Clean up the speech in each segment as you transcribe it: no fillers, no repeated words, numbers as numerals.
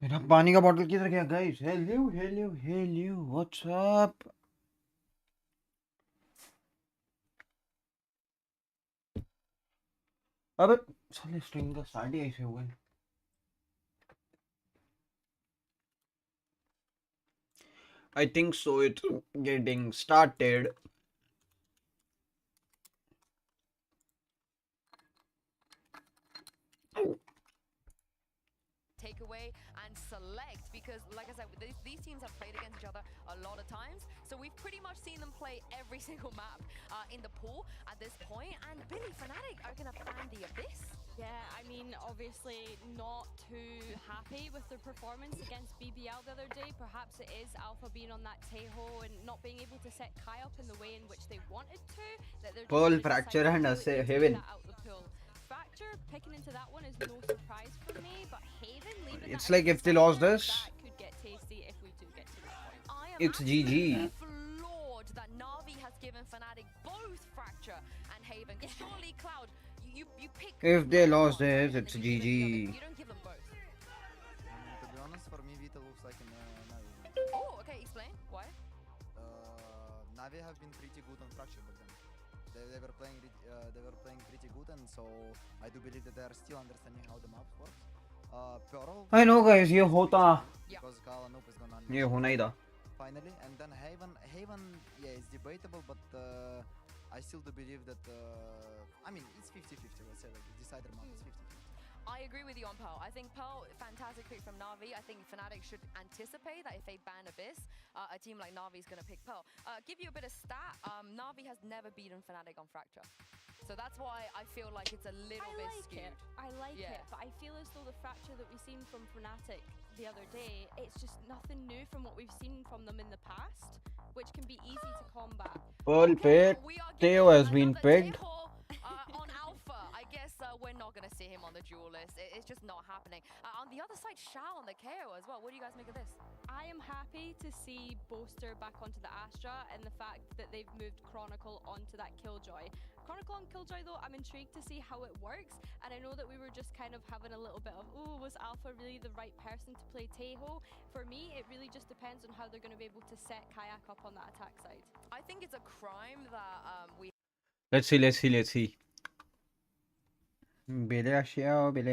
मेरा पानी का बॉटल किधर गया गाइस? Hello what's up? अबे साले स्ट्रिंग का स्टार्ट ही ऐसे हुआ है. I think so. It's getting started. Take away and select, because like I said, these teams have played against each other a lot of times, so we've pretty much seen them play every single map in the pool at this point. And Billy, Fnatic are gonna fan the Abyss. Yeah, I mean, obviously not too happy with their performance against BBL the other day. Perhaps it is Alpha being on that Tejo and not being able to set Kai up in the way in which they wanted to. That they're Pearl fracture and Haven. Fracture picking into that one is no surprise for me, but Haven leaving. It's like if they lost this, that could get tasty if we do get to that point. It's GG. Floored that Navi has given Fnatic both Fracture and Haven. Surely Cloud, you pick. If they lost this, it's GG. You don't give them both. To be honest, for me, Vita looks like Navi. Oh, okay. Explain why. Navi have been pretty good on Fracture back then. They were playing pretty good, and so I do believe that they are still understanding how the map works. Pearl. I know guys, ये होता. Because Kala Noob is gonna. ये होना ही था. Finally, and then Haven, yeah, it's debatable, but I still do believe that. I mean, it's 50-50. Let's say like the decider map is 50-50. I agree with you on Pearl. I think Pearl, fantastic pick from Navi. I think Fnatic should anticipate that if they ban Abyss, a team like Navi is going to pick Pearl. Give you a bit of stat, Navi has never beaten Fnatic on Fracture. So that's why I feel like it's a little bit skewed. I like it, but I feel as though the Fracture that we've seen from Fnatic the other day, it's just nothing new from what we've seen from them in the past, which can be easy to combat. Pearl picked. Theo has been picked. On Alpha, I guess we're not going to see him on the duel list. It's just not happening. On the other side, Shao on the KO as well. What do you guys make of this? I am happy to see Boaster back onto the Astra and the fact that they've moved Chronicle onto that Killjoy. Chronicle on Killjoy though, I'm intrigued to see how it works, and I know that we were just kind of having a little bit of, oh, was Alpha really the right person to play Tejo? For me, it really just depends on how they're going to be able to set Kayak up on that attack side. I think it's a crime that we... Let's see. Billy Xiao.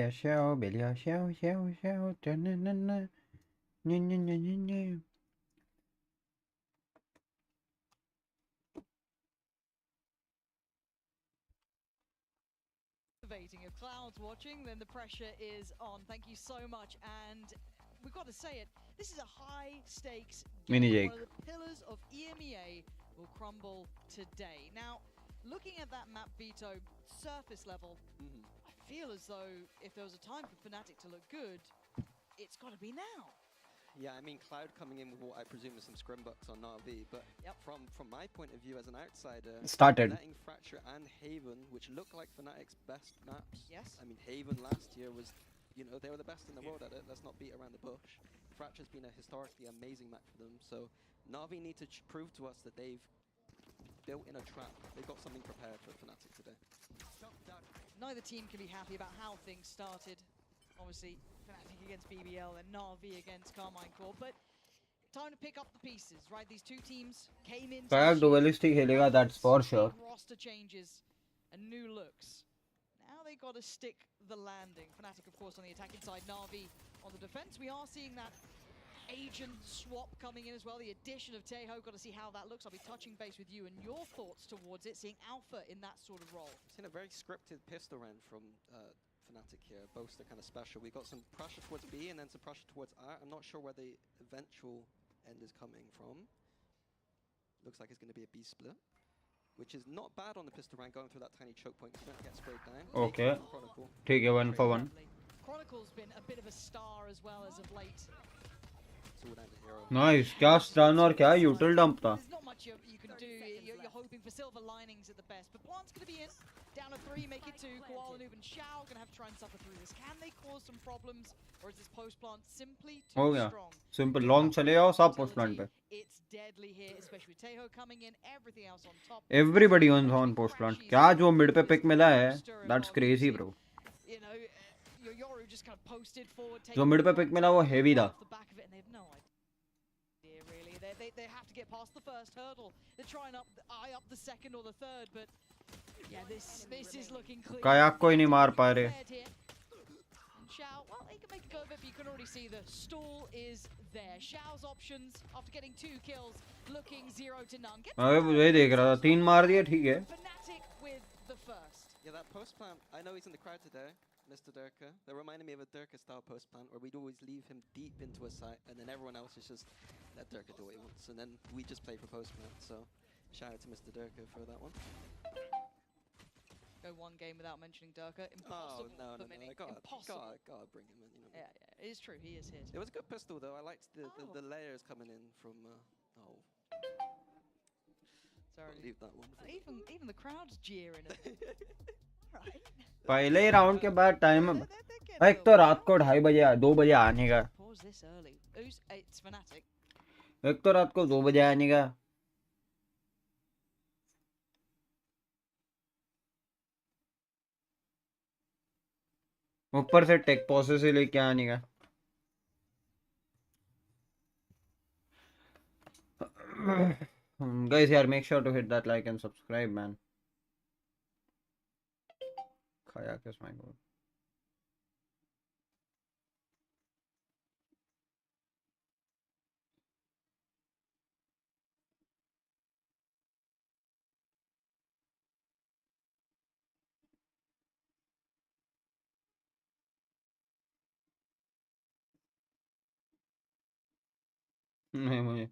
If Cloud's watching, then the pressure is on. Thank you so much, and we've got to say it, this is a high-stakes game. Mini Jake. One of the pillars of EMEA will crumble today. Now, looking at that map, Vito, surface level, I feel as though if there was a time for Fnatic to look good, it's got to be now. Yeah, I mean, Cloud coming in with what I presume is some scrim bucks on Navi, but from my point of view as an outsider, letting Fracture and Haven, which look like Fnatic's best maps. Yes. I mean, Haven last year was, you know, they were the best in the world at it. Let's not beat around the bush. Fracture's been a historically amazing match for them, so Navi need to prove to us that they've built in a trap. They've got something prepared for Fnatic today. Neither team can be happy about how things started. Obviously, Fnatic against BBL and Navi against Carmine Corp, but time to pick up the pieces, right? These two teams came in. Kayak dualistic खेलेगा, that's for sure. Roster changes and new looks. Now they got to stick the landing. Fnatic, of course, on the attacking side. Navi on the defense. We are seeing that agent swap coming in as well. The addition of Tejo. Got to see how that looks. I'll be touching base with you and your thoughts towards it. Seeing Alpha in that sort of role. Seen a very scripted pistol round from Fnatic here. Boaster kind of special. We got some pressure towards B and then some pressure towards A. I'm not sure where the eventual end is coming from. Looks like it's going to be a B split, which is not bad on the pistol round, going through that tiny choke point. He's going to get sprayed down. Okay. Take it 1 for 1. Chronicle's been a bit of a star as well as of late. It's all down to hero. Nice. क्या stun और क्या util dump था. There's not much you can do. You're hoping for silver linings at the best, but Blant's going to be in. Down down to 3, make it 2. Koala Noob and Shao gonna have to try and suffer through this. Can they cause some problems, or is this post plant simply हो too गया strong? Simple Give long up चले on जाओ सब post utility. Plant पे It's deadly here, especially with Teho coming in, everything else on top. Everybody It's on actually post plant Crashy's क्या जो ability mid पे to pick मिला है booster and that's log crazy using. Bro You know, Yoru just kind of posted forward, जो taking mid पे one pick मिला वो target heavy right था off the back of it, and they have no idea really. They have to get past the first hurdle. They're trying eye up the second or the third, but yeah, this is looking clear. कायाक को ही नहीं मार पा रहे And Shao, well, he can make a go of it, but you can already see the stall is there. Shao's options after getting 2 kills, looking 0 to none. मैं वही देख रहा था 3 मार दिए ठीक है Fnatic with the first. Yeah, that post plant. I know he's in the crowd today, Mr. Durka. That reminded me of a Durka style post plant where we'd always leave him deep into a site, and then everyone else is just let Durka do what he wants, and then we just play for post plant. So, shout out to Mr. Durka for that one. Go one game without mentioning Durka. Impossible Oh no, for no, Mini. no! Impossible. Gotta bring him in. You know. Yeah, it is true. He is here. It was a good pistol though. I liked the Oh. the layers coming in from. Oh, Sorry. leave that one. For Even the crowd's jeering at them. Right. पहले ही round के बाद time They're getting एक a तो little रात को 2:30 बजे 2 बजे आने का Pause this early. It's Fnatic. एक तो रात को 2 बजे आने का ऊपर से टेक पॉसे से लेके आने का guys यार make sure to hit that like and subscribe man खाया किस माइक में नहीं मुझे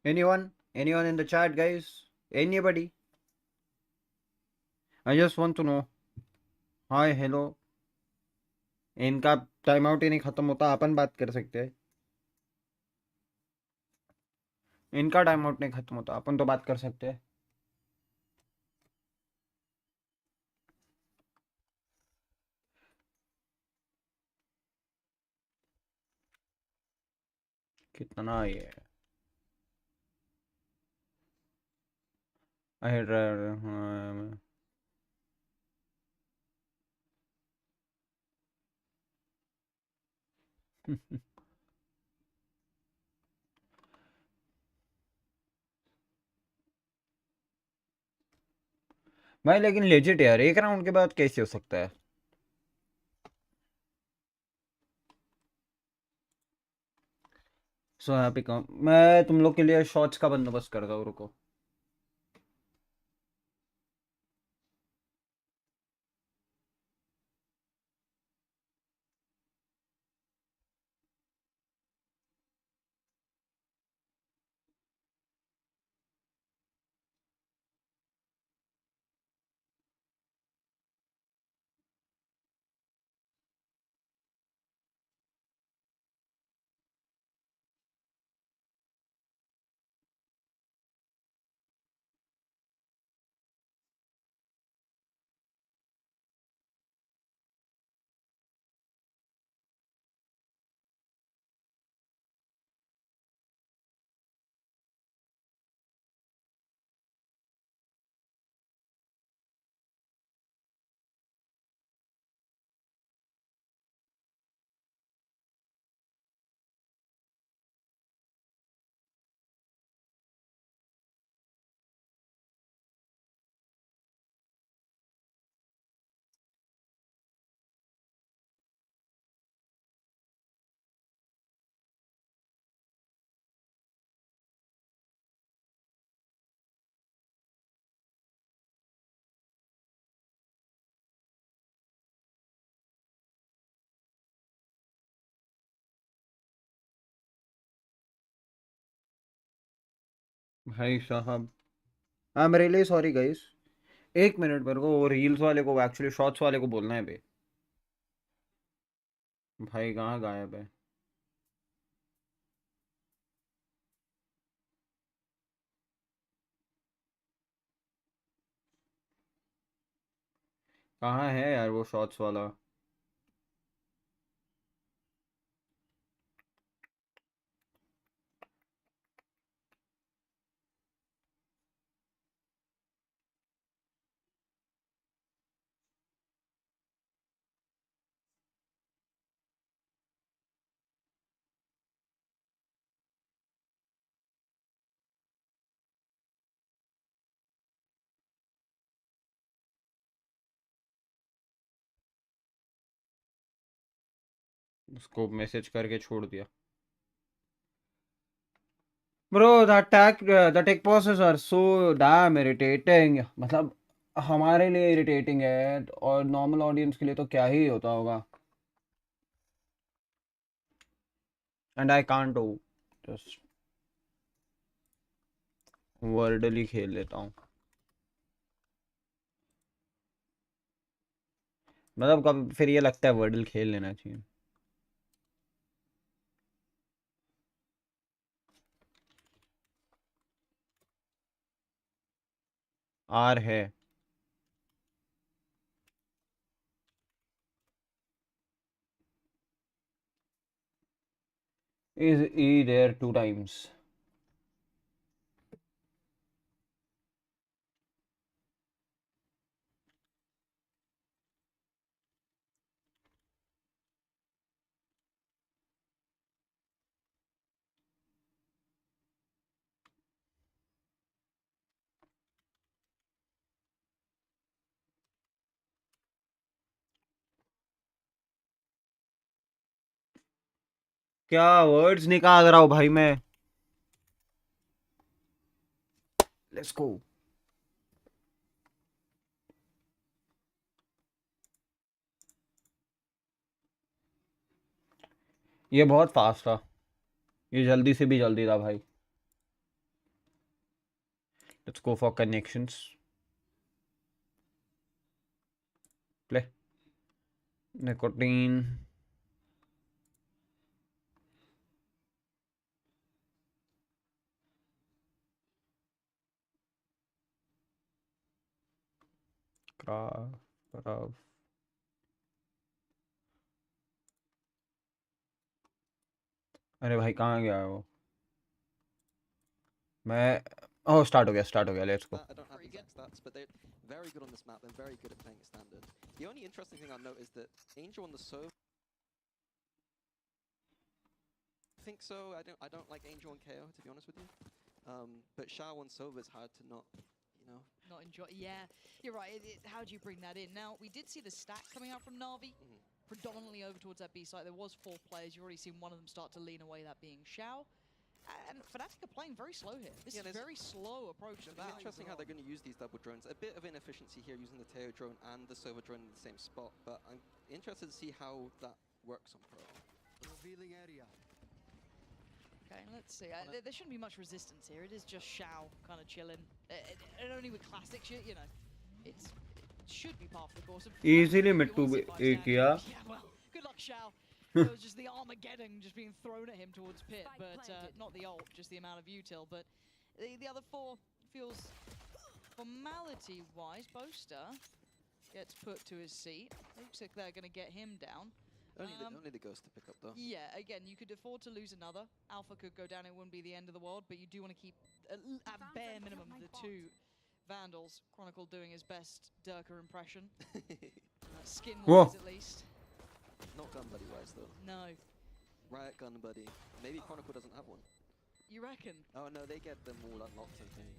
anyone in the chat guys anybody I just want to know hi hello इनका टाइम आउट ही नहीं खत्म होता अपन बात कर सकते हैं इनका टाइम आउट नहीं खत्म होता अपन तो बात कर सकते हैं कितना ये हाँ, भाई लेकिन लेजिट यार एक राउंड के बाद कैसे हो सकता है सो हैप्पी कम मैं तुम लोग के लिए शॉर्ट्स का बंदोबस्त करता हूँ रुको भाई साहब, I am really sorry guys. एक मिनट, मेरे को वो रील्स वाले को, एक्चुअली शॉर्ट्स वाले को बोलना है बे। भाई कहाँ गायब है? कहाँ है यार वो शॉर्ट्स वाला? उसको मैसेज करके छोड़ दिया। Bro the take process are so damn irritating, मतलब हमारे लिए इरिटेटिंग है, और नॉर्मल ऑडियंस के लिए तो क्या ही होता होगा। And I can't do, just worldly खेल लेता हूँ। मतलब कब फिर ये लगता है वर्डल खेल लेना चाहिए। आर है। Is E there 2 times? क्या वर्ड्स निकाल रहा हूँ भाई मैं। Let's go. ये बहुत फास्ट था, ये जल्दी से भी जल्दी था भाई। Let's go for connections. Play nicotine. Crop. अरे भाई कहाँ गया है वो? मैं ओह, स्टार्ट हो गया, let's go. I don't have exact stats, but they're very good on this map and very good at playing standard. The only interesting thing I'll note is that Angel on the serve. I think so. I don't like Angel on KO, to be honest with you. But Shao on Sova is hard to not. Not enjoy. Yeah, you're right. How do you bring that in? Now, we did see the stack coming out from Navi, predominantly over towards that B site. There was 4 players. You've already seen one of them start to lean away, that being Shao. And Fnatic are playing very slow here. This is a very slow approach to It's that. interesting how they're going to use these double drones. A bit of inefficiency here using the Teo drone and the Sova drone in the same spot, but I'm interested to see how that works on Pro. Revealing area. Okay, let's see. There shouldn't be much resistance here. It is just Shao kind of chilling. And only with classic shit, you know. It should be part of the course. Easily mid to किया। Yeah, well, good luck, Shao. It was just the Armageddon just being thrown at him towards Pit, but not the ult, just the amount of util. But the other 4 feels formality-wise. Boaster gets put to his seat. Looks like they're going to get him down. Only the ghost to pick up though. Yeah, again, you could afford to lose another. Alpha could go down, it wouldn't be the end of the world, but you do want to keep, at bare minimum, the 2 Vandals. Chronicle doing his best Durka impression. Skin-wise, at least. Not gun buddy wise though. No. Riot gun buddy. Maybe Chronicle doesn't have one. You reckon? Oh no, they get them all unlocked, I think.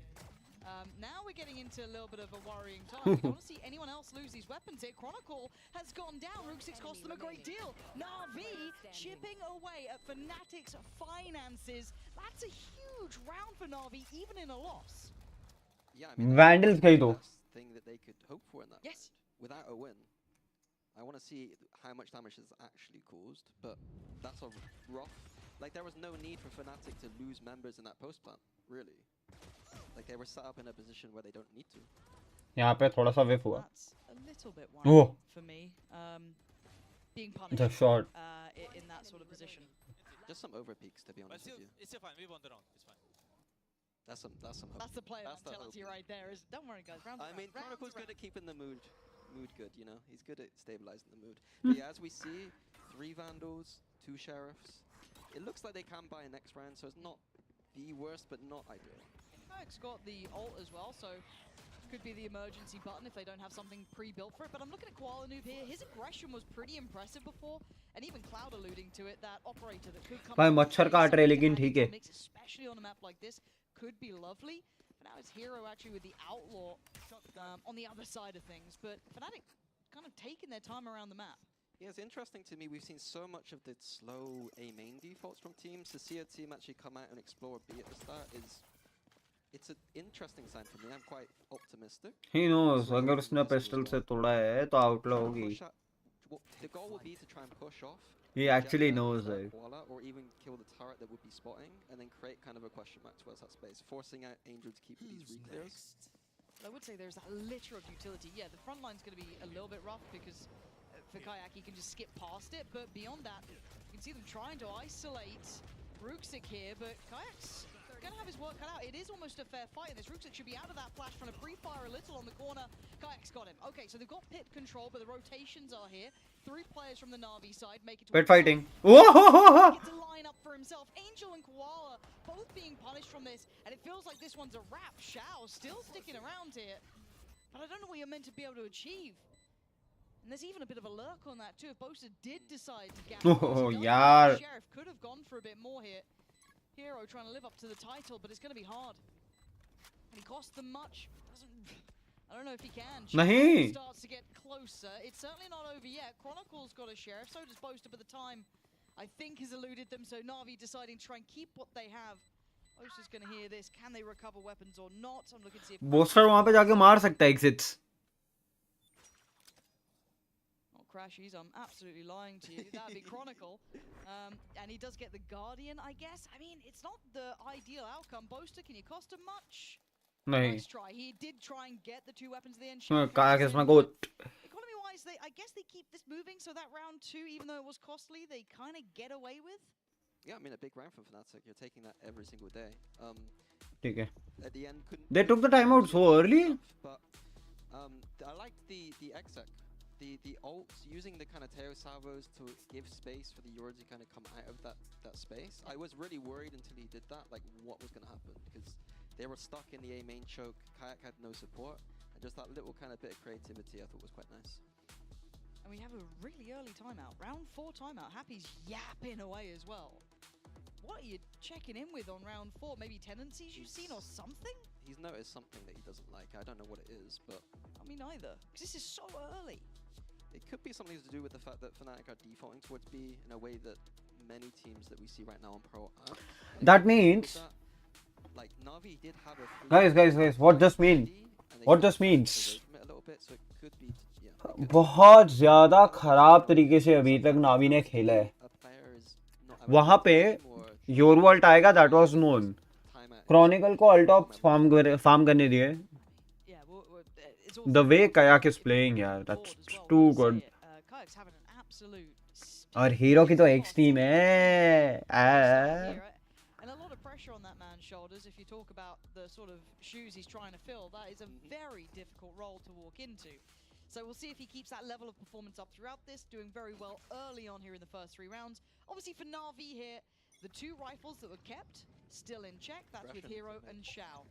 Now we're getting into a little bit of a worrying time. We don't want to see anyone else lose these weapons here. Chronicle has gone down. Rook 6 cost them a great deal. Na'Vi chipping away at Fnatic's finances. That's a huge round for Na'Vi, even in a loss. Yeah, I mean, Vandals that's गई the तो। best thing that they could hope for in that. Yes. Without a win. I want to see how much damage it's actually caused, but that's a rough. Like, there was no need for Fnatic to lose members in that post plant, really. Like they were set up in a position where they don't need to. यहाँ पे थोड़ा सा whiff हुआ. That's a little bit Oh. worrying for me. Being The punished shot. in that sort of position. Just some over peaks, to be honest with you. It's still fine. We won the round. It's fine. That's some hope. That's the player That's the mentality hope. right there. Is don't worry, guys. Round to I round, mean, round to Chronicle's good round. at keeping the mood good, you know? He's good at stabilizing the mood. But yeah, as we see, 3 Vandals, 2 Sheriffs. It looks like they can buy a next round, so it's not the worst, but not ideal. It's got the ult as well, so could be the emergency button if they don't have something pre-built for it. But I'm looking at Koala Noob here. His aggression was pretty impressive before, and even Cloud alluding to it, that operator that could come. भाई out मच्छर and काट रहे play लेकिन something ठीक है. mix, especially on a map like this, could be lovely. But now it's Hero actually with the Outlaw on the other side of things. But Fnatic kind of taking their time around the map. Yeah, it's interesting to me. We've seen so much of the slow A main defaults from teams. To see a team actually come out and explore B at the start it's an interesting sign for me. I'm quite optimistic. He knows So अगर उसने that's pistol as से well. तोड़ा है तो आउटलो Try and होगी. push out- well, the goal will be to try and push off. He actually knows that it. Koala, or even kill the turret that would be spotting, and then create kind of a question mark towards that space, forcing out Angel to keep these reclears. I would say there's that litter of utility. Yeah, the front line's going to be a little bit rough because for Kayak he can just skip past it. But beyond that, you can see them trying to isolate Ruxic here. But Kayak's going to have his work cut out. It is almost a fair fight. This Ruxic should be out of that flash, trying to pre-fire a little on the corner. Kayak's got him. Okay, so they've got pit control, but the rotations are here. 3 players from the Navi side make it to Pit one fighting. side. Oh! Get to line up for himself. Angel and Koala both being punished from this, and it feels like this one's a wrap. Shao still sticking around here, but I don't know what you're meant to be able to achieve. And there's even a bit of a lurk on that too. If Boaster did decide to gap, Oh, yaar. Sheriff could have gone for a bit more here. Hero trying to live up to the title, but it's going to be hard. And he cost them much. I don't know if he can. Nahi. Starts to get closer. It's certainly not over yet. Chronicle's got a Sheriff, so does Boaster, but the time I think has eluded them. So Navi deciding to try and keep what they have. Boaster's going to hear this. Can they recover weapons or not? I'm looking to see if booster वहां पे जाके मार सकता है exits. Oh, Crashies, I'm absolutely lying to you. That'd be Chronicle. And he does get the Guardian, I guess. I mean, it's not the ideal outcome. Boaster, can you cost him much? नहीं. Nice try. He did try and get the 2 weapons at the end. काया किस्म को. Economy-wise, I guess they keep this moving, so that round 2, even though it was costly, they kind of get away with. Yeah, I mean, a big round from Fnatic. You're taking that every single day. ठीक है. At the end, couldn't. They took the timeout so early. But I like the exec, the ults, using the kind of tail salvos to give space for the Yoru to kind of come out of that space. I was really worried until he did that, like what was going to happen, because they were stuck in the A main choke. Kayak had no support, and just that little kind of bit of creativity I thought was quite nice. And we have a really early timeout. Round 4 timeout. Happy's yapping away as well. What are you checking in with on round 4? Maybe tendencies you've seen or something? He's noticed something that he doesn't like. I don't know what it is, but I mean, either. Because this is so early. it could be something to do with the fact that Fnatic are defaulting towards B in a way that many teams that we see right now on Pro aren't. Like, That means, like Navi did have a guys, what this mean? What this means? a little bit, so it could be, yeah. बहुत ज़्यादा खराब तरीके से अभी तक नावी ने खेला है. A player is not वहाँ पे योरू अल्ट आएगा, that was known. Chronicle को अल्ट ऑफ फार्म करने दिए. Yeah, it's also The way Kayak is playing, यार, that's too good. Kayak's having an absolute और हीरो की तो X team है. and a lot of pressure on that man's shoulders. If you talk about the sort of shoes he's trying to fill, that is a very difficult role to walk into. So we'll see if he keeps that level of performance up throughout this, doing very well early on here in the first 3 rounds. Obviously for Navi here, the 2 rifles that were kept still in check. That's with Hero and Shao.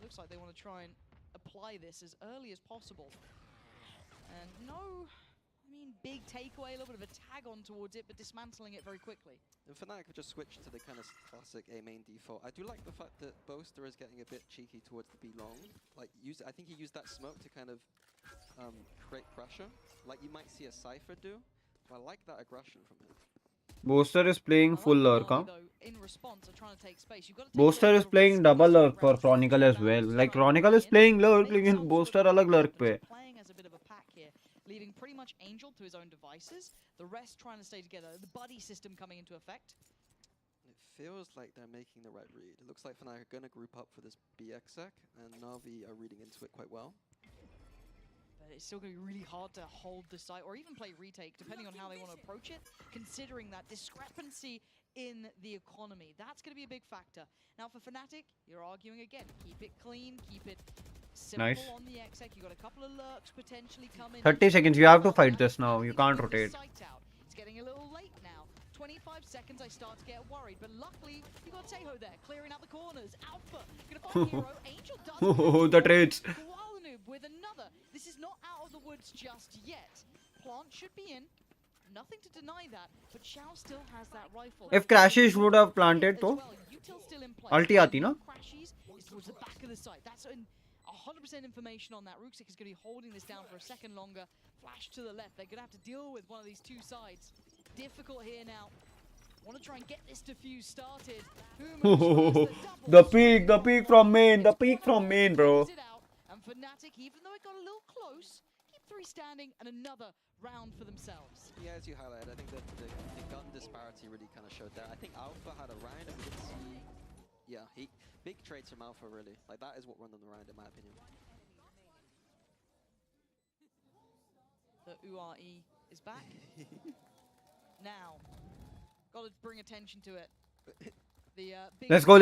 Looks like they want to try and apply this as early as possible. And no, I mean, big takeaway, a little bit of a tag on towards it, but dismantling it very quickly. And Fnatic have just switched to the kind of classic A main default. I do like the fact that Boaster is getting a bit cheeky towards the B long. Like, I think he used that smoke to kind of create pressure, like you might see a Cypher do. So I like that aggression from him. Booster is playing full lurk, huh? In response, are trying to take space. You've got to take Booster a is little playing risk double in lurk this for round. Chronicle as well. Like Chronicle is playing lurk, लेकिन Booster अलग lurk पे. Playing as a bit of a pack here, leaving pretty much Angel to his own devices. The rest trying to stay together. The buddy system coming into effect. It feels like they're making the right read. It looks like Fnatic are going to group up for this BX sec, and Na'Vi are reading into it quite well. But it's still going to be really hard to hold the site or even play retake, depending on how they want to approach it, considering that discrepancy in the economy. That's going to be a big factor. Now for Fnatic, you're arguing again. Keep it clean, keep it simple Nice. on the exec. You got a couple of lurks potentially coming. 30 seconds. You have to fight this now. You can't rotate. It's getting a little late now. 25 seconds, I start to get worried, but luckily you got Teho there, clearing out the corners. Alpha, gonna find Hero. Angel does. The trades. Koalanoob with another. This is not out of the woods just yet. Plant should be in. Nothing to deny that, but Xiao still has that rifle. If Crashish would have planted, As to well, Util's still in play. ulti aati na. Crashies is towards the back of the site. That's 100% information on that. Rooksik is going to be holding this down for a second longer. Flash to the left. They're going to have to deal with one of these two sides. Difficult here now. Want to try and get this defuse started. The peak from main, bro. And Fnatic, even though it got a little close, keep three standing and another round for themselves. Yeah, as you highlighted, I think that the gun disparity really kind of showed there. I think Alpha had a round and we didn't see... Yeah, big trades from Alpha, really. Like, that is what won them the round, in my opinion. The URE is back. Now, got to bring attention to it. The Let's go.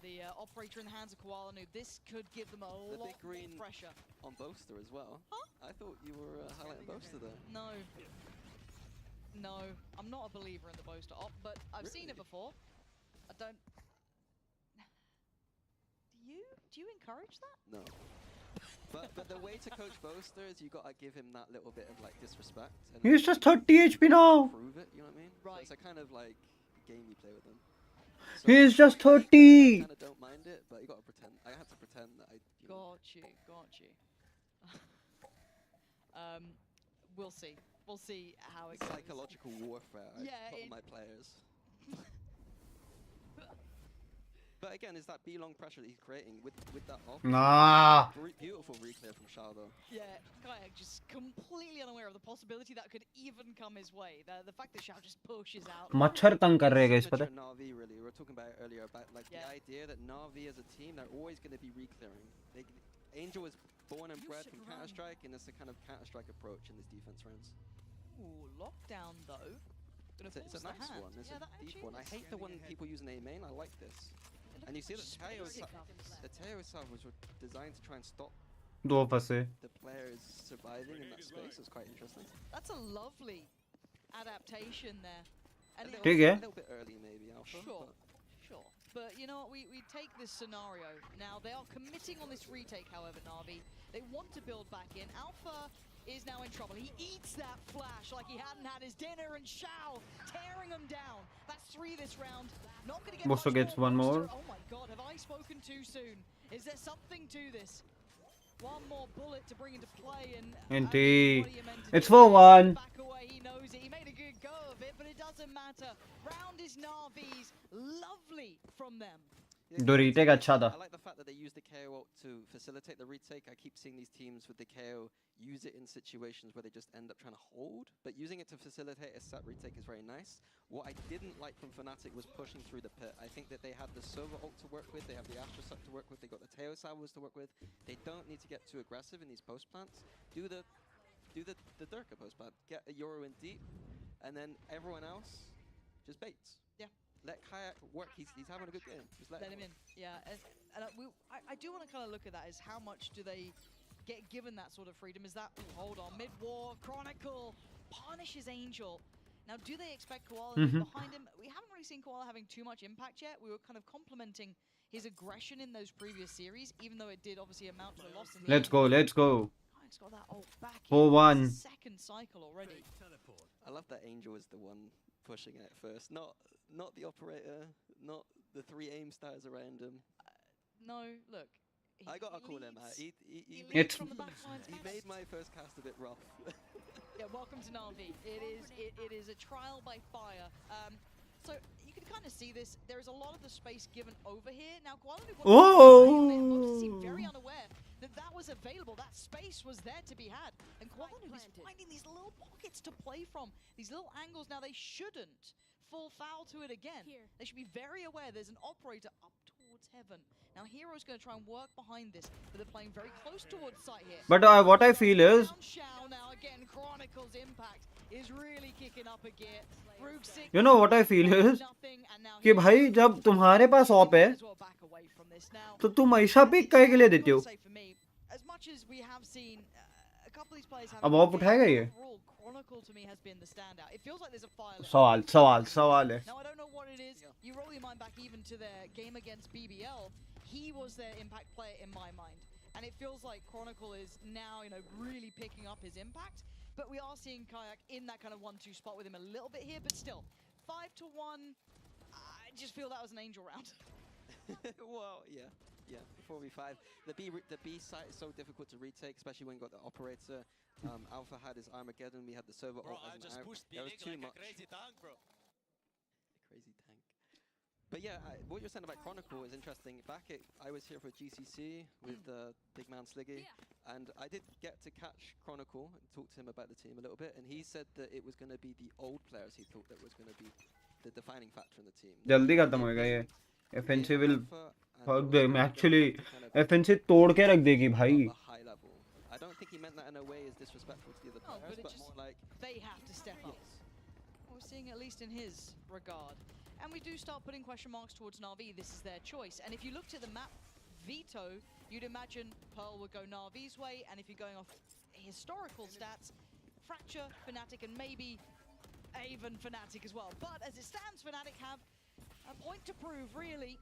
The operator in the hands of Koalanoob. This could give them a lot big green more pressure. On Boaster as well. Huh? I thought you were highlighting Boaster there. No. No, I'm not a believer in the Boaster op, but I've seen it before. I don't... Do you encourage that? No. But the way to coach Boaster is you gotta give him that little bit of like disrespect. And He's just 30 HP now. Prove it, you know what I mean? Right. So it's a kind of like game you play with him. So He's just 30. I kind of don't mind it, but you gotta pretend. I had to pretend that I. Got you. We'll see. We'll see how it goes. Psychological warfare. Yeah, I put on my players. But again, is that B-long pressure that he's creating with that off? Nah. Beautiful reclear from Shao though. Yeah, Kayak just completely unaware of the possibility that could even come his way. The fact that Shao just pushes out. मच्छर तंग कर रहे हैं guys, पता है? Na'Vi really. We were talking about it earlier about like the idea that Na'Vi as a team, they're always going to be reclearing. Angel was born and bred from Counter-Strike, and it's a kind of Counter-Strike approach in these defense rounds. Ooh, lockdown though. It's a nice one. It's a deep one. I hate the one people use in A main. I like this. And you see that the Teo itself was designed to try and stop दो फंसे. the players surviving in that space. It's quite interesting. That's a lovely adaptation there. And A ठीक है. little bit early maybe, Alpha. Sure. But you know what, we take this scenario. Now, they are committing on this retake, however, Na'Vi. They want to build back in. Alpha is now in trouble. He eats that flash like he hadn't had his dinner, and Shao tearing him down. That's 3 this round. Not going to get Boaster much gets one more. Oh my god, have I spoken too soon? Is there something to this? One more bullet to bring into play, and Indeed. what are you meant to It's do? 4-1. Back away, he knows it. He made a good go of it, but it doesn't matter. Round is Na'Vi's. Lovely from them. जो retake अच्छा था. I like the fact that they use the KO ult to facilitate the retake. I keep seeing these teams with the KO use it in situations where they just end up trying to hold, but using it to facilitate a set retake is very nice. What I didn't like from Fnatic was pushing through the pit. I think that they had the Sova ult to work with, they have the Astra Sub to work with, they got the Teo Salvos to work with. They don't need to get too aggressive in these post plants. Do the Durka post plant, get a Euro in deep, and then everyone else just baits. Yeah. Let Kayak work. He's having a good game. Just let him in. Yeah, and I do want to kind of look at that as how much do they get given that sort of freedom? Is that, hold on, mid-war, Chronicle, punishes Angel. Now, do they expect Koala behind him? We haven't really seen Koala having too much impact yet. We were kind of complimenting his aggression in those previous series, even though it did obviously amount to a loss in the Let's go. Kayak's got that ult back in. 4-1. Second cycle already. I love that Angel is the one pushing it first, not the operator, not the 3 aim stars around him. No, look. I gotta call him out. He made my first cast a bit rough. Yeah, welcome to Na'Vi. It is a trial by fire. So you can kind of see this. There is a lot of the space given over here. Now, Koalanoob seem very unaware that was available. That space was there to be had. And Koalanoob is finding these little pockets to play from. These little angles. Now, they shouldn't fall foul to it again. They should be very aware there's an operator up towards heaven. Now Hero's going to try and work behind this, but they're playing very close towards site here. But what I feel is, Now again, Chronicle's impact is really kicking up a gear. you know what I feel is, कि भाई जब तुम्हारे पास op है तो तुम ऐसा pick काहे के लिए देते हो? अब ऑप उठाएगा ये? सवाल है. Now I don't know what it is. You roll your mind back even to their game against BBL. He was their impact player in my mind, and it feels like Chronicle is now, really picking up his impact. But we are seeing Kayak in that kind of 1-2 spot with him a little bit here, but still 5-1. I just feel that was an angel round. Well, yeah. 4v5. The B site is so difficult to retake, especially when you got the operator. Alpha had his Armageddon. We had the server. Bro, I just pushed B like a crazy tank, bro. Crazy tank. But yeah, what you're saying about Chronicle is interesting. I was here for GCC with Big Man Sliggy, and I did get to catch Chronicle and talk to him about the team a little bit, and he said that it was going to be the old players he thought that was going to be the defining factor in the team. जल्दी खत्म होएगा ये. FNC will fuck them. Actually, FNC तोड़ के रख देगी भाई. High level. I don't think he meant that in a way as disrespectful to the other players, but more like they have to step up. We're seeing at least in his regard. And we do start putting question marks towards Na'Vi. This is their choice. And if you looked at the map veto, you'd imagine Pearl would go Na'Vi's way. And if you're going off historical stats, Fracture, Fnatic, and maybe even Fnatic as well. But as it stands, Fnatic have a point to prove, really.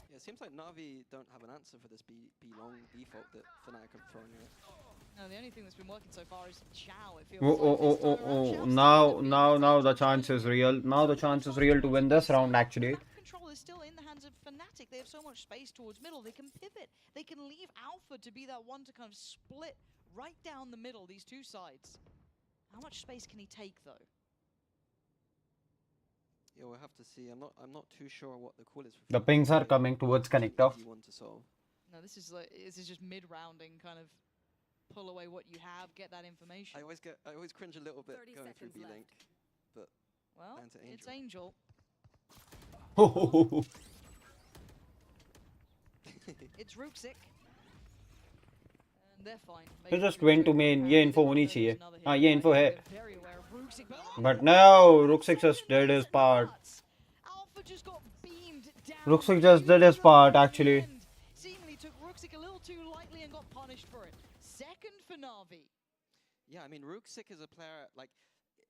Yeah, it seems like Navi don't have an answer for this B-long default that Fnatic have thrown here. No, the only thing that's been working so far is Chow. It feels like Now the chance is real. Now the chance is real to win this round, actually. Control is still in the hands of Fnatic. They have so much space towards middle. They can pivot. They can leave Alpha to be that one to kind of split right down the middle, these two sides. How much space can he take, though? Yeah, we'll have to see. I'm not too sure what the call is. The pings are coming towards connector. No, this is just mid-rounding kind of pull away what you have, get that information. I always cringe a little bit going through B-Link, but well, down to Angel. It's Angel. It's Rooksick. And they're fine. He just went to main. ये info होनी चाहिए. हाँ, ये info है. But now Rooksick just did his part. Rooksick just did his part, actually. Seemingly took Rooksick a little too lightly and got punished for it. Second for Na'Vi. Yeah, I mean, Rooksick is a player, like,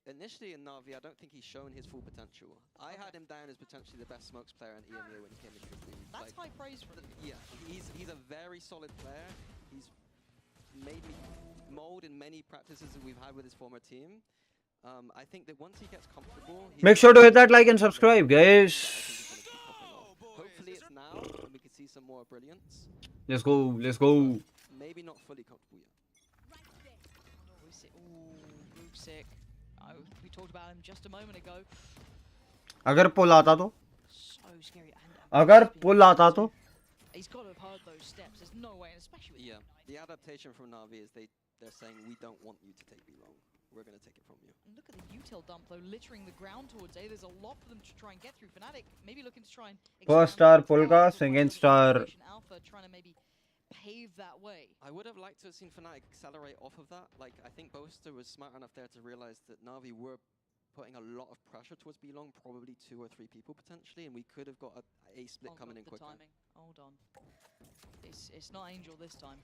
initially in Na'Vi, I don't think he's shown his full potential. I had him down as potentially the best smokes player in EMEA when he came into the league. That's high praise for him. Yeah, he's a very solid player. He's made me mold in many practices that we've had with his former team. I think that once he gets comfortable... Make sure to hit that like and subscribe, guys. Hopefully it's now, and we can see some more brilliance. Let's go. Maybe not fully comfortable yet. Rooksick. We talked about him just a moment ago. अगर पुल आता तो? So scary. अगर पुल आता तो? He's got to have heard those steps. There's no way, and especially with the adaptation from Navi is they're saying we don't want you to take B long. We're going to take it from you. And look at the util dump though, littering the ground towards A. There's a lot for them to try and get through. Fnatic maybe looking to try and First star Polka, second star Alpha trying to maybe pave that way. I would have liked to have seen Fnatic accelerate off of that. Like, I think Boaster was smart enough there to realize that Navi were putting a lot of pressure towards B long, probably 2 or 3 people potentially, and we could have got a split coming in quicker. Timing. Hold on. It's not Angel this time.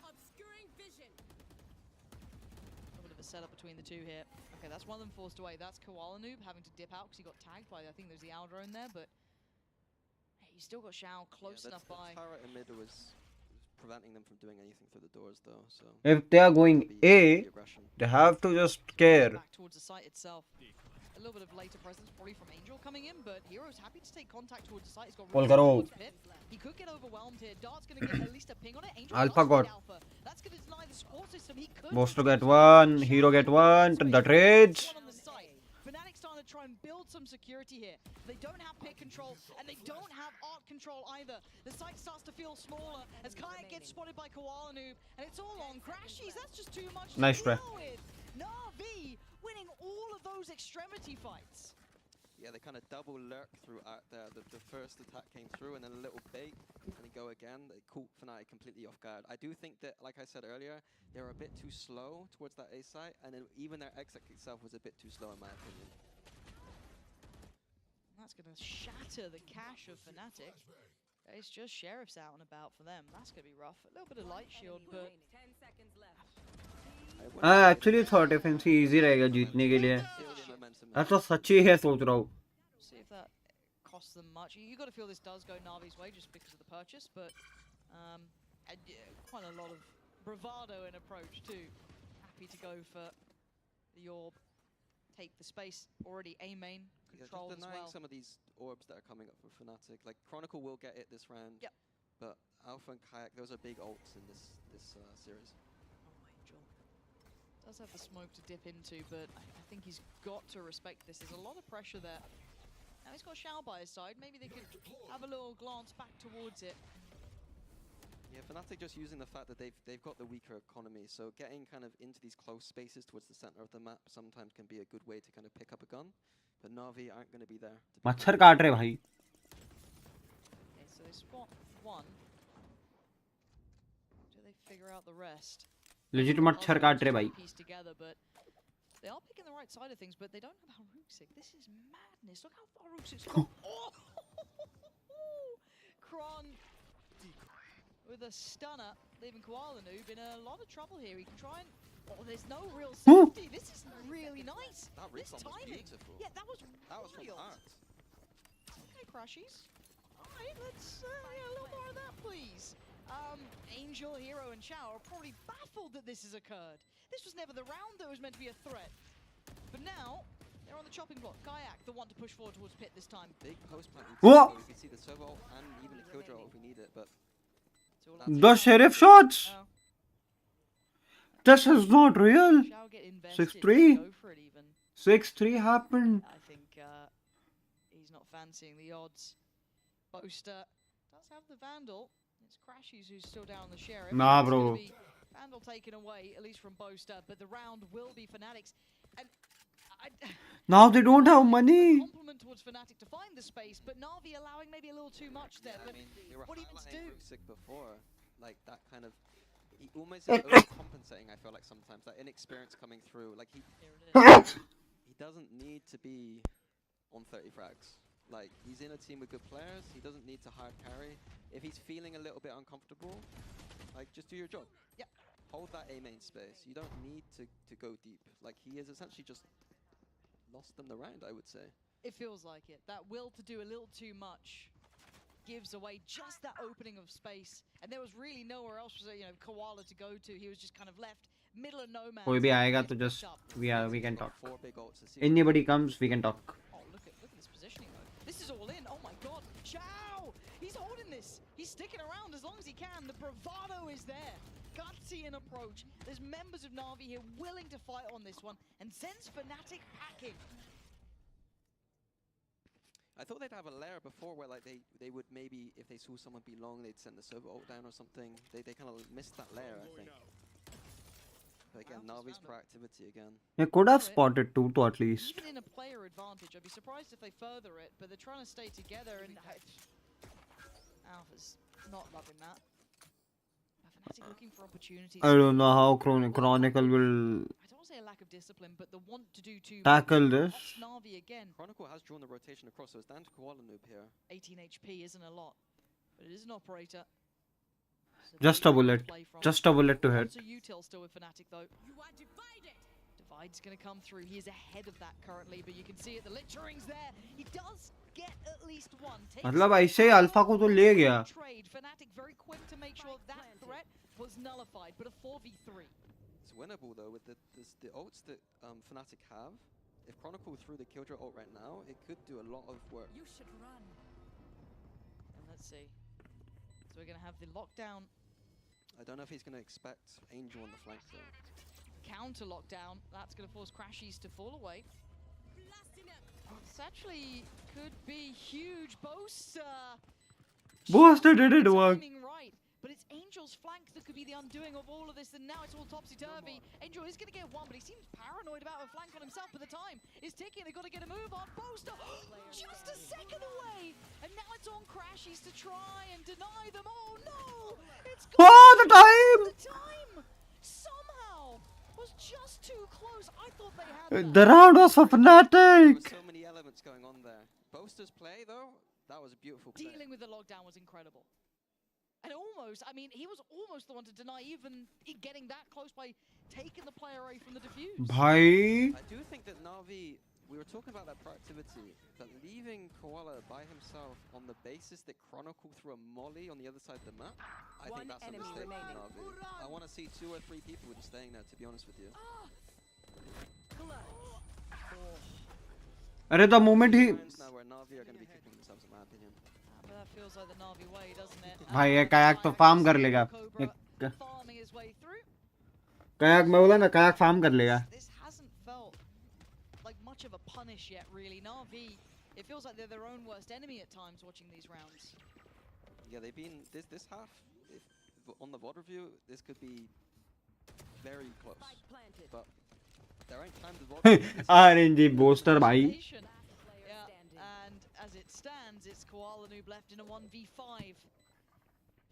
Obscuring vision. A bit of a setup between the two here. Okay, that's one of them forced away. That's Koala Noob having to dip out because he got tagged by, I think there's the Aldrone there, but hey, you still got Shao close enough by. Tara in mid was preventing them from doing anything through the doors though, so... If they are going A, they have to just care. Back towards the site itself. A little bit of later presence probably from Angel coming in, but Hero's happy to take contact towards the site. He's got Polkaro. He could get overwhelmed here. Dart's going to get at least a ping on it. Angel Alpha got. Alpha. That's going to deny the support system. He could. Boaster get one, Hero get one, the trades. Fnatic's starting to try and build some security here. They don't have pick control, and they don't have art control either. The site starts to feel smaller as Kayak gets spotted by Koala Noob, and it's all on Crashies. That's just too much Nice to try. deal with. Na'Vi winning all of those extremity fights. Yeah, they kind of double lurk through art there. The first attack came through and then a little bait and they go again. They caught Fnatic completely off guard. I do think that, like I said earlier, they were a bit too slow towards that A site, and then even their exit itself was a bit too slow in my opinion. That's going to shatter the cache of Fnatic. It's just Sheriff's out and about for them. That's going to be rough. A little bit of light shield, but... 10 seconds left. I actually thought FNC easy रहेगा जीतने के लिए. That's what सच्ची है सोच रहा हूँ. See if that costs them much. You got to feel this does go Navi's way just because of the purchase, but and, quite a lot of bravado in approach too. Happy to go for the orb, take the space. Already A main controlled just denying as well. some of these orbs that are coming up from Fnatic. Like Chronicle will get it this round. Yep. But Alpha and Kayak, those are big ults in this series. Oh, Angel does have the smoke to dip into, but I think he's got to respect this. There's a lot of pressure there. Now he's got Shao by his side. Maybe they could have a little glance back towards it. Yeah, Fnatic just using the fact that they've got the weaker economy, so getting kind of into these close spaces towards the center of the map sometimes can be a good way to kind of pick up a gun. But Navi aren't going to be there. मच्छर काट रहे भाई. Okay, so they spot one. Do they figure out the rest? Legit मच्छर काट रहे भाई. Piece together, but they are picking the right side of things, but they don't have Haruksik. This is madness. Look how far Haruksik's gone. Oh! Kron with a stunner, leaving Koala Noob in a lot of trouble here. He can try and... Oh, there's no real safety. This is really nice. That This recon was timing. beautiful. Yeah, that was That was from wild. Art. Okay, Crashies. Alright, let's get a little more of that, please. Angel, Hero, and Chao are probably baffled that this has occurred. This was never the round that was meant to be a threat. But now, they're on the chopping block. Kayak, the one to push forward towards Pit this time. Big post plant. Whoa! You can see the servo ult and even the killjoy ult if we need it, but It's all up to The Chao. sheriff shots. Now, This is not real. Chao get invested. 6-3. Go for it even. 6-3 happened. I think he's not fancying the odds. Boaster does have the Vandal. It's Crashies who's still down on the Sheriff. Nah, It's gonna bro. be Vandal taken away, at least from Boaster, but the round will be Fnatic's. And Now they don't have money. compliment towards Fnatic to find the space, but Navi allowing maybe a little too much there. yeah, I But mean, they were what are you meant to highlighting do? Rusick before, like that kind of, he almost is overcompensating. I feel like sometimes that inexperience coming through, like he doesn't need to be on 30 frags. Like he's in a team with good players. He doesn't need to hard carry. If he's feeling a little bit uncomfortable, like just do your job. Yep. Hold that A main space. You don't need to go deep. Like he has essentially just lost them the round, I would say. It feels like it. That will to do a little too much gives away just that opening of space. And there was really nowhere else for, Koala to go to. He was just kind of left middle of no man's कोई भी land. आएगा Let's तो push just up. we can talk. 4 big ults to see. Anybody comes, we can talk. Oh, look at this positioning though. This is all in. Oh my god. Chao! He's holding this. He's sticking around as long as he can. The bravado is there. Gutsy in approach. There's members of Navi here willing to fight on this one and sends Fnatic packing. I thought they'd have a layer before where like they would maybe, if they saw someone be long, they'd send the server ult down or something. They kind of missed that layer, I think. But again, Navi's proactivity again. They could have spotted two to at least. Even in a player advantage, I'd be surprised if they further it, but they're trying to stay together and Alpha's not loving that. Fnatic looking for opportunities. I don't know how Chronicle will I don't want to say a lack of discipline, but the want to do too tackle much. this. That's Navi again. Chronicle has drawn the rotation across, so it's down to Koala Noob here. 18 HP isn't a lot, but it is an operator. So Just they a have to bullet. play from. Just a bullet to hit. Lots of util still with Fnatic though. You are divided. Divide's going to come through. He is ahead of that currently, but you can see it. The littering's there. He does get at least one. मतलब ऐसे ही alpha को तो ले गया. Trade. Fnatic very quick to make sure that threat was nullified, but a 4v3. It's winnable though with the ults that Fnatic have. If Chronicle threw the Killjoy ult right now, it could do a lot of work. You should run. And let's see. So we're going to have the lockdown, I don't know if he's going to expect Angel on the flank though. counter lockdown. That's going to force Crashies to fall away. Blasting him. This actually could be huge. Boaster. Boaster didn't work. Timing right, but it's Angel's flank that could be the undoing of all of this, and now it's all topsy-turvy. Angel is going to get one, but he seems paranoid about a flank on himself, but the time is ticking. They've got to get a move on. Boaster, just a second away, and now it's on Crashies to try and deny them. Oh no! It's gone. Oh, the time! The time somehow was just too close. I thought they had that. The round was for There Fnatic. were so many elements going on there. Boaster's play, though, that was a beautiful play. Dealing with the lockdown was incredible. And almost, I mean, he was almost the one to deny even getting that close by taking the player away from the defuse. Bhai, I do think that Navi, we were talking about that proactivity, but leaving Koala by himself on the basis that Chronicle threw a molly on the other side of the map, I think that's a mistake for Navi. I want to see 2 or 3 people just staying there, to be honest with you. अरे the moment he Times now where Navi are going to be kicking themselves, in my opinion. But that feels like the Navi way, doesn't it? भाई ये kayak तो farm कर लेगा. Cobra farming his way through. Kayak मैं बोला ना kayak farm कर लेगा. This hasn't felt like much of a punish yet, really. Navi, it feels like they're their own worst enemy at times watching these rounds. Yeah, they've been, this half, if, on the VOD review, this could be very close. But there ain't time to VOD. RNG booster भाई. Yeah, and as it stands, it's Koala Noob left in a 1v5.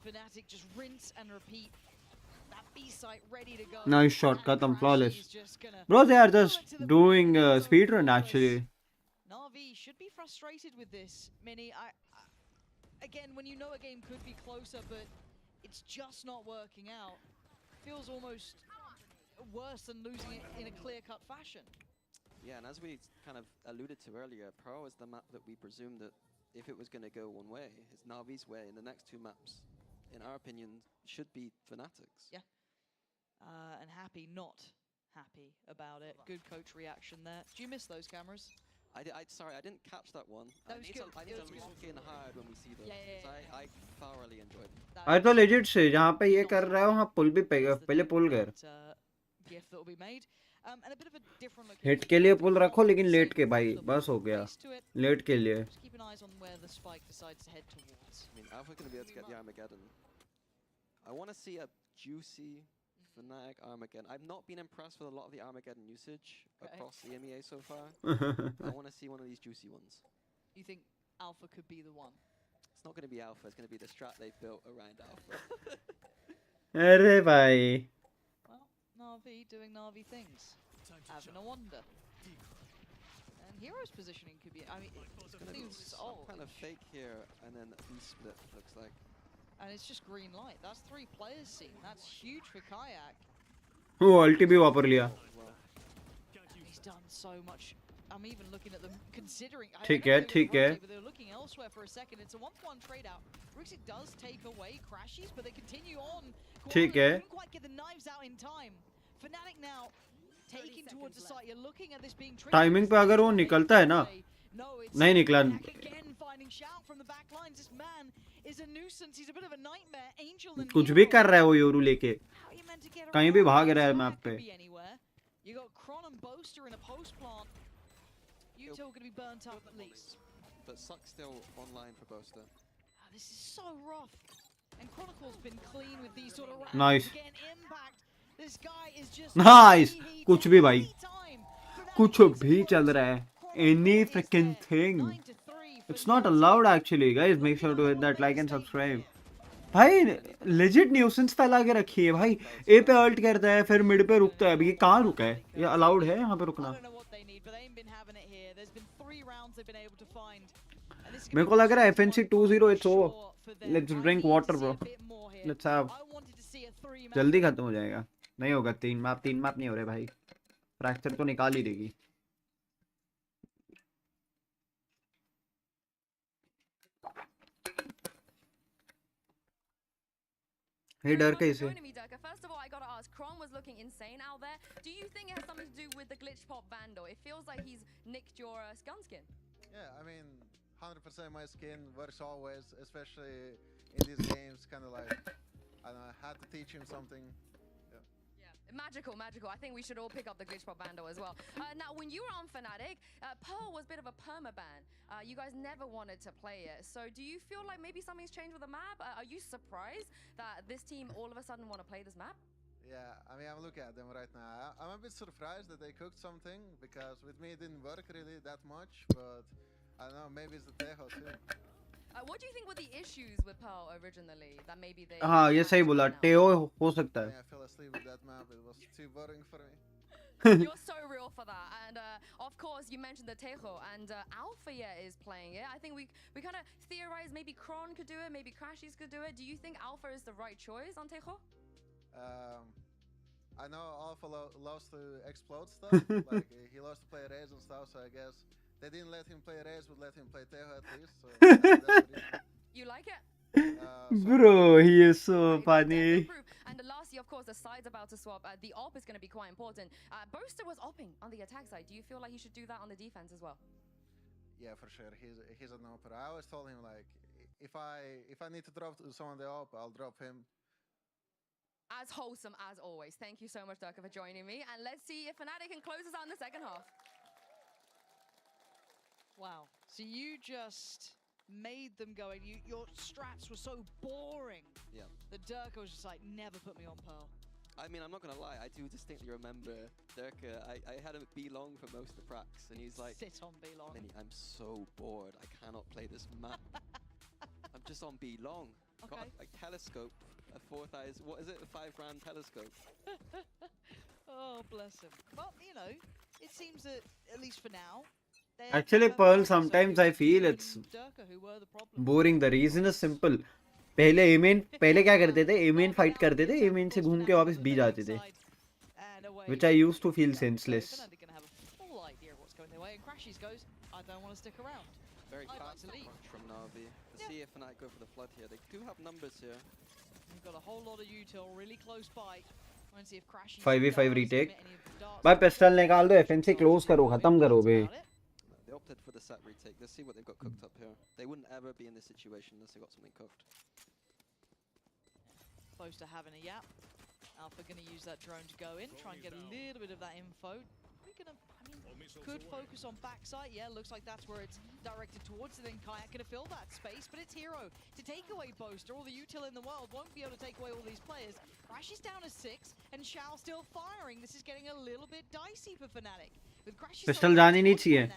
Fnatic just rinse and repeat. That B site ready to go. Nice shot, And cut them Crashies flawless. just gonna Bro, they are pull just it to the doing point. So speedrun flawless. actually. Navi should be frustrated with this, Mini. Again, when you know a game could be closer, but it's just not working out, feels almost worse than losing it in a clear-cut fashion. Yeah, and as we kind of alluded to earlier, Pro is the map that we presumed that if it was going to go one way, it's Navi's way, and the next 2 maps, in our opinion, should be Fnatic's. Yeah. And happy, not happy about it. Good coach reaction there. Do you miss those cameras? Sorry, I didn't catch that one. That I was need good. to, I need to look in hard when we see those. Yeah. I thoroughly enjoyed them. That अरे तो was legit से जहाँ पे ये not कर रहा है वहाँ पुल भी पे is the पहले पुल कर. that, gift that will be made. And a bit of a different location. Hit के लिए पुल रखो लेकिन Same लेट के with भाई the बस हो गया. face to it. लेट के लिए. Just keep an eye on where the spike decides to head towards. I mean, Alpha's going to be able to get the Armageddon. I want to see a juicy Fnatic Armageddon. I've not been impressed with a lot of the Armageddon usage Okay. across the EMEA so far. I want to see one of these juicy ones. You think Alpha could be the one? It's not going to be Alpha, it's going to be the strat they've built around Alpha. अरे भाई. Well, Navi doing Navi things. Having a wonder. And Hero's positioning could be. I mean, It's going to be some kind of fake here, and then a beast split, looks like. And it's just green light. That's 3 players seen. That's huge for Kayak. वो अल्टी भी वापर लिया. Well, He's done so much. I'm even looking at them considering. ठीक है, ठीक है. But they're looking elsewhere for a second. It's a 1-for-1 trade out. Rixik does take away Crashies, but they continue on. ठीक है. Couldn't quite get the knives out in time. Fnatic now taking towards the site. You're looking at this being tricky. Timing पे अगर वो निकलता है ना. No, it's नहीं निकला. Kayak again finding shout from the back lines. This man is a nuisance. He's a bit of a nightmare. Angel and कुछ भी Hero. कर रहा है वो योरू लेके. How are you meant to get कहीं भी around भाग this? रहा है That मैप could पे. be anywhere. You got Kron and Boaster in a post plant. You two are going to be burnt up at least. but Suck's still online for Boaster. This is so rough. And Chronicle's been clean with these sort of rounds. Nice. Again, impact. This guy is just Nice. he कुछ भी भाई. anytime. Fnatic कुछ takes भी the चल point. रहा है. Chronicle Any is freaking there. thing. 9-3 for It's not Fnatic. allowed actually, guys. Make sure to hit that like and subscribe. भाई legit nuisance फैला के रखी है भाई. ए पे अल्ट करता है फिर मिड पे रुकता है. अभी ये कहाँ रुका है? ये अलाउड है यहाँ पे I रुकना? don't know what they need, but they ain't been having it here. There's been 3 rounds they've been able to find. And this is मेरे gonna को be लग रहा है one FNC 2-0 it's over. sure for them. Let's I drink need to water, see bro. a bit more here. Let's have. I wanted to see a 3-man जल्दी खत्म हो जाएगा. नहीं होगा 3 मैप नहीं हो रहे भाई. फ्रैक्चर तो निकाल ही देगी. हे डर के इसे. Joining me, Durka. First of all, I gotta ask, Kron was looking insane out there. Do you think it has something to do with the glitch pop Vandal? It feels like he's nicked your gun skin. Yeah, I mean, 100% my skin works always, especially in these games. Kind of like, I don't know, I had to teach him something. Yeah, magical. I think we should all pick up the glitch pop Vandal as well. Now, when you were on Fnatic, Pearl was a bit of a permaban. You guys never wanted to play it. So do you feel like maybe something's changed with the map? Are you surprised that this team all of a sudden want to play this map? Yeah, I mean, I'm looking at them right now. I'm a bit surprised that they cooked something because with me it didn't work really that much, but I don't know, maybe it's the Tejo too. What do you think were the issues with Pearl originally that maybe they? हाँ ये सही बोला टेओ हो सकता I है mean, I fell asleep with that map, it was too boring for me. You're so real for that. And of course, you mentioned the Tejo, and Alpha is playing it. I think we kind of theorized maybe Kron could do it, maybe Crashies could do it. Do you think Alpha is the right choice on Tejo? I know Alpha loves to explode stuff, like he loves to play raids and stuff, so I guess they didn't let him play raids, but let him play Tejo at least, so that's the reason. You like it? Bro, he is so Right, funny. proof. And lastly, of course, the side's about to swap. The op is going to be quite important. Boaster was opping on the attack side. Do you feel like he should do that on the defense as well? Yeah, for sure. He's an opera. I always told him like, if I need to drop someone the op, I'll drop him. As wholesome as always. Thank you so much, Durka, for joining me. And let's see if Fnatic can close us out in the second half. Wow. So you just made them go, and your strats were so boring. Yeah. That Durka was just like, never put me on Pearl. I mean, I'm not gonna lie, I do distinctly remember Durka. I had him be long for most of the pracs, and he's like, sit on B long. Minnie, I'm so bored, I cannot play this map. I'm just on B long. Okay. Got a telescope, a 4,000, what is it, a $5,000 telescope? Oh, bless him. Well, you know, it seems that, at least for now, Actually, Pearl, sometimes I feel it's boring. The reason is simple. पहले क्या करते थे? A main fight करते थे, A main से घूम के वापस B जाते थे. Which I used to feel senseless. Very fast approach from Navi. Let's see if Fnatic go for the flood here. They do have numbers here. We've got a whole lot of util really close by. 5v5 retake. भाई pistol निकाल दो, FNC close करो, खत्म करो बे. They opted for the set retake. Let's see what they've got cooked up here. They wouldn't ever be in this situation unless they got something cooked. Close to having a yap. Alpha going to use that drone to go in, try and get a little bit of that info. We're gonna, I mean, could focus on backside. Yeah, looks like that's where it's directed towards. And then Kayak gonna fill that space, but it's Hero to take away Boaster. All the util in the world won't be able to take away all these players. Crash is down to 6, and Shao still firing. This is getting a little bit dicey for Fnatic. With Crash pistol जानी नहीं चाहिए.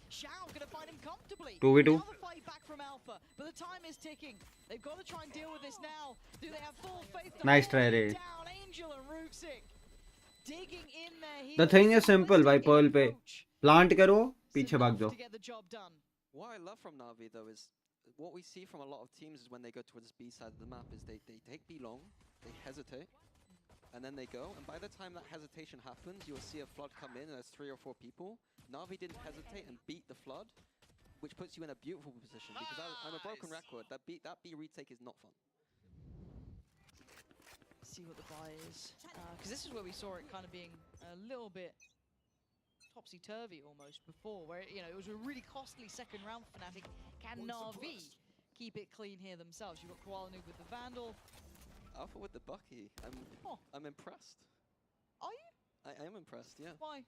Shao gonna find him comfortably. 2v2. Another fight back from Alpha, but the time is ticking. They've got to try and deal with this now. Do they have full faith? Nice try, Ray. Down Angel and Ruxic. Digging in there. The thing is simple, भाई Pearl पे. Plant करो, पीछे भाग जाओ. What I love from Navi though is what we see from a lot of teams is when they go towards B side of the map is they take B long, they hesitate, and then they go, and by the time that hesitation happens, you'll see a flood come in and there's 3 or 4 people. Navi didn't hesitate and beat the flood, which puts you in a beautiful position, because I'm a broken record. That B retake is not fun. See what the buy is, because this is where we saw it kind of being a little bit topsy-turvy almost before, where it was a really costly second round for Fnatic. Can Navi keep it clean here themselves? You've got Koala Noob with the Vandal. Alpha with the Bucky. I'm impressed. Are you? I am impressed, yeah. Why?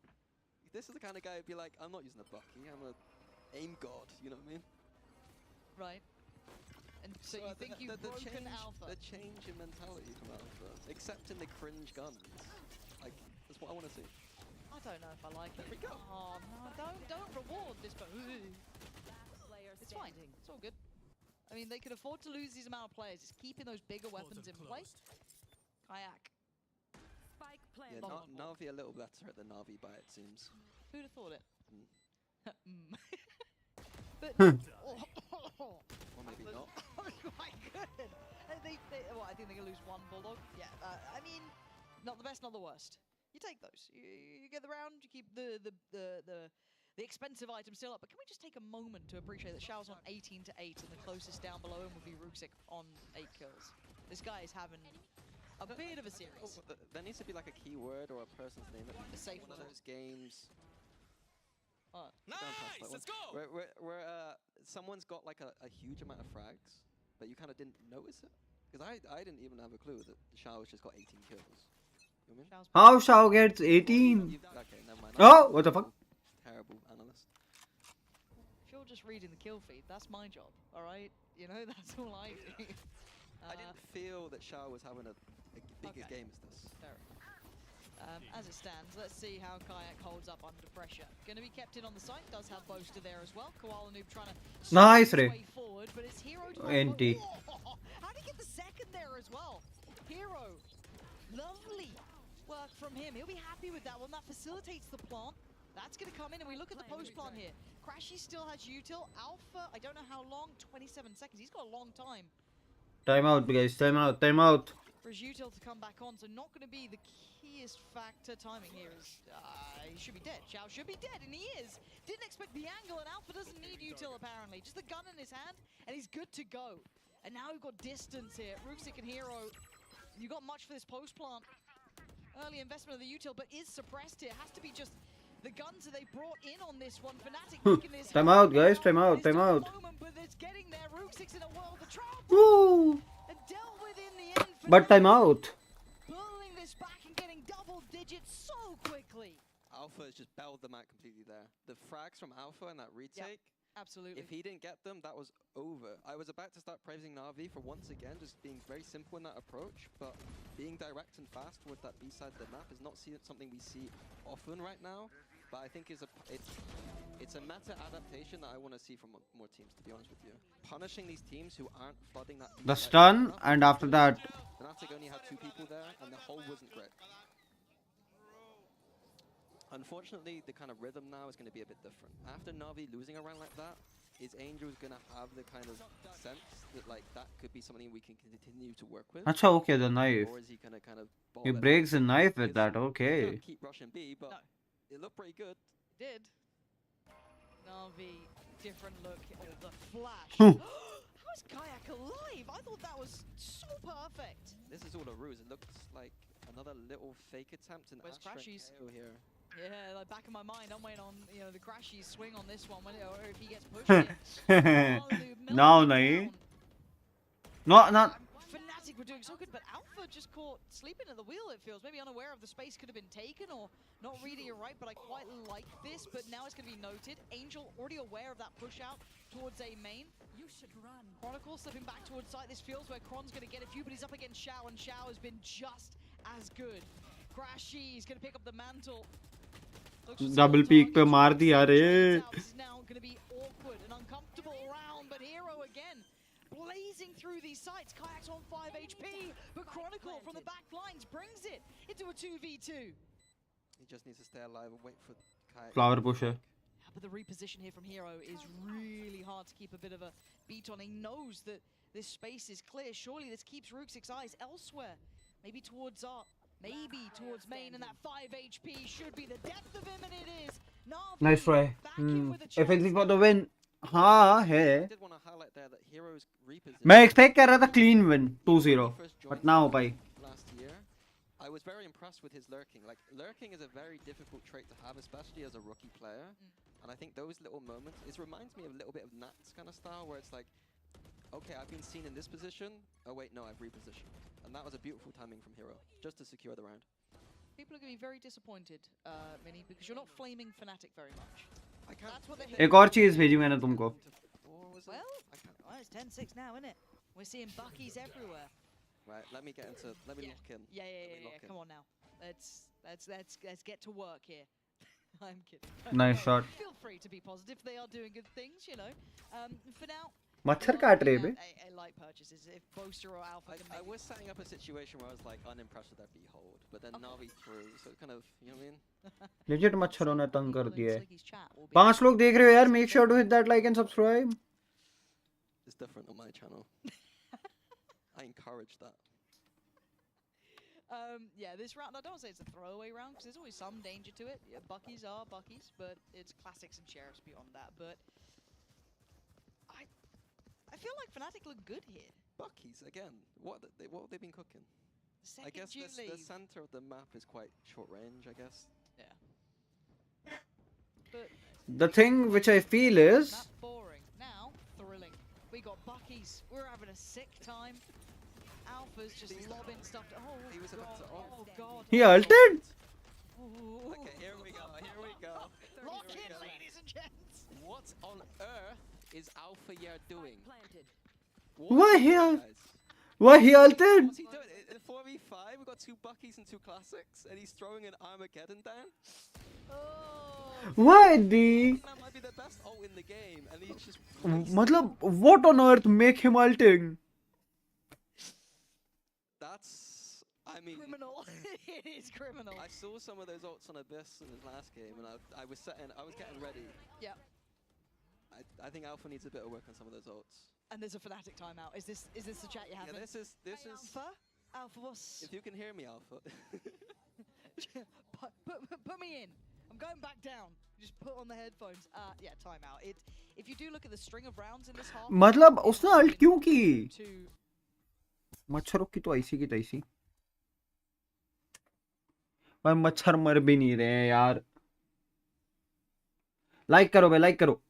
This is the kind of guy who'd be like, I'm not using the Bucky, I'm a aim god, you know what I mean? Right. And so you think you've broken Alpha? The change in mentality from Alpha, accepting the cringe guns. Like, that's what I want to see. I don't know if I like it. There we go. Oh no, don't reward this, but it's fine. It's all good. I mean, they could afford to lose these amount of players. Just keeping those bigger weapons in play. Kayak. Yeah, Navi a little better at the Navi buy, it seems. Who'd have thought it? But or maybe not. Oh my goodness! I think they're gonna lose 1 Bulldog. Yeah, I mean, not the best, not the worst. You take those. You get the round. You keep the expensive items still up. But can we just take a moment to appreciate that Shao's on 18 to 8, and the closest down below him would be Ruxic on 8 kills. This guy is having a bit of a series. There needs to be like a keyword or a person's name. A safe one of those games. Nice, let's go! Where someone's got like a huge amount of frags, but you kind of didn't notice it. Because I didn't even have a clue that Shao's just got 18 kills. You know what I mean? How Shao gets 18? Okay, never mind. Oh, what the fuck? Terrible analyst. you're just reading the kill feed, that's my job, all right? You know, that's all I do. I didn't feel that Shao was having a bigger Okay. game as this. Fair enough. As it stands, let's see how Kayak holds up under pressure. Going to be kept in on the site. Does have Boaster there as well. Koala Noob trying to Nice, his Ray. way forward, but it's Hero to NT. Whoa! How did he get the second there as well? Hero, lovely work from him. He'll be happy with that one. That facilitates the plant. That's going to come in, and we look at the post plant here. Crashy still has util. Alpha, I don't know how long. 27 seconds. He's got a long time Time out, guys. Time out. Time out. for his util to come back on, so not going to be the keyest factor. Timing here is, he should be dead. Xiao should be dead, and he is. Didn't expect the angle, and Alpha doesn't need util apparently. Just the gun in his hand, and he's good to go. And now we've got distance here. Ruxic and Hero, you got much for this post plant. Early investment of the util, but is suppressed here. Has to be just the guns that they brought in on this one. Fnatic making this. Time out, guys. Time out. Time out. Moment, but it's getting there. Ruxic's in a world of trouble. Woo! And dealt with in the end. But time out. Pulling this back and getting double digits so quickly. Alpha has just bailed them out completely there. The frags from Alpha and that retake, Absolutely. if he didn't get them, that was over. I was about to start praising Navi for once again just being very simple in that approach, but being direct and fast towards that B side of the map is not something we see often right now. But I think it's a meta adaptation that I want to see from more teams, to be honest with you. Punishing these teams who aren't flooding that B The side stun, enough. and after that, Fnatic only had 2 people there, and the hole wasn't great. Unfortunately, the kind of rhythm now is going to be a bit different. After Navi losing a round like that, is Angel's going to have the kind of sense that like that could be something we can continue to work with? Acha, okay, the knife. Or is he going to kind of ball He it breaks the out? knife with that. He Okay. can't keep rushing B, but No. it looked pretty good. Did. Navi, different look. Oh, the flash. Hmm. How is Kayak alive? I thought that was so perfect. This is all a ruse. It looks like another little fake attempt in Where's Astra and Crashies? KO here. Yeah, like back in my mind, I'm waiting on the Crashies swing on this one, or if he gets pushed in. No, nahi. Not. Fnatic were doing so good, but Alpha just caught sleeping at the wheel, it feels. Maybe unaware of the space could have been taken, or not reading it right, but I quite like this. But now it's going to be noted. Angel already aware of that push out towards A main. You should run. Chronicle slipping back towards site. This feels where Kron's going to get a few, but he's up against Shao, and Shao has been just as good. Crashy is going to pick up the mantle. Double peak पे मार दिया रे. This is now going to be awkward and uncomfortable round, but Hero again blazing through these sites. Kayak's on 5 HP, but Chronicle from the back lines brings it into a 2v2. He just needs to stay alive and wait for Kayak. Flower pusher. But the reposition here from Hero is really hard to keep a bit of a beat on. He knows that this space is clear. Surely this keeps Ruxic's eyes elsewhere. Maybe towards Art. Maybe towards main, and that 5 HP should be the depth of him, and it is. Navi Nice try. back in with a chance. FNC for the win. हाँ है. I did want to highlight there that Hero's reposition. मैं expect कर रहा था clean win 2-0. But ना हो पाई. Last year, I was very impressed with his lurking. Like, lurking is a very difficult trait to have, especially as a rookie player. And I think those little moments, it reminds me of a little bit of Nat's kind of style, where it's like, okay, I've been seen in this position. Oh wait, no, I've repositioned. And that was a beautiful timing from Hero, just to secure the round. People are going to be very disappointed, Mini, because you're not flaming Fnatic very much. I can't. That's what they एक और चीज भेजी मैंने तुमको. Well, it's 10-6 now, isn't it? We're seeing Buckies everywhere. Right, let me get into, let me lock in. Yeah. Let me lock in. Come on now. Let's get to work here. I'm kidding. Nice shot. Feel free to be positive. They are doing good things, you know. For now, मच्छर काट रहे बे. a light purchases. If Boaster or Alpha can I make was setting up a situation where I was like unimpressed with their B hold, but then Navi threw, so it kind of, you know what I mean? Legit मच्छरों ने तंग कर दिया है. Slicky's chat will be 5 लोग देख रहे हो यार. Make sure to hit that like and subscribe. It's different on my channel. I encourage that. Yeah, this round, I don't want to say it's a throwaway round, because there's always some danger to it. Yeah, Buckies are Buckies, but it's classics and sheriffs beyond that. But I feel like Fnatic look good here. Buckies, again, what have they been cooking? The I guess second you the leave, center of the map is quite short range, I guess. yeah. But The thing which I feel is not boring. Now, thrilling. We got Buckies. We're having a sick time. Alpha's just lobbing stuff to. Oh, He was about God. to ult. Oh, God. he ulted. Ooh. Okay, here we go, here we go. Lock Here we in, go. ladies and gents. What on earth is Alpha Year doing? What is he doing, here? guys? What he altered? What's he doing? In 4v5, we've got 2 Buckies and 2 Classics, and he's throwing an Armageddon down? What the? That might be the best ult in the game, and he's just... Matlab, what on earth make him ulting? That's... I mean... Criminal. It is criminal. I saw some of those ults on Abyss in his last game, and I was getting ready. Yeah. I think Alpha needs a bit of work on some of those ults. And there's a Fnatic timeout. Is this the chat you have? Yeah, this is... Alpha, what's... If you can hear me, Alpha. put me in. I'm going back down. Just put on the headphones. Yeah, timeout. If you do look at the string of rounds in this half... मतलब उसने alt क्यों की? मच्छरों की तो ऐसी की तैसी। भाई मच्छर मर भी नहीं रहे हैं यार। लाइक करो भाई, लाइक करो।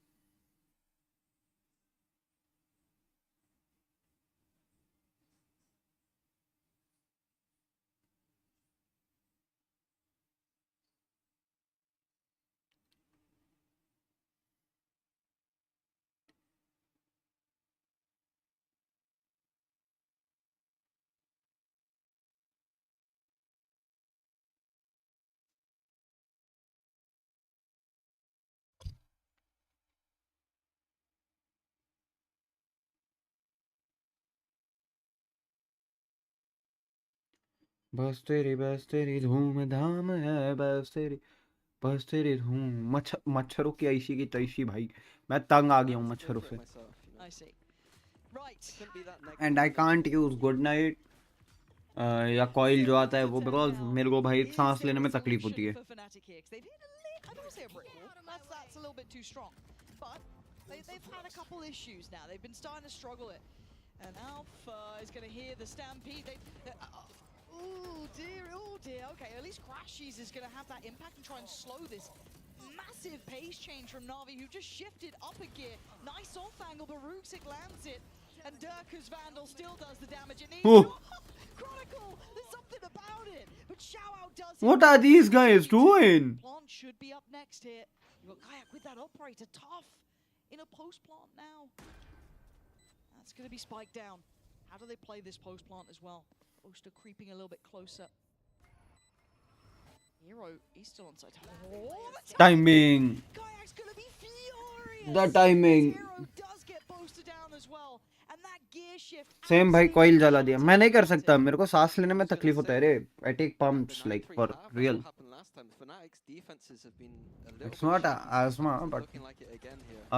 बस तेरी धूमधाम है, बस तेरी धूम। मच्छरों की ऐसी की तैसी भाई, मैं तंग आ गया हूँ मच्छरों से। And I can't use good night या कॉइल जो आता है वो, बिकॉज मेरे को भाई सांस लेने में तकलीफ होती है। They've had a couple issues now. They've been starting to struggle it. And Alpha is going to hear the stampede. Oh dear. Okay, at least Crashies is going to have that impact and try and slow this massive pace change from Navi, who just shifted up a gear. Nice off angle, but Ruxic lands it. And Durka's Vandal still does the damage it needs. Oh. Chronicle, there's something about it. But Xiao does it. What are these guys doing? Plant should be up next here. You've got Kayak with that operator. Tough in a post plant now. That's going to be spiked down. How do they play this post plant as well? Oster creeping a little bit closer. Hero, he's still on side. Oh, Timing. Kayak's gonna be furious. The timing. Hero does get boosted down as well. And that gear shift. Same भाई coil जला दिया। मैं नहीं कर सकता, मेरे को सांस लेने में तकलीफ होता है रे। I take pumps like for real. It's not asthma, but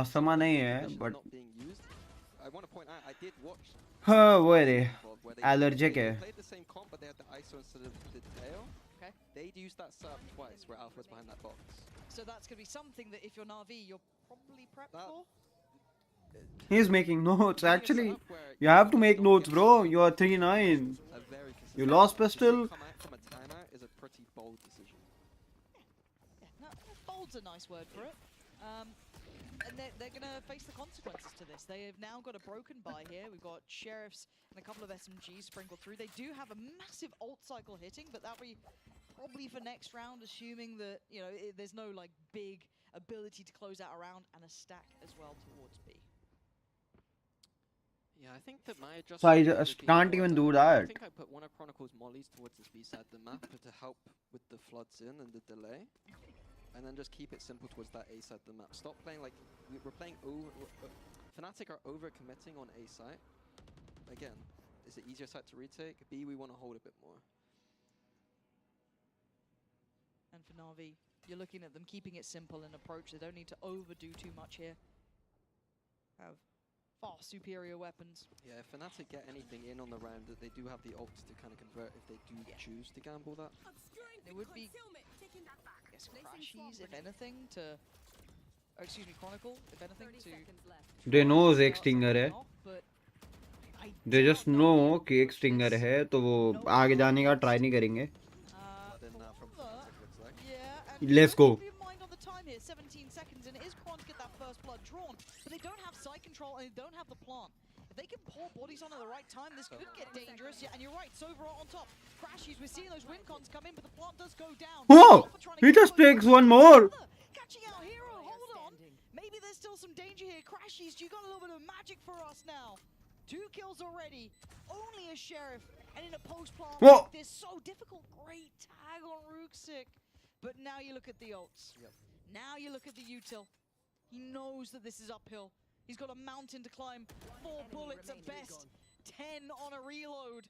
asthma नहीं है, but हाँ वो है रे, allergic है। They'd used that setup twice where Alpha was behind that box. So that's going to be something that if you're Na'Vi, you're probably prepped for. He's making notes. Actually, you have to make notes, bro. You are 3-9. You lost pistol. Come out from a timeout is a pretty bold decision. Yeah, no, bold's a nice word for it. And they're going to face the consequences to this. They have now got a broken buy here. We've got Sheriffs and a couple of SMGs sprinkled through. They do have a massive ult cycle hitting, but that'll be probably for next round, assuming that, you know, there's no like big ability to close out a round, and a stack as well towards B. Yeah, I think that my adjustment... So I just can't even do that. I think I put one of Chronicle's mollies towards this B side of the map to help with the floods in and the delay. And then just keep it simple towards that A side of the map. Stop playing like... We're playing... Fnatic are over-committing on A site. Again, it's an easier site to retake. B, we want to hold a bit more. And for Na'Vi, you're looking at them keeping it simple in approach. They don't need to overdo too much here. Have far superior weapons. Yeah, if Fnatic get anything in on the round, they do have the ults to kind of convert if they do choose to gamble that. It would be, I guess, Crashies, if anything, to... Oh, excuse me, Chronicle, if anything, to... They know एक stinger है. They just know कि एक stinger है, तो वो आगे जाने का try नहीं करेंगे. Let's go. 17 seconds, and it is Quan to get that first blood drawn, but they don't have side control and they don't have the plant. If they can pour bodies on at the right time, this could get dangerous. Yeah, and you're right, Sova on top. Crashies, we're seeing those win cons come in, but the plant does go down. Oh! He just takes one more! Catching out Hero, hold on. Maybe there's still some danger here. Crashies, you got a little bit of magic for us now. 2 kills already. Only a sheriff. And in a post-plant Whoa. like this, so difficult. Great tag on Rooksik. But now you look at the ults. Yep. Now you look at the util. He knows that this is uphill. He's got a mountain to climb. 4 bullets at best. 10 on a reload.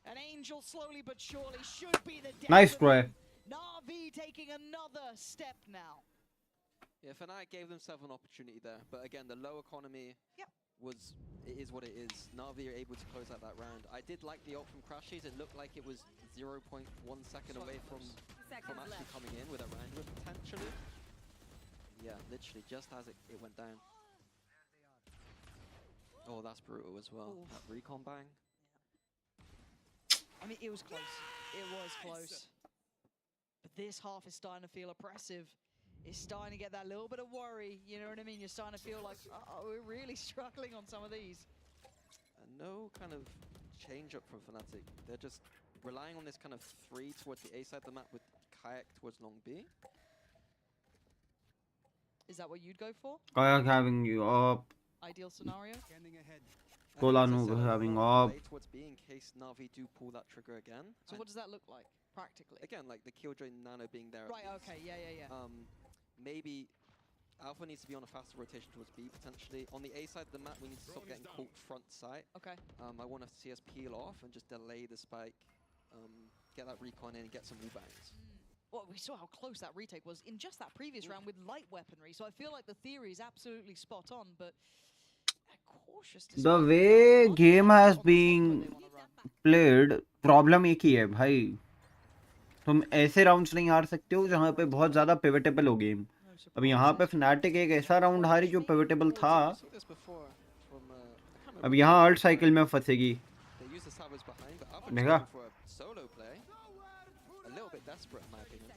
An Angel slowly but surely should be the death Nice of try. him. Na'Vi taking another step now. Yeah, Fnatic gave themselves an opportunity there, but again, the low economy Yep. it is what it is. Na'Vi are able to close out that round. I did like the ult from Crashies. It looked like it was 0.1 second away from actually coming in with a round whip potentially. Yeah, literally just as it went down. Oh, that's brutal as well. Oof. That recon bang. I mean, it was close. It was close. But this half is starting to feel oppressive. It's starting to get that little bit of worry. You know what I mean? You're starting to feel like, uh-oh, we're really struggling on some of these. And no kind of change up from Fnatic. They're just relying on this kind of 3 towards the A side of the map with Kayak towards long B. Is that what you'd go for? Kayak having you up. Ideal scenario? Kolanu having up. Towards B in case Na'Vi do pull that trigger again. So And what does that look like, practically? again, like the Killjoy Nano being there. at Right, least. okay, yeah. Maybe Alpha needs to be on a faster rotation towards B potentially. On the A side of the map, we need to stop getting caught front sight. Okay. I want to see us peel off and just delay the spike, get that recon in and get some wall bangs. Well, we saw how close that retake was in just that previous round with light weaponry, so I feel like the theory is absolutely spot on, but cautious. The way game has been played, problem एक ही है भाई. तुम ऐसे rounds नहीं हार सकते हो जहाँ पे बहुत ज़्यादा पिवटेबल हो गेम. अब यहाँ पे Fnatic एक ऐसा राउंड हारी जो पिवटेबल था. अब यहाँ अल्ट साइकिल में फंसेगी. देखा? Desperate in my opinion.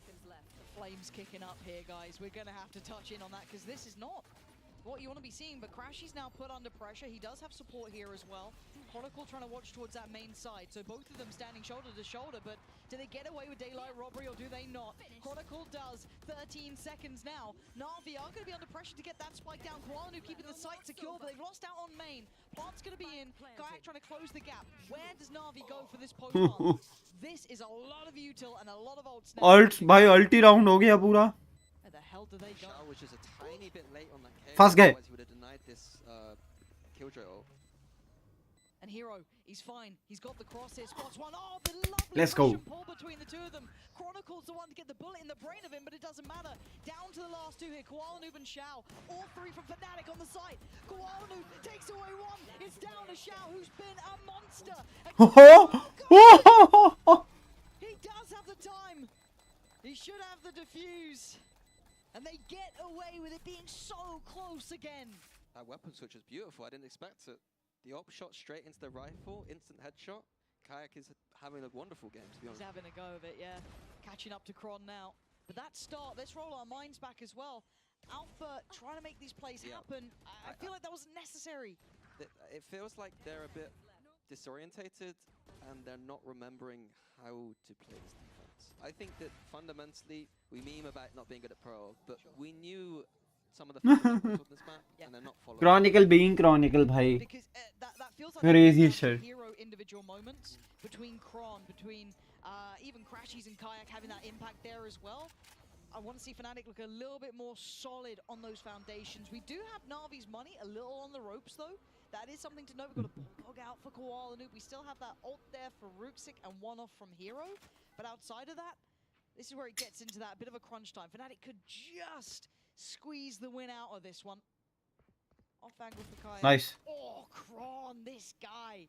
Flames kicking up here, guys. We're going to have to touch in on that because this is not what you want to be seeing. But Crashy's now put under pressure. He does have support here as well. Chronicle trying to watch towards that main side. So both of them standing shoulder to shoulder. But do they get away with daylight robbery or do they not? Chronicle does. 13 seconds now. Na'Vi are going to be under pressure to get that spike down. Koalanu keeping the site secure, but they've lost out on main. Plant's going to be in. Kayak trying to close the gap. Where does Na'Vi go for this post plant? This is a lot of util and a lot of ults now. Ults भाई ulti round हो गया पूरा. Where the hell do they go? Shao was just a tiny bit late on that kill. फंस गए. Otherwise he would have denied this Killjoy ult. And Hero, he's fine. He's got the cross here. Spots one. Oh, the lovely Let's go. push and pull between the two of them. Chronicle's the one to get the bullet in the brain of him, but it doesn't matter. Down to the last two here. Koalanu and Shao. All 3 from Fnatic on the site. Koalanu takes away one. It's down to Shao, who's been a monster. He does have the time. He should have the defuse. And they get away with it being so close again. That weapon switch is beautiful. I didn't expect it. The op shot straight into the rifle, instant headshot. Kayak is having a wonderful game, to be honest. He's having a go of it, yeah. Catching up to Kron now. But that start, let's roll our minds back as well. Alpha trying to make these plays happen. I feel like that wasn't necessary. It feels like they're a bit disorientated and they're not remembering how to play this defense. I think that fundamentally, we meme about not being good at pro, but we knew some of the fundamentals of this map, and they're not following. Chronicle being Chronicle भाई. Because that feels like Crazy shit. hero individual moments between Kron, between even Crashies and Kayak having that impact there as well. I want to see Fnatic look a little bit more solid on those foundations. We do have Na'Vi's money a little on the ropes though. That is something to note. We've got a Bulldog out for Koalanu. We still have that ult there for Rooksik and one off from Hero. But outside of that, this is where it gets into that bit of a crunch time. Fnatic could just squeeze the win out of this one. Off angle for Kayak. Nice. Oh, Kron, this guy.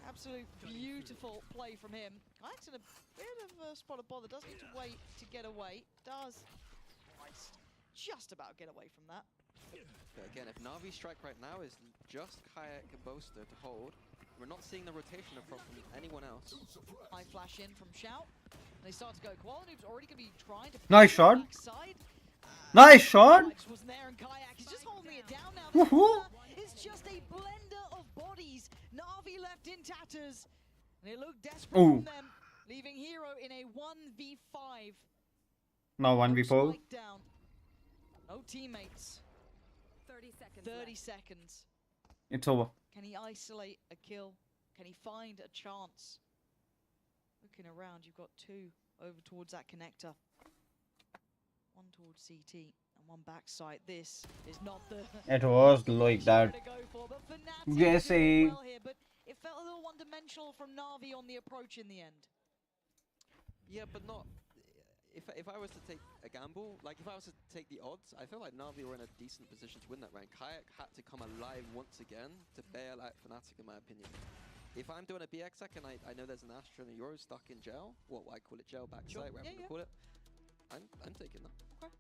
Absolute beautiful play from him. Kayak's in a bit of a spot of bother. Does need to wait to get away. Does just about get away from that. But again, if Navi's strike right now is just Kayak and Boaster to hold, we're not seeing the rotation from anyone else. High flash in from Shout. They start to go. Koalanu's already going to be trying to Nice shot. backside. Nice shot. Wasn't there, and Kayak is just holding it down now. Woohoo. It's just a blender of bodies. Navi left in tatters. And it looked desperate Ooh. from them, leaving Hero in a 1v5. Now 1v4. Spike down. No teammates. 30 seconds 30 left. seconds. It's over. Can he isolate a kill? Can he find a chance? Looking around, you've got two over towards that connector. One towards CT and one backside. This is not the It was like that. to go for, but Fnatic Yes, did it eh. well here, but it felt a little one-dimensional from Navi on the approach in the end. Yeah, but not. If I was to take a gamble, like if I was to take the odds, I feel like Navi were in a decent position to win that round. Kayak had to come alive once again to bail out Fnatic, in my opinion. If I'm doing a BXAC and I know there's an Astra and a Euro stuck in gel, what I call it, gel backside, Sure. whatever you call it, I'm taking that. Okay.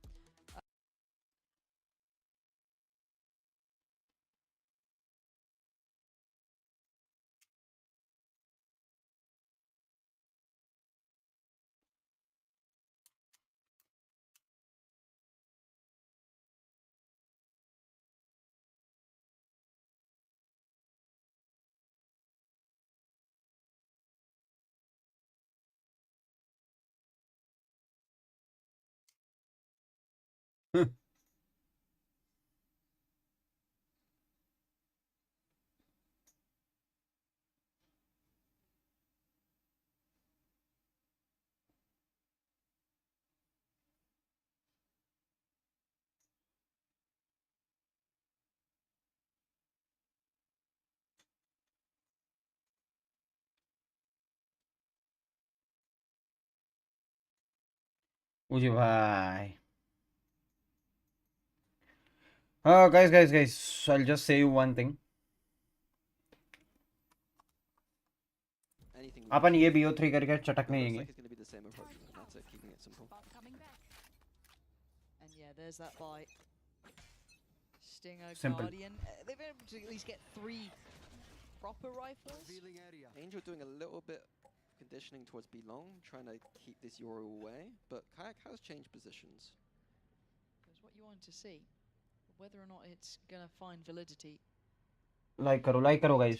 मुझे भाई. Guys. I'll just say you one thing. Anything we upon can ये achieve. BO3 करके It चटकने looks देंगे. like it's going to be the same approach from Fnatic, keeping it simple. Bob coming back. And yeah, there's that buy. Stinger, Simple. Guardian. They've been able to at least get 3 proper rifles. Angel doing a little bit of conditioning towards B long, trying to keep this Euro away, but Kayak has changed positions. That's what you wanted to see. Whether or not it's going to find validity, Like करो guys.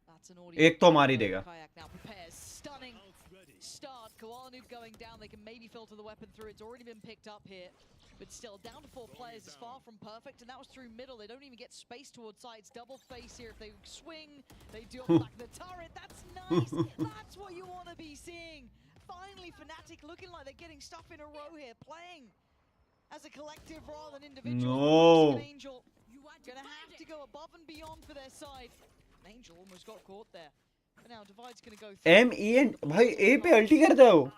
that's an audio. एक तो मार ही देगा. Kayak now prepares. Stunning start. Koala Noob going down. They can maybe filter the weapon through. It's already been picked up here. But still, down to 4 players is far from perfect, and that was through middle. They don't even get space towards sides. Double face here. If they swing, they do on the back of the turret. That's nice. That's what you want to be seeing. Finally, Fnatic looking like they're getting stuff in a row here, playing as a collective rather than individuals. No. Risk and Angel gonna have to go above and beyond for their side. Angel almost got caught there. But now Divide's gonna go through. MEN भाई A पे अल्टी करता है वो.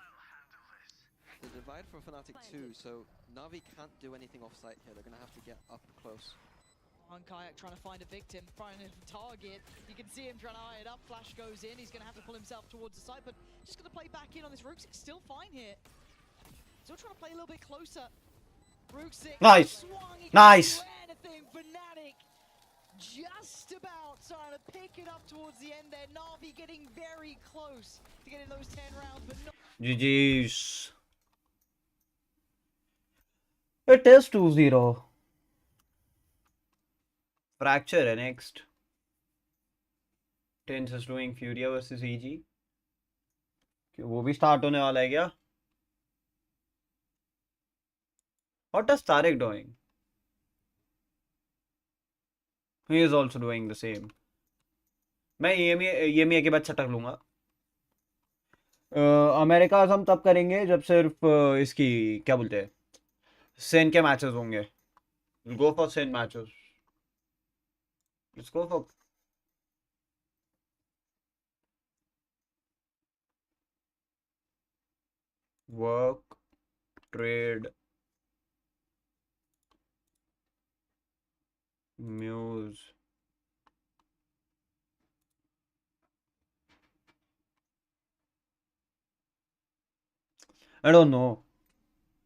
The divide for Fnatic 2, so Navi can't do anything off-site here. They're going to have to get up close. On Kayak trying to find a victim, finding a target. You can see him trying to eye it up. Flash goes in. He's going to have to pull himself towards the side, but just going to play back in on this. Rooksix still fine here. Still trying to play a little bit closer. Rooksix Nice. swung. He Nice. can't do anything. Fnatic just about trying to pick it up towards the end there. Navi getting very close to getting those 10 rounds, but no. GG's. It is 2-0. Fracture है next. Tense is doing Furia versus EG. वो भी start होने वाला है क्या? What is Tarek doing? He is also doing the same. मैं EMEA के बाद छटक लूंगा. अमेरिका हम तब करेंगे जब सिर्फ इसकी क्या बोलते हैं सेन के मैचेस होंगे. We'll go for Sen matches. Let's go for work, trade, muse. I don't know.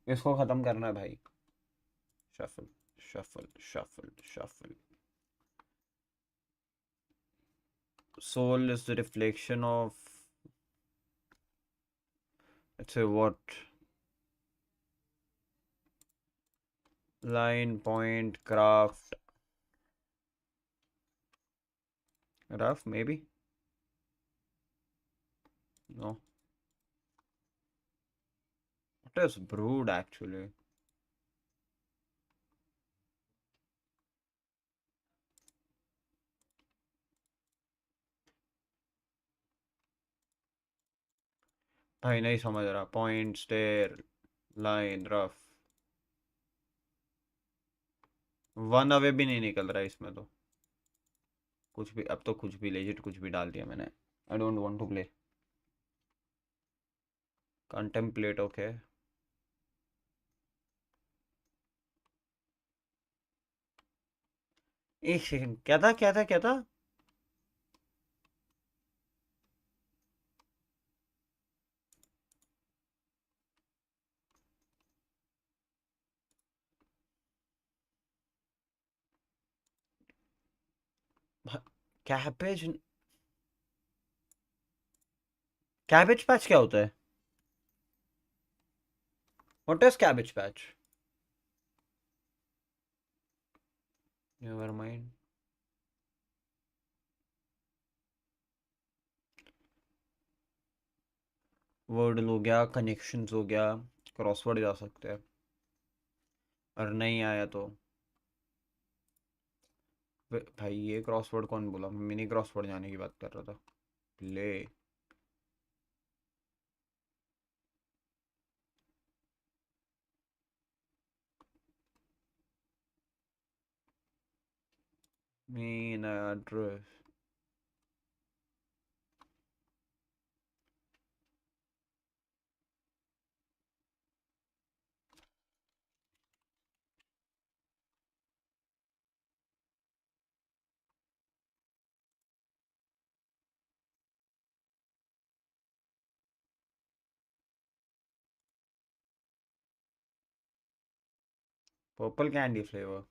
इसको खत्म करना है भाई. Shuffle, shuffle, shuffle, shuffle. Soul is the reflection of, let's say, what? Line, point, craft. Rough, maybe? No. What is brood actually? भाई नहीं समझ रहा, point, stair, line, rough, one away भी नहीं निकल रहा इसमें तो कुछ भी। अब तो कुछ भी लेजिट कुछ भी डाल दिया मैंने। I don't want to play. Contemplate, okay. एक सेकंड, क्या था क्या था क्या था? कैबेज, कैबेज पैच क्या होता है? What is cabbage patch? Never mind. Word हो गया, कनेक्शंस हो गया, क्रॉसवर्ड जा सकते हैं, और नहीं आया तो भाई ये क्रॉसवर्ड कौन बोला? मिनी क्रॉसवर्ड जाने की बात कर रहा था। ले main address, purple candy flavour.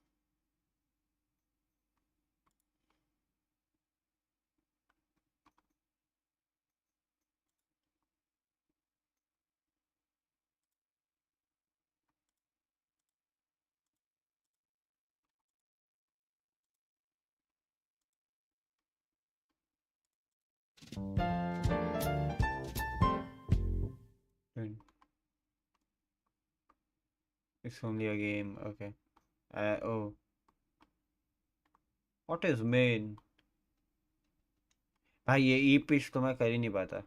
It's only a game, okay. Oh, what is main? भाई ये ई पिच तो मैं कर ही नहीं पाता।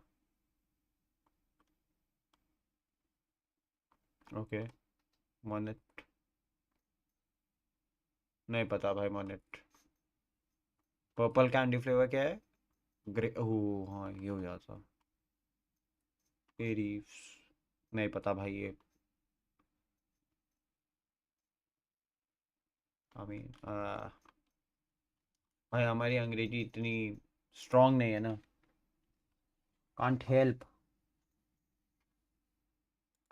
ओके, मोनेट नहीं पता भाई। मोनेट, पर्पल कैंडी फ्लेवर क्या है? ग्रे, ओह हाँ ये हो जाता। एरीज नहीं पता भाई ये। आई मीन भाई हमारी अंग्रेजी इतनी स्ट्रांग नहीं है ना, can't help.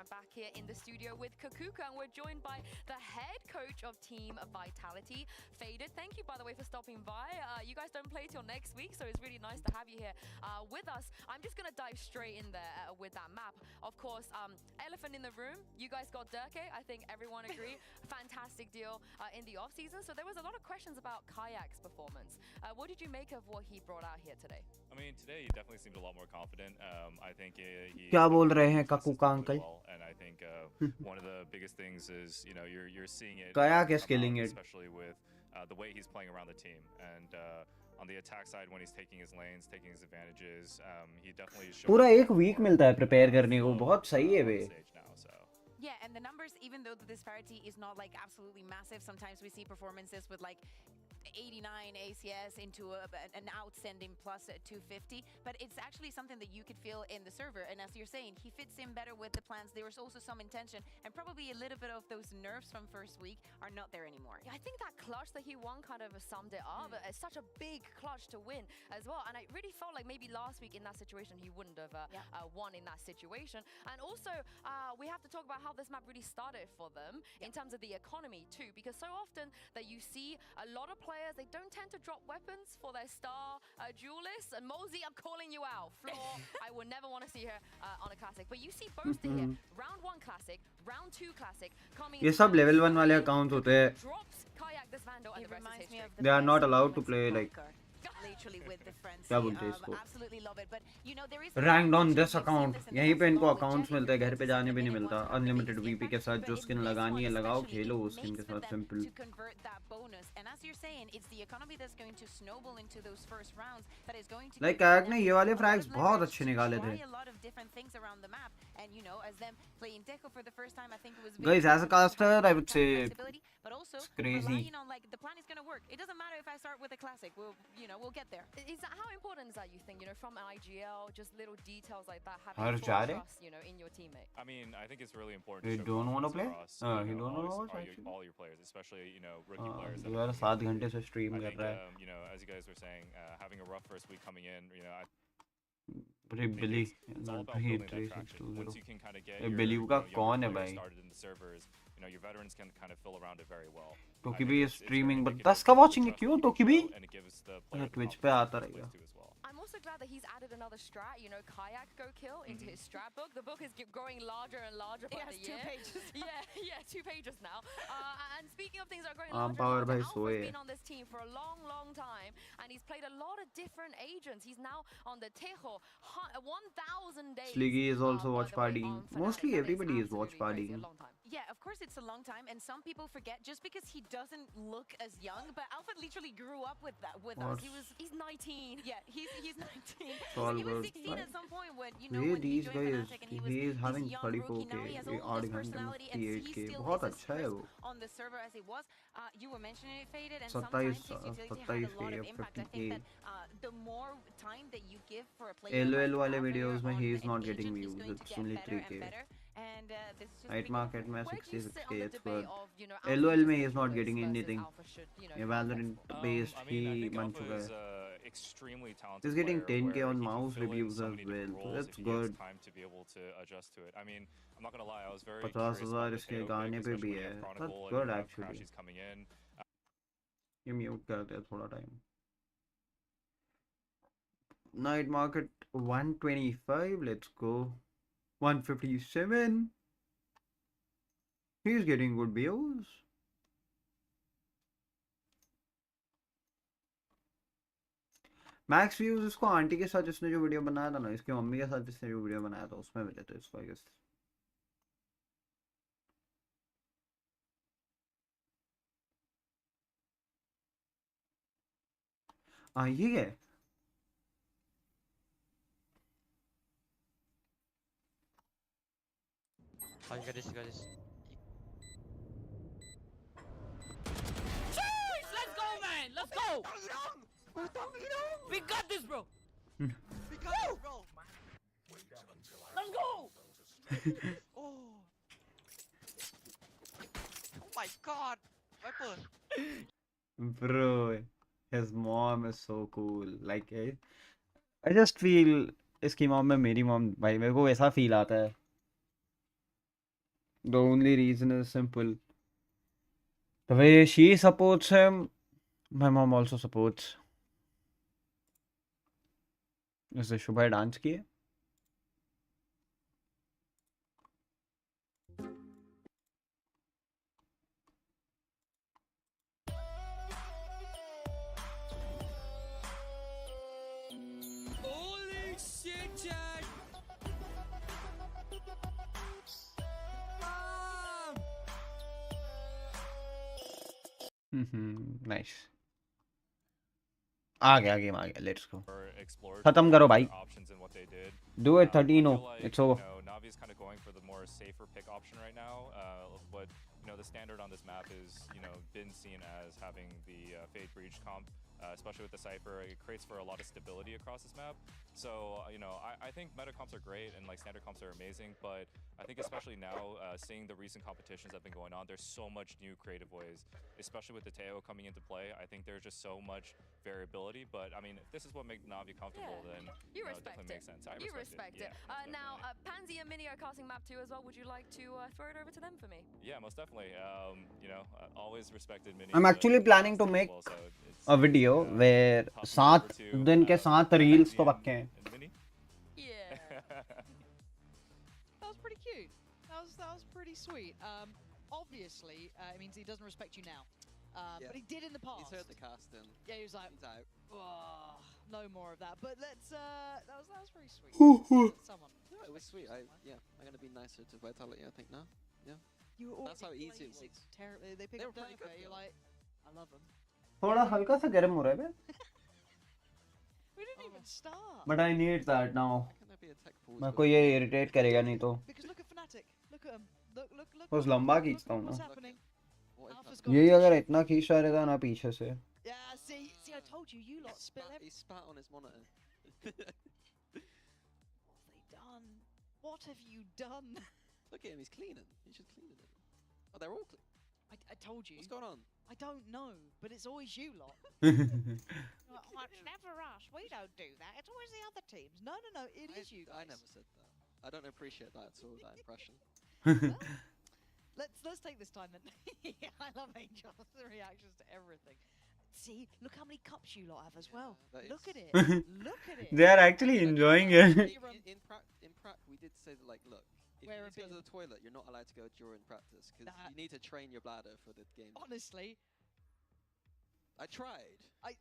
I'm back here in the studio with Kakuka, and we're joined by the head coach of Team Vitality, Faded. Thank you, by the way, for stopping by. You guys don't play till next week, so it's really nice to have you here with us. I'm just going to dive straight in there with that map. Of course, elephant in the room, you guys got Durke. I think everyone agree. Fantastic deal in the off-season. So there was a lot of questions about Kayak's performance. What did you make of what he brought out here today? I mean, today he definitely seemed a lot more confident. I think he. क्या बोल रहे हैं काकूका uncle? And I think one of the biggest things is, you know, you're seeing it. Kayak is killing it, especially with the way he's playing around the team, and on the attack side when he's taking his lanes, taking his advantages, he definitely is. पूरा एक week मिलता है prepare करने को, बहुत सही है वे। Yeah, and the numbers, even though the disparity is not like absolutely massive, sometimes we see performances with like 89 ACS into an outstanding plus 250, but it's actually something that you could feel in the server. And as you're saying, he fits in better with the plans. There was also some intention, and probably a little bit of those nerfs from first week are not there anymore. Yeah, I think that clutch that he won kind of summed it up. It's such a big clutch to win as well, and I really felt like maybe last week in that situation he wouldn't have won in that situation. And also, we have to talk about how this map really started for them in terms of the economy too, because so often that you see a lot of players, they don't tend to drop weapons for their star duelists. And Mosey, I'm calling you out. Floor, I would never want to see her on a classic. But you see Boaster here, round 1 classic, round 2 classic, coming. ये सब level 1 वाले accounts होते हैं। Drops Kayak this Vandal, and the rest is history. They are not allowed to play like. Literally with the friends. क्या बोलते हैं इसको? Absolutely love it, but you know there is Ranked on this account, यहीं पे इनको accounts मिलते हैं, घर पे जाने भी नहीं मिलता। Unlimited VP के साथ जो skin लगानी है लगाओ, खेलो उस skin के साथ, simple. to convert that bonus, and as you're saying, it's the economy that's going to snowball into those first rounds that is going to Like give Cat ने Fnatic ये वाले a lot frags of बहुत leverage अच्छे to निकाले try थे. a lot of different things around the map. And you know, as them playing Deco for the first time, I think it was Guys, as a caster, I would say flexibility, but also it's crazy. relying on like the plan is going to work. It doesn't matter if I start with a classic. We'll get there. Is that how important is that, you think, from an IGL, just little details like that, Har having full जा रहे? trust, in your teammate? I mean, I think it's really important You to show don't want to confidence play? across, You don't always- want to watch, all your, actually? all your players, especially, rookie players. that ये are वाला coming 7 in. घंटे से stream I कर think, रहा है. as you guys were saying, having a rough first week coming in, Billy, it's all about he building that traction. Once you can kind of get ये your, Billy का younger कौन है players भाई? started in the servers, your veterans can kind of fill around it very well. Toki I भी think it's streaming very but indicative 10 का of the watching है trust क्यों that you Toki can भी? show, and it gives the player the Twitch confidence पे to आता play रहेगा. too as well. I'm also glad that he's added another strat, kayak go kill into his strat book. The book is growing larger and larger by the year. 2 pages. yeah, 2 pages now. And speaking of things that are growing Arm larger power and भाई larger, सोए. Alpha's been on this team for a long, long time, and he's played a lot of different agents. He's now on the Tejo 1,000 days. Sliggy is also watch by the way, party. on Fnatic. Mostly That everybody is watch absolutely crazy, partying. a long time. Yeah, of course it's a long time, and some people forget just because he doesn't look as young, but Alpha literally grew up with us. What's- He's 19. Yeah, he's 19. all He was good. 16 at some point when Hey, when he these joined guys, Fnatic, and he was he is this having young 34K, rookie. Now he has all odd this घंटे में personality, and he 58K. still बहुत is as अच्छा है crisp वो. on the server as he was. You were mentioning it, Faded, and 27 sometimes his utility had a lot of 27K, impact. I 50K. think that the more time that you give for a player LOL like वाले Alpha videos में on he is an not getting agent, views. he's going to It's get only better and 3K. better. And this is just Night becoming market में Where do you sit 66K. on the It's debate good. of, Alpha LOL just में he is taking not this getting versus anything. Alpha should, ये be Valorant flexible? based I mean, I he think बन Alpha चुका is है. extremely talented. He's getting player 10K where on he can mouse fill in reviews so as many different well. roles That's if he has good. time to be able to adjust to it. I mean, I'm not gonna lie, I was very 50,000 curious about the इसके Teo गाने pick, पे especially भी when you है. have That's Chronicle and good you have actually. Crashies coming in. ये mute करते हैं थोड़ा time. Night market 125. Let's go. 157. He's getting good views. Max views इसको आंटी के साथ इसने जो वीडियो बनाया था ना, इसकी मम्मी के साथ इसने जो वीडियो बनाया था उसमें मिले थे इसको आई गेस. ये है. Oh, you got this, you got this. Let's go, man! Let's go! We got this, bro! We got this, bro. Let's go! Oh. Oh my God. Viper. Bro, his mom is so cool. Like, I just feel इसकी mom में मेरी mom भाई मेरे को वैसा feel आता है. The only reason is simple. The way she supports him, my mom also supports. इसने शुभ डांस किए. Holy shit, Chad! Nice. आ गया गेम आ गया. Let's go. Explored खत्म करो भाई. options and what they did. Do it 13. I feel like, It's over. Navi is kind of going for the more safer pick option right now. But the standard on this map is been seen as having the Fade Breach comp, especially with the Cypher. It creates for a lot of stability across this map. So I think meta comps are great and like standard comps are amazing, but I think especially now, seeing the recent competitions that have been going on, there's so much new creative ways, especially with the Teo coming into play. I think there's just so much variability. But I mean, if this is what makes Navi comfortable, then You it respect definitely it. makes sense. I You respect respect it. Yeah, most Now, definitely. Pansy and Mini are casting map 2 as well. Would you like to throw it over to them for me? Yeah, most definitely. Always respected Mini. I'm actually planning to make a video where 7 दिन के 7 reels तो पक्के हैं. Yeah. That was pretty cute. That was pretty sweet. Obviously, it means he doesn't respect you now. But he did in the past. He's heard the cast and Yeah, he was like, he's out. oh, no more of that. But let's, that was very sweet. Someone. No, it was sweet. I'm gonna be nicer to Vitality, I think, now. Yeah. You were That's how easy it was. Terribly. They pick They up were pretty Durka, good, you're though. like, I love them. थोड़ा हल्का सा गर्म हो रहा है बे. We didn't even start. But I need that now. Can there be a tech pause मेरे को before- ये irritate करेगा नहीं तो. Because look at Fnatic. Look at him. Look. बस लंबा look खींचता हूँ what's ना. happening. What is Alpha's that? got यही a अगर tissue. इतना खींच रहा रहता ना पीछे से. Yeah, see, I told you, you lot spill everything. He spat on his monitor. What have you done? Look at him, he's cleaning. He's just cleaning it. Oh, they're all clean. I told you. What's going on? I don't know, but it's always you lot. Well, it's never us. We don't do that. It's always the other teams. No, it is you guys. I never said that. I don't appreciate that at all, that impression. Let's take this time then. Yeah, I love Angel's reactions to everything. See, look how many cups you lot have as well. that Look is- at it. Look at it. They are actually enjoying it. In prac, we did say that, like, look, if Wear you a need to go to bib. the toilet, you're not allowed to go during practice because That- you need to train your bladder for the game. Honestly, I tried. I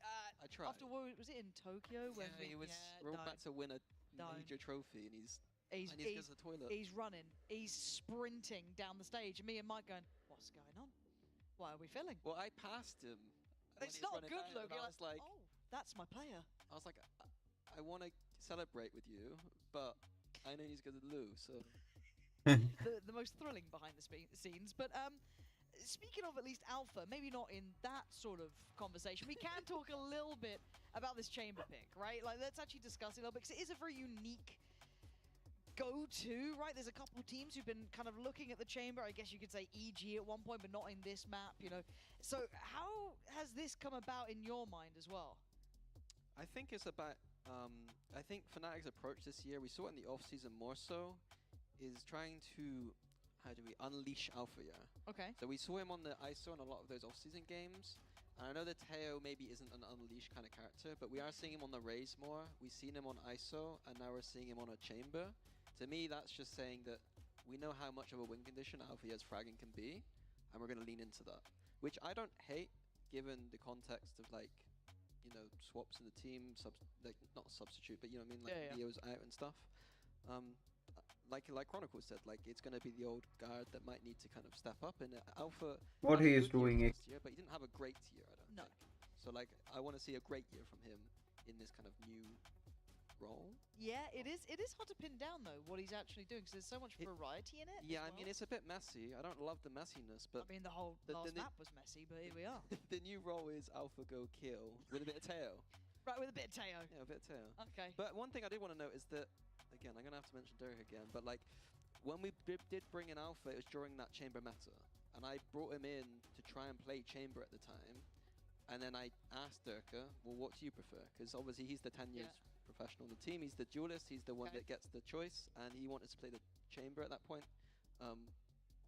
tried. after what was it in Tokyo when Yeah, he was don't. about to win a Don't. major trophy and he's He's, I need to go he's, to the toilet. he's running. He's sprinting down the stage. And me and Mike going, what's going on? Why are we filling? Well, I passed him. when It's he was not running good, down, look. and You're I was like, oh, that's my player. I was like, I want to celebrate with you, but I know he's going to lose. So the most thrilling behind the scenes. But speaking of at least Alpha, maybe not in that sort of conversation, we can talk a little bit about this chamber pick, right? Like, let's actually discuss it a little bit, because it is a very unique go-to, right? There's a couple teams who've been kind of looking at the chamber. I guess you could say EG at one point, but not in this map, you know. So how has this come about in your mind as well? I think it's about, I think Fnatic's approach this year, we saw it in the off-season more so, is trying to, how do we, unleash Alpha, yeah? Okay. So we saw him on the ISO in a lot of those off-season games, and I know that Teo maybe isn't an unleash kind of character, but we are seeing him on the Raze more, we've seen him on ISO, and now we're seeing him on a chamber. To me, that's just saying that we know how much of a win condition Alpha as fragging can be, and we're going to lean into that. Which I don't hate, given the context of, like, you know, swaps in the team, like, not substitute, but you know what I mean, like Leo's out and stuff. Like Chronicle said, like, it's going to be the old guard that might need to kind of step up, and Alpha... What had a he is good year doing last year, but he didn't have a great year, I don't think. So, like, I want to see a great year from him in this kind of new role. Yeah, it is hard to pin down, though, what he's actually doing, because there's so much variety in it. Yeah, as I mean, well. it's a bit messy. I don't love the messiness, but... I mean, the whole last map was messy, but here we are. The new role is Alpha Go Kill, with a bit of Teo. Right, with a bit of Teo. Yeah, a bit of Teo. Okay. But one thing I did want to note is that, again, I'm going to have to mention Derek again, but like, when we did bring in Alpha, it was during that Chamber meta. And I brought him in to try and play Chamber at the time. And then I asked Durka, well, what do you prefer? Because obviously he's the 10 years professional on the team. He's the duelist. He's the one that gets the choice. And he wanted to play the Chamber at that point.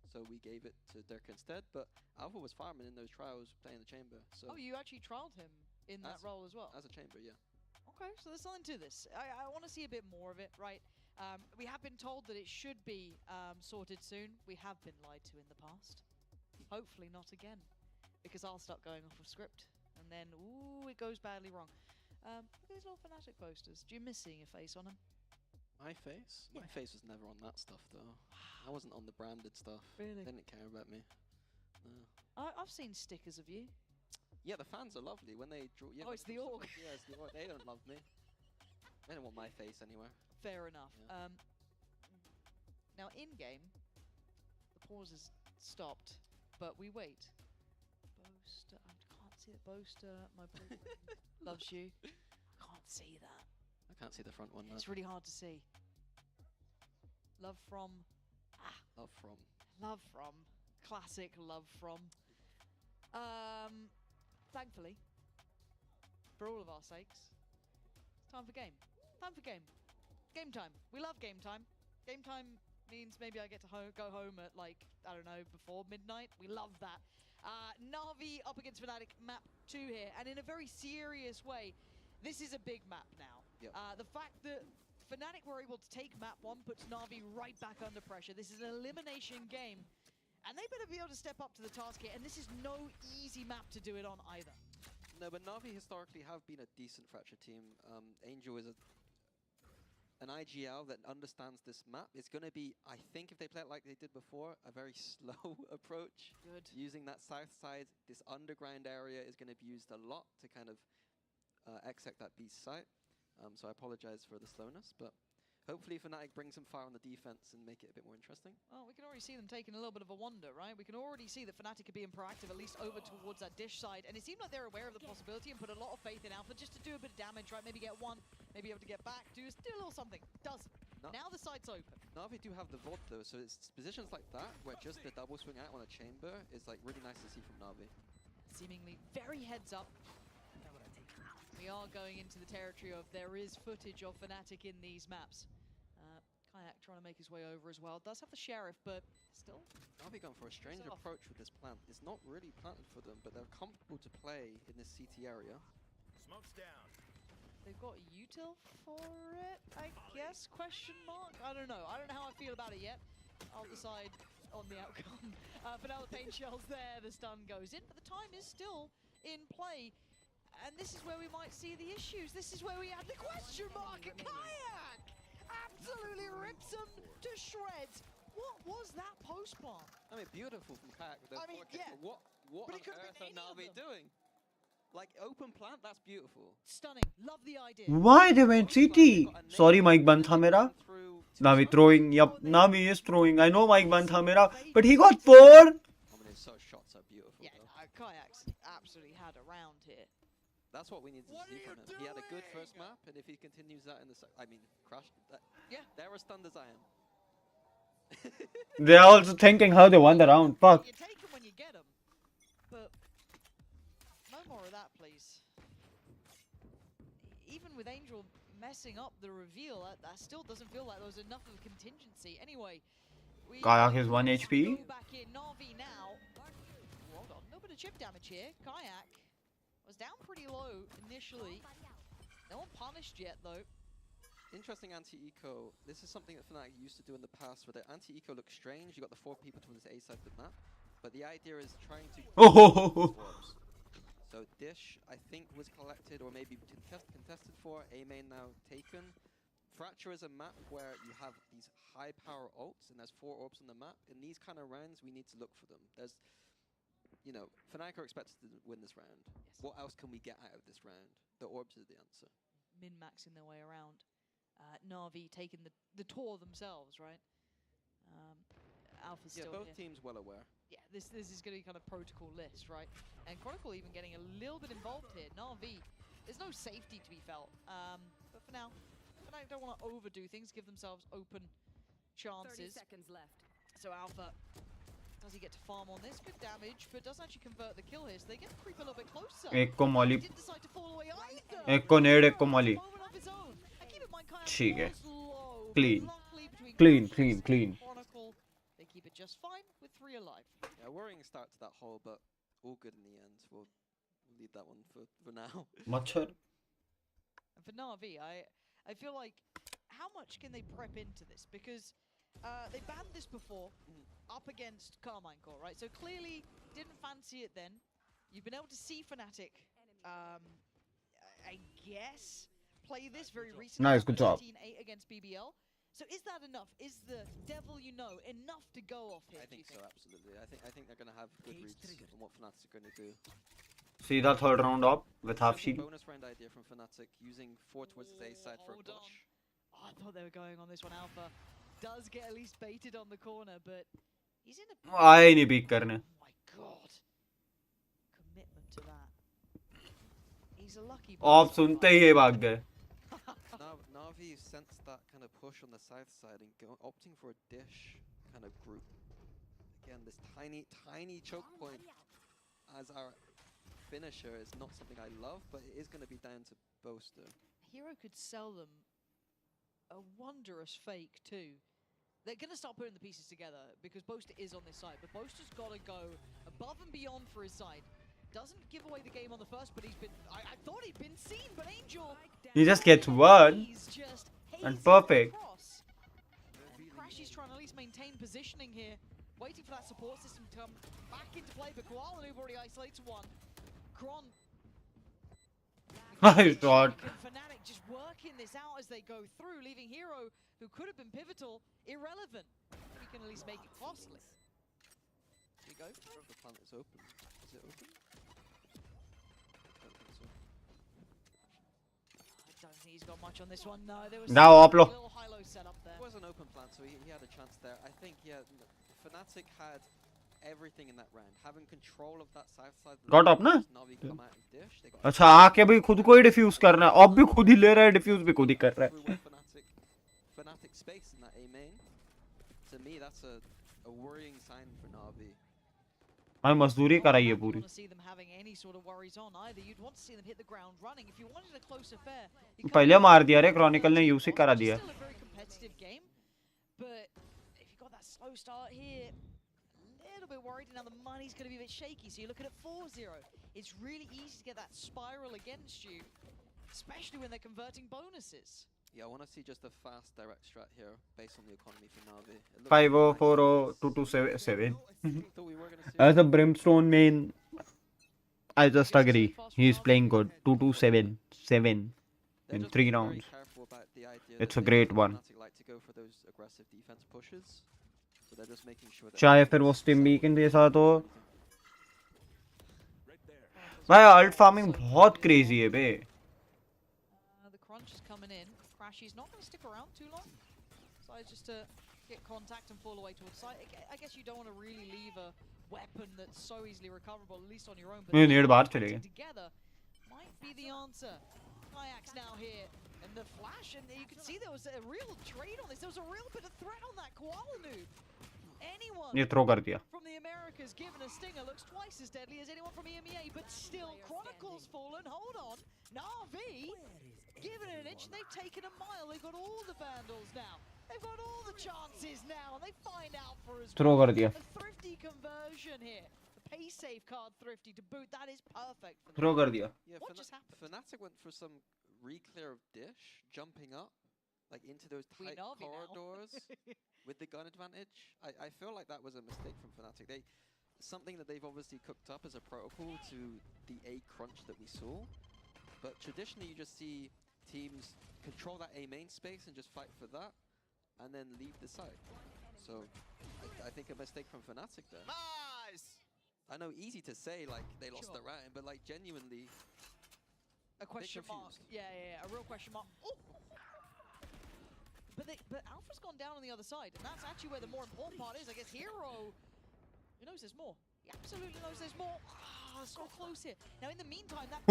So we gave it to Durka instead. But Alpha was farming in those trials playing the Chamber. So Oh, you actually trialed him in that role as well? as a Chamber, yeah. Okay, so there's something to this. I want to see a bit more of it, right? We have been told that it should be sorted soon. We have been lied to in the past. Hopefully not again, because I'll start going off of script, and then, ooh, it goes badly wrong. Look at these little Fnatic posters. Do you miss seeing your face on them? My face? My face was never on that stuff, though. I wasn't on the branded stuff. Really? They didn't care about me. No. I've seen stickers of you. Yeah, the fans are lovely when they draw. Yeah, Oh, it's the org. Yeah, it's the org. They don't love me. They don't want my face anywhere. Fair enough. Yeah. Now, in-game, the pause is stopped, but we wait. Boaster, I can't see it. Boaster, my boyfriend loves you. I can't see that. I can't see the front one. It's really hard to see. Love from. Love from. Love from. Classic love from. Thankfully, for all of our sakes, it's time for game. Time for game. Game time. We love game time. Game time means maybe I get to go home at, like, I don't know, before midnight. We love that. Navi up against Fnatic, map 2 here. And in a very serious way, this is a big map now. Yep. The fact that Fnatic were able to take map 1 puts Navi right back under pressure. This is an elimination game. And they better be able to step up to the task here. And this is no easy map to do it on either. No, but Navi historically have been a decent Fracture team. Angel is an IGL that understands this map. It's going to be, I think if they play it like they did before, a very slow approach. Good. Using that south side, this underground area is going to be used a lot to kind of exec that beast site. So I apologize for the slowness, but hopefully Fnatic brings some fire on the defense and make it a bit more interesting. Well, we can already see them taking a little bit of a wander, right? We can already see that Fnatic are being proactive, at least over towards that dish side. And it seemed like they're aware of the possibility and put a lot of faith in Alpha just to do a bit of damage, right? Maybe get one, maybe able to get back, do a little something. Doesn't. Now the site's open. Na'Vi do have the VOD though, so it's positions like that where just the double swing out on a chamber is like really nice to see from Na'Vi. Seemingly very heads up. We are going into the territory of there is footage of Fnatic in these maps. Kayak trying to make his way over as well. Does have the Sheriff, but still. Na'Vi going for a strange approach with this plant. It's not really planted for them, but they're comfortable to play in this CT area. Smoke's down. They've got util for it, I guess? Question mark? I don't know. I don't know how I feel about it yet. I'll decide on the outcome. But now the paint shell's there, the stun goes in, but the time is still in play. And this is where we might see the issues. This is where we have the question mark. Kayak absolutely rips them to shreds. What was that post plant? I mean, beautiful from Kayak with those four kills. What on earth are Na'Vi doing? Like, open plant, that's beautiful. Stunning. Love the idea. Why they went CT? Sorry, mic band tha mera. Navi throwing. Yup, Navi is throwing. I know mic band tha mera, but he got 4. I mean, his shots are beautiful. Yeah, Kayak's absolutely had a round here. That's what we need to see from him. He had a good first map, and if he continues that in the Crash, yeah, they're as stunned as I am. They're also thinking how they won the round. Fuck. You take them when you get them, but no more of that, please. Even with Angel messing up the reveal, that still doesn't feel like there was enough of a contingency. Anyway, Kayak is 1 HP. Go back in. Na'Vi now. Hold on, a little bit of chip damage here. Kayak was down pretty low initially. No one punished yet though. Interesting anti-eco. This is something that Fnatic used to do in the past, where the anti-eco looks strange. You got the 4 people towards the A side of the map, but the idea is trying to. So Dish, I think, was collected or maybe contested for. A main now taken. Fracture is a map where you have these high power ults, and there's 4 orbs on the map. In these kind of rounds, we need to look for them. There's, you know, Fnatic are expected to win this round. Yes. What else can we get out of this round? The orbs is the answer. Min-maxing their way around. Na'Vi taking the tour themselves, right? Alpha's still both here. teams well aware. Yeah, this is going to be kind of protocol list, right? And Chronicle even getting a little bit involved here. Na'Vi, there's no safety to be felt. But for now, Fnatic don't want to overdo things, give themselves open chances. 30 seconds left. So Alpha, does he get to farm on this? Good damage, but doesn't actually convert the kill here. So they get to creep a little bit closer. एक को मौली, Didn't decide to fall away either. एक को नेड, एक को मौली. ठीक है. Clean. They keep it just fine with 3 alive. Yeah, worrying start to that hole, but all good in the end. We'll leave that one for now. Machar. And for Na'Vi, I feel like, how much can they prep into this? Because they banned this before, up against Carmine Core, right? So clearly didn't fancy it then. You've been able to see Fnatic, I guess, play this very recently. Nice, good job. 13-8 against BBL. So is that enough? Is the devil you know enough to go off here? I think so, absolutely. I think they're going to have good reads on what Fnatic are going to do. See the 3rd round up with half shield. Bonus round idea from Fnatic, using 4 towards his A side for a push. Oh, I thought they were going on this one. Alpha does get at least baited on the corner, but he's in a... आए नहीं pick करने. Oh my god. Commitment to that. He's a lucky... आप सुनते ही ये भाग गए. Na'Vi sensed that kind of push on the south side and opting for a dish kind of group. Again, this tiny choke point as our finisher is not something I love, but it is going to be down to Boaster. Hero could sell them a wondrous fake too. They're going to start putting the pieces together because Boaster is on this side, but Boaster's got to go above and beyond for his side. Doesn't give away the game on the first, but he's been... I thought he'd been seen, but Angel... He just gets 1 and perfect. Crashy's trying to at least maintain positioning here, waiting for that support system to come back into play, but Koala Noob already isolates 1. Kron... Nice shot. Fnatic just working this out as they go through, leaving Hero, who could have been pivotal, irrelevant. We can at least make it costly. Here we go. The plant is open. Is it open? I don't think so. I don't think he's got much on this one. No, there was Now, a Oplo. little high-low setup there. It was an open plant, so he had a chance there. I think, yeah, Fnatic had everything in that round. Having control of that south side. Got up ना? Navi come out and dish. They got अच्छा आके भी खुद को ही diffuse करना है, अब भी खुद ही ले रहा है, डिफ्यूज भी खुद ही कर रहा है. Fnatic space in that A main. To me, that's a worrying sign for Navi. भाई मजदूरी कराई है पूरी. You want to see them having any sort of worries on either. You'd want to see them hit the ground running. If you wanted a close affair, you can't पहले मार दिया रे, Chronicle ने यूसी करा दिया. Still a very competitive game, but if you've got that slow start here, a little bit worried. Now the money's going to be a bit shaky, so you're looking at 4-0. It's really easy to get that spiral against you, especially when they're converting bonuses. Yeah, I want to see just a fast direct strat here based on the economy for Navi. 5040 2277. Thought we were gonna see As a Brimstone main, I just agree. He's playing good. 2277 in 3 rounds. It's a great one. Like to go for those aggressive defense pushes. So they're just making sure that चाहे फिर वो steam beacon के साथ हो. भाई alt farming बहुत crazy है बे. The crunch is coming in. Crashy's not going to stick around too long. So just to get contact and fall away towards site. I guess you don't want to really leave a weapon that's so easily recoverable, at least on your own. नहीं नेड बाहर चले गए. Together might be the answer. Kayak's now here, and the flash, and you can see there was a real trade on this. There was a real bit of threat on that koala noob. Anyone ये throw कर दिया. from the Americas given a stinger looks twice as deadly as anyone from EMEA, but still Chronicle's fallen. Hold on, NAVI given an inch, and they've taken a mile. They've got all the vandals now. They've got all the chances now, and they find out for as throw कर दिया. a thrifty conversion here. The pay safe card thrifty to boot. That is perfect for them. Throw कर दिया. yeah, What just happened? Fnatic went for some re-clear of dish, jumping up like into those We tight Navi now. corridors with the gun advantage. I feel like that was a mistake from Fnatic. Something that they've obviously cooked up as a protocol to the A crunch that we saw. But traditionally you just see teams control that A main space and just fight for that and then leave the site. So I think a mistake from Fnatic there. Nice! I know, easy to say like they lost Sure. the round, but like genuinely A question mark. confused. Yeah, a real question mark. Oh. But Alpha's gone down on the other side, and that's actually where the more important part is. I guess Hero, he knows there's more. He absolutely knows there's more. Ah, so close here. Now in the meantime, that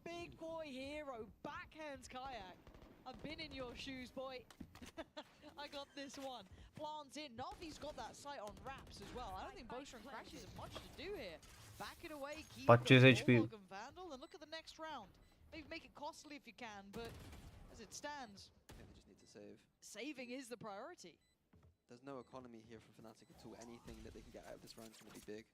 big boy Hero backhands Kayak. I've been in your shoes, boy. I got this one. Plants in. Navi's got that sight on wraps as well. I don't think Boaster and Crashes have much to do here. Back it away, keep 25 the HP. Warlock and Vandal, and look at the next round. Maybe make it costly if you can, but as it stands, I think they just need to save. saving is the priority. There's no economy here for Fnatic at all. Anything that they can get out of this round is going to be big.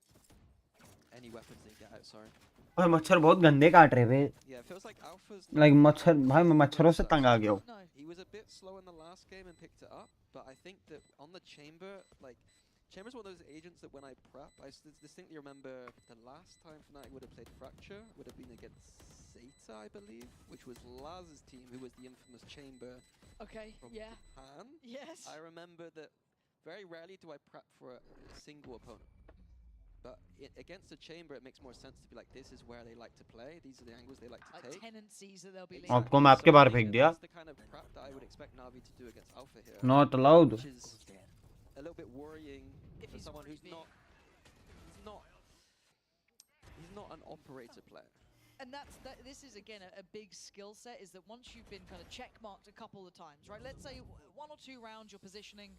Any weapons they can get out, sorry. भाई मच्छर बहुत गंदे काट रहे बे. Yeah, it feels like Alpha's... Like मच्छर भाई मैं मच्छरों से तंग आ गया हूँ. No. He was a bit slow in the last game and picked it up, but I think that on the Chamber, like... Chamber's one of those agents that when I prep, I distinctly remember the last time Fnatic would have played Fracture would have been against Zeta, I believe, which was Laz's team, who was the infamous Chamber Okay, from yeah. Japan. Yes. I remember that very rarely do I prep for a single opponent. But against the Chamber, it makes more sense to be like, this is where they like to play, these are the angles they like to take. Tendencies that they'll be leaning. आपको map के बाहर फेंक दिया. That's the kind of prep that I would expect Navi to do against Alpha here. Not allowed. Which is a little bit worrying If for he's someone who's already he's not an operator player. And this is again a big skill set, is that once you've been kind of checkmarked a couple of times, right? Let's say 1 or 2 rounds your positioning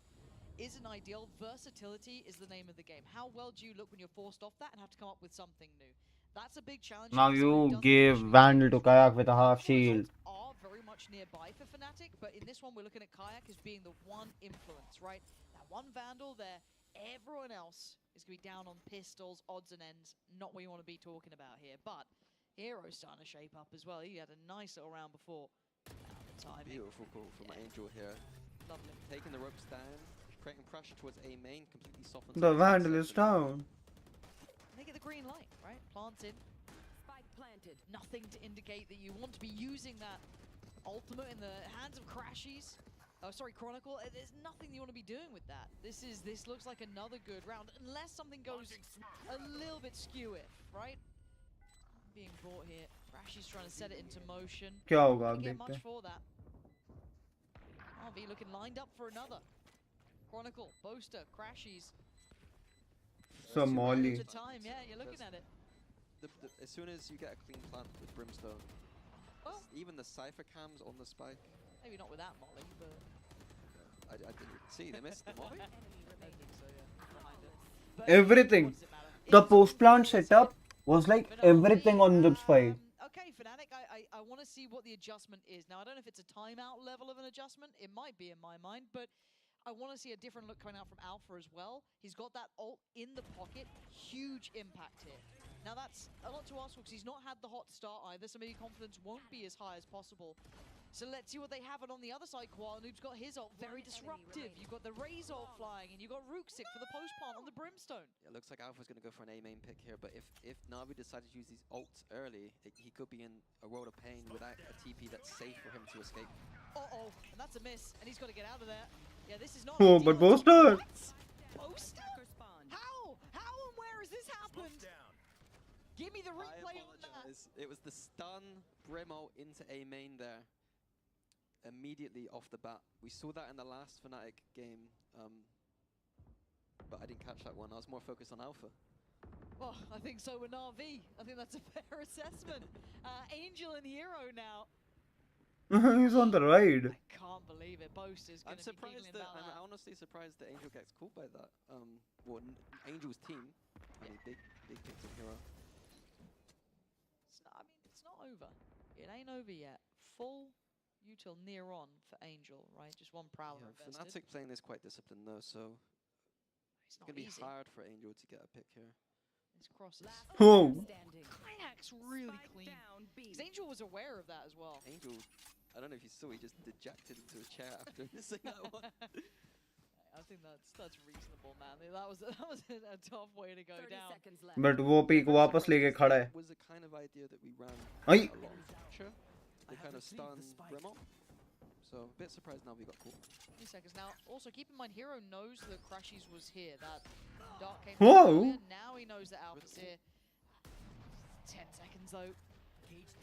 isn't ideal. Versatility is the name of the game. How well do you look when you're forced off that and have to come up with something new? That's a big challenge. Now you give Vandal to Kayak with a half shield. Are very much nearby for Fnatic, but in this one we're looking at Kayak as being the one influence, right? That one Vandal there, everyone else is going to be down on pistols, odds and ends. Not what you want to be talking about here, but Hero's starting to shape up as well. He had a nice little round before. Now the timing. Beautiful call from Angel here. Lovely. Taking the ropes down, creating pressure towards A main, completely softens. The Vandal is down. They get the green light, right? Plants in. Spike planted. Nothing to indicate that you want to be using that ultimate in the hands of Crashies. Oh, sorry, Chronicle. There's nothing you want to be doing with that. This looks like another good round, unless something goes a little bit skew-if, right? Being brought here. Crashies trying to set it into motion. क्या होगा आप Didn't get देखते much हैं. for that. RV looking lined up for another. Chronicle, Boaster, Crashies. So Molly. The time, yeah, you're looking at it. As soon as you get a clean plant with Brimstone, Well, even the Cypher cams on the spike, maybe not with that Molly, but I didn't see, they missed the Molly. I think so, yeah. Behind it. But Everything. what does it matter? The It's post plant impressive. setup was like But no, everything on the spike. Okay, Fnatic, I want to see what the adjustment is. Now, I don't know if it's a timeout level of an adjustment. It might be in my mind, but I want to see a different look coming out from Alpha as well. He's got that ult in the pocket. Huge impact here. Now, that's a lot to ask for because he's not had the hot start either, so maybe confidence won't be as high as possible. So let's see what they have. And on the other side, Koala Noob's got his ult, very disruptive. You've got the Raze ult flying, and you've got Rooksik for the post plant on the Brimstone. It looks like Alpha's going to go for an A main pick here, but if Navi decided to use these ults early, he could be in a world of pain without a TP that's safe for him to escape. Uh-oh, and that's a miss, and he's got to get out of there. Yeah, this is not Oh, ideal but at all. Boaster! What? Boaster? How? How and where has this happened? Give me the I replay on that. apologize. It was the stun Brimo into A main there. Immediately off the bat. We saw that in the last Fnatic game, but I didn't catch that one. I was more focused on Alpha. Well, I think so with Navi. I think that's a fair assessment. Angel and Hero now. He's on the ride. I can't believe it. Boaster's going I'm to be giggling surprised that, about that. I'm honestly surprised that Angel gets called by that. Well, Angel's team. I mean, big picks of Hero. I mean, it's not over. It ain't over yet. Full util near on for Angel, right? Just one prowler invested. Fnatic playing this quite disciplined though, so It's it's not going to be easy. hard for Angel to get a pick here. This crosses. Oh. Kayak's really clean. 'Cause Angel was aware of that as well. Angel, I don't know if you saw, he just dejected into a chair after missing that one. I think that's reasonable, man. That was a tough way to go down. But वो pick वापस लेके खड़ा है. It was the kind of idea that we ran Ay. a lot. Sure. They kind of stunned Brimo. So a bit surprised now we got caught. 3 seconds now. Also, keep in mind, Hero knows that Crashies was here. That Dark came Whoa. down earlier. Now he knows that Alpha's here. 10 seconds though.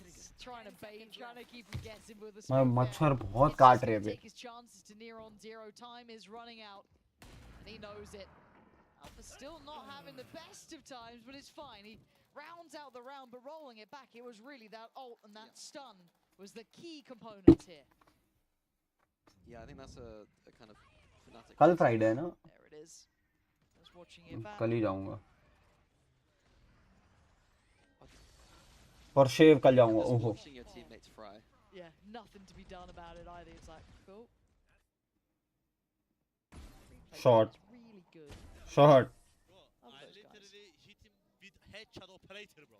Just trying to bait, trying to keep him guessing with the मैं smoke मच्छर there. बहुत He's काट just रहे हैं gonna अभी. take his chances to near on zero. Time is running out, and he knows it. Alpha still not having the best of times, but it's fine. He rounds out the round, but rolling it back, it was really that ult and that stun was the key components here. Yeah, I think that's a kind of Fnatic. कल Friday है ना? There it is. Just watching it back. कल ही जाऊँगा. और शेव कल जाऊँगा. Just ओहो. watching your teammates fry. Yeah, nothing to be done about it either. It's like, cool. Replay Shot. is really good. Shot. Love I those guys. literally hit him with headshot operator, bro.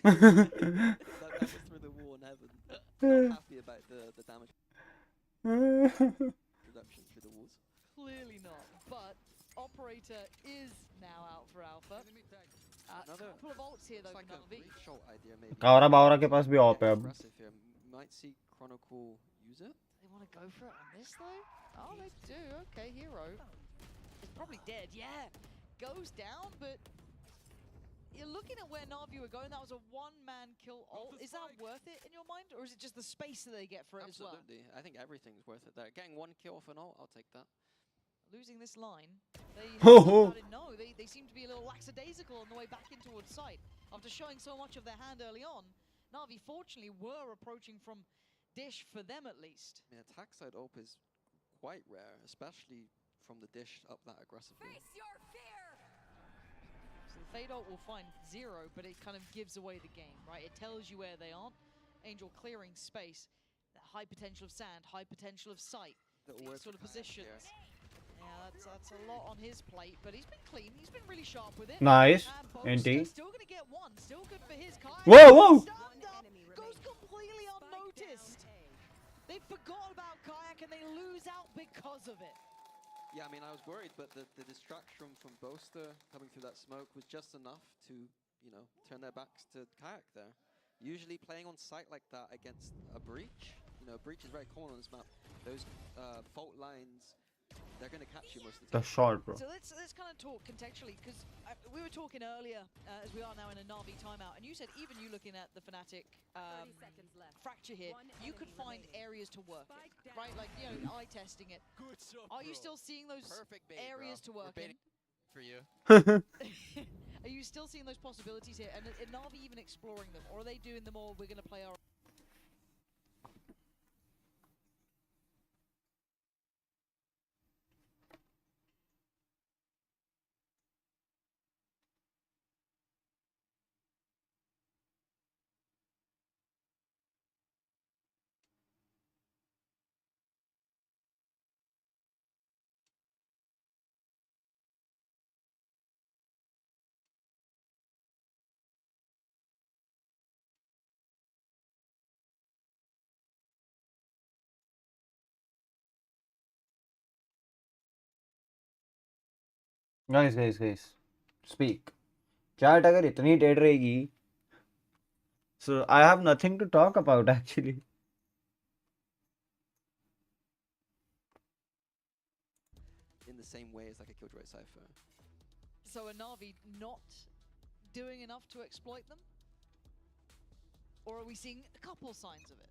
that was through the wall in heaven. Not happy about the damage reduction through the walls. Clearly not. But Operator is now out for Alpha. Another Couple of ults here though It's like for a Navi. break shot idea maybe. कावरा बावरा के पास भी op है अब. Aggressive here. Might see Chronicle use it. They want to go for it on this though? Oh, they do. Okay, Hero. Is probably dead. Yeah. Goes down, but you're looking at where Navi were going. That was a one-man kill ult. Is that worth it in your mind? Or is it just the space that they get for it as well? Absolutely. I think everything's worth it there. Getting one kill off an ult, I'll take that. Losing this line, they Oh. no, they seem to be a little lackadaisical on the way back in towards site. After showing so much of their hand early on, Navi fortunately were approaching from Dish for them at least. I mean, attack side op is quite rare, especially from the Dish up that aggressively. So the Fade ult will find zero, but it kind of gives away the game, right? It tells you where they aren't. Angel clearing space, that high potential of sand, high potential of sight, Little these word sort of for kayak positions. here. Yeah, that's a lot on his plate, but he's been clean. He's been really sharp with it. Nice. And Boaster NT. still gonna get one. Still good for his kayak. Whoa, whoa. Stand up, goes completely unnoticed. They forgot about kayak and they lose out because of it. Yeah, I mean, I was worried, but the distraction from Boaster coming through that smoke was just enough to, you know, turn their backs to kayak there. Usually playing on site like that against a breach, you know, a breach is very common on this map. Those fault lines, they're going to catch you most of the The time. shot, bro. So let's kind of talk contextually, because we were talking earlier, as we are now in a Na'Vi timeout, and you said even you looking at the Fnatic fracture here, you could find areas to work in, right? Like, you know, eye testing it. Good stuff, Are you bro. still seeing those Perfect bait, areas bro. to work We're in? baiting for you. Are you still seeing those possibilities here? And are Na'Vi even exploring them? Or are they doing them all, we're going to play our... Guys. Speak. Chat अगर इतनी dead रहेगी, so I have nothing to talk about actually. In the same way as like a Killjoy Cypher. So are Na'Vi not doing enough to exploit them? Or are we seeing a couple signs of it?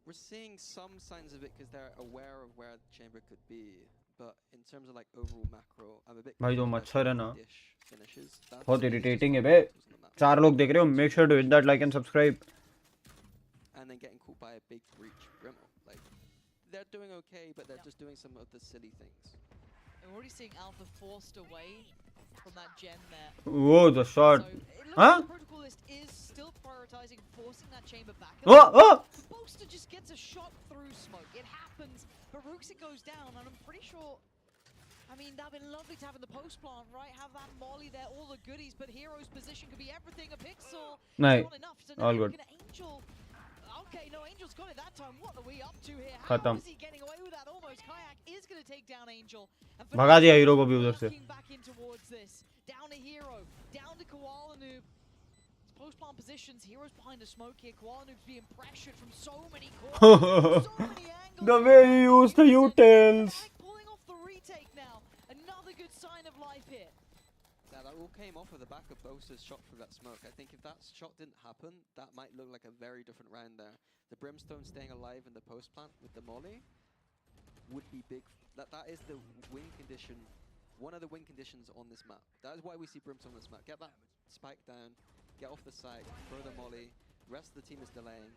We're seeing some signs of it because they're aware of where the chamber could be. But in terms of like overall macro, I'm a bit भाई जो concerned मच्छर है about ना, dish finishes. That's बहुत really just irritating है finding bay. tools on the map. 4 लोग देख रहे हो, make sure to hit that like and subscribe. And then getting caught by a big breach Brimble. Like, they're doing okay, but they're just doing some of the silly things. We're already seeing Alpha forced away from that gen there. Whoa, the shot. So it looks Huh? like the protocol list is still prioritizing forcing that chamber back. Oh! The Boaster just gets a shot through smoke. It happens, but Rooksit goes down, and I'm pretty sure... I mean, that'd been lovely to have in the post plant, right? Have that molly there, all the goodies, but Hero's position could be everything. A pixel is not enough. So now all we're good. looking at Angel. Okay, no, Angel's got it that time. What are we up to here? How Khatam. is he getting away with that? Almost. Kayak is going to take down Angel. And भगा दिया hero को भी उधर से. walking back in towards this. Down to Hero, down to Koala Noob. Post plant positions. Hero's behind the smoke here. Koala Noob's being pressured from so many corners, so many angles. The way he used the utils. Pulling off the retake now. Another good sign of life here. Yeah, that all came off of the back of Bosa's shot through that smoke. I think if that shot didn't happen, that might look like a very different round there. The Brimstone staying alive in the post plant with the molly would be big. That is the win condition, one of the win conditions on this map. That is why we see Brimstone on this map. Get that spike down, get off the site, throw the molly. Rest of the team is delaying.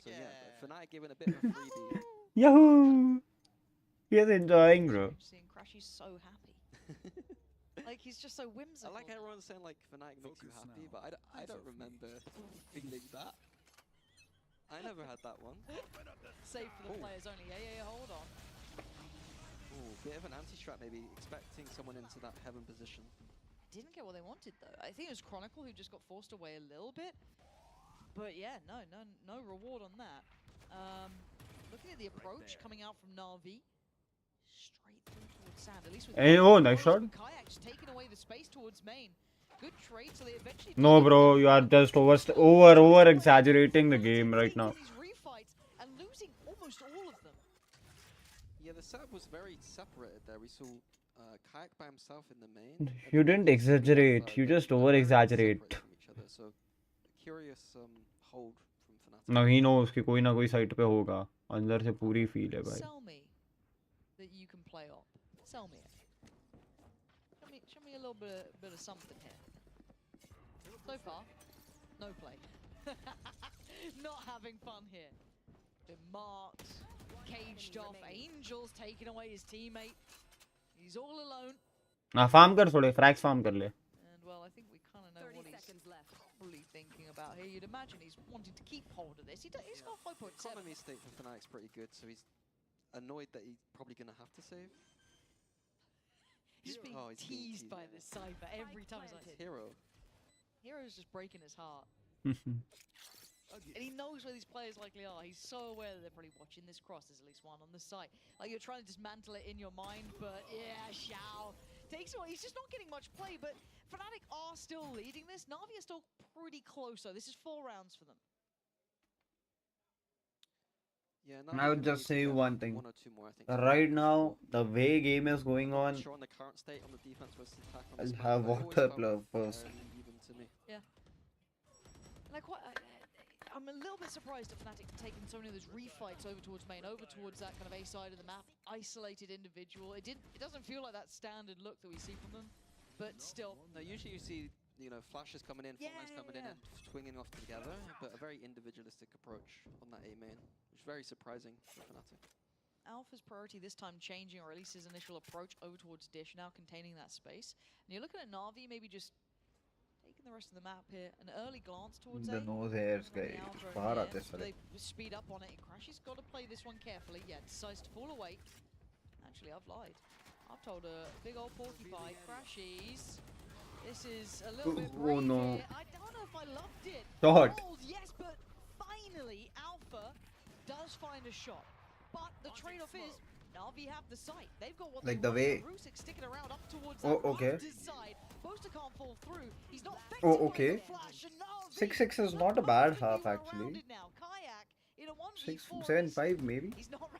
So yeah, Fnatic giving a bit of a freebie. Yahoo! He is enjoying, bro. Seeing Crash, he's so happy. Like, he's just so whimsical. I like how everyone's saying like Fnatic makes you happy, but I don't remember feeling that. I never had that one. Safe for the players only. Yeah, hold on. Ooh, bit of an anti-strat maybe, expecting someone into that heaven position. Didn't get what they wanted though. I think it was Chronicle who just got forced away a little bit. But yeah, no reward on that. Looking at the approach coming out from Na'Vi. Straight through towards Sand, at least with nice shot. Kayak just taking away the space towards main. Good trade, so they eventually... No, bro, you are just over exaggerating the game right now. These refights and losing almost all of them. Yeah, the setup was very separated there. We saw Kayak by himself in the main. You didn't exaggerate, you just over-exaggerate. So, curious hold from Fnatic. Now he knows कि कोई ना कोई side पे होगा. अंदर से पूरी feel है भाई. Sell me that you can play op. Sell me it. Show me a little bit of something here. So far, no play. Not having fun here. Been marked, caged off. Angel's taking away his teammate. He's all alone. ना farm कर थोड़े frags farm कर ले. And well, I think we kind of know what he's probably thinking about here. You'd imagine he's wanting to keep hold of this. He's got 5.7. Economy state for Fnatic's pretty good, so he's annoyed that he's probably going to have to save. He's being teased by this Cypher every time he's like, Hero. Hero's just breaking his heart. And he knows where these players likely are. He's so aware that they're probably watching this cross. There's at least one on the site. Like, you're trying to dismantle it in your mind, but yeah, Xiao takes away. He's just not getting much play, but Fnatic are still leading this. Navi are still pretty close, though. This is 4 rounds for them. Yeah, I would just say one thing. 1 or 2 more, I think. Right now, the way game is going Not on, sure on the current state on the defense versus attack on I'll this map, have but it always water felt plug first. fairly even to me. I'm a little bit surprised at Fnatic taking so many of those refights over towards main, over towards that kind of A side of the map, isolated individual. It doesn't feel like that standard look that we see from them, but still. No, usually you see, you know, flashes coming in, frontlines coming in and swinging off together, but a very individualistic approach on that A main, which is very surprising for Fnatic. Alpha's priority this time changing, or at least his initial approach over towards Dish, now containing that space. And you're looking at Navi maybe just taking the rest of the map here. An early glance towards The A. nose hairs guy. बाहर आते हैं साले. They speed up on it. Crashy's got to play this one carefully. Yeah, decides to fall away. Actually, I've lied. I've told a big old porcupine. Crashies. This is a little bit brave no. here. I don't know if I loved it. Shot. Balls, yes, but finally Alpha does find a shot. But the trade-off is Navi have the sight. They've got what Like they the want. way- Rusick sticking around up towards Oh, that okay. Raptor's side. Boaster can't fall through. He's not Oh, affected by okay. the flash, and Navi 6-6 is look not a bad perfectly half, well actually. rounded now. Kayak in a 6, 1v4 7, is- 5 maybe. He's not.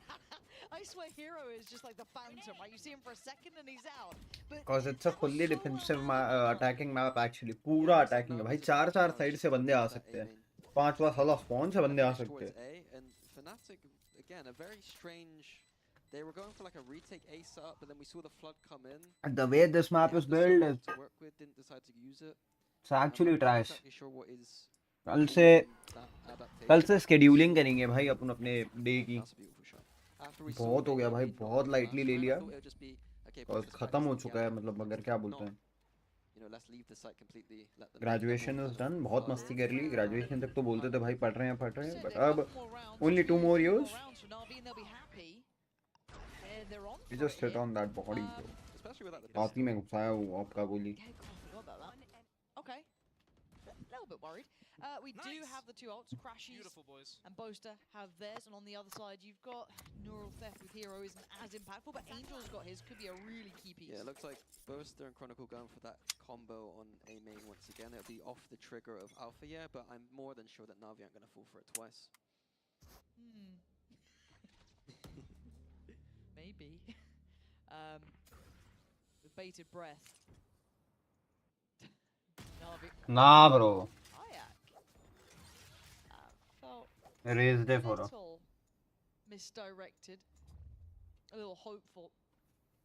I swear, Hero is just like the Phantom, right? You see him for a second and he's out. But Because it's a fully defensive attacking map actually. पूरा attacking है भाई. 4 side से बंदे आ सकते हैं. 5 साला spawn से बंदे आ सकते Towards हैं. A, and Fnatic, again, a very strange. They were going for like a retake A setup, but then we saw the flood come in. And the way this map They is had the built, support it's to work with, didn't decide to use it. actually I'm not trash. exactly sure what is कल से that adaptation. कल से scheduling करेंगे भाई अपन अपने day की. That's a beautiful shot. After we saw बहुत हो the गया भाई. A not बहुत lightly flash ले time, I लिया. thought it would just be, okay, और put the खत्म हो spikes चुका है together, मतलब अगर क्या बोलते हैं. you know, let's leave the site completely. Let them Graduation is done. बहुत मस्ती कर ली. Graduation तक तो बोलते थे भाई पढ़ रहे हैं. Said But they've got अब more rounds, only 2 more years. rounds for Navi and they'll be happy. They're on We for just it hit here. on that body bro. especially with that. छाती में घुसाया वो आपका गोली. Yeah, God, I forgot about that. Okay. A little bit worried. We do have the 2 ults. Crashies boys. and Boaster have theirs, and on the other side you've got Neural Theft with Hero isn't as impactful, but Angel's got his. Could be a really key piece. Yeah, it looks like Boaster and Chronicle going for that combo on A main once again. It'll be off the trigger of Alpha, yeah, but I'm more than sure that Navi aren't going to fall for it twice. Maybe. With bated breath. Navi. Nah bro. Kayak. Felt Raised it a for a. little misdirected. A little hopeful.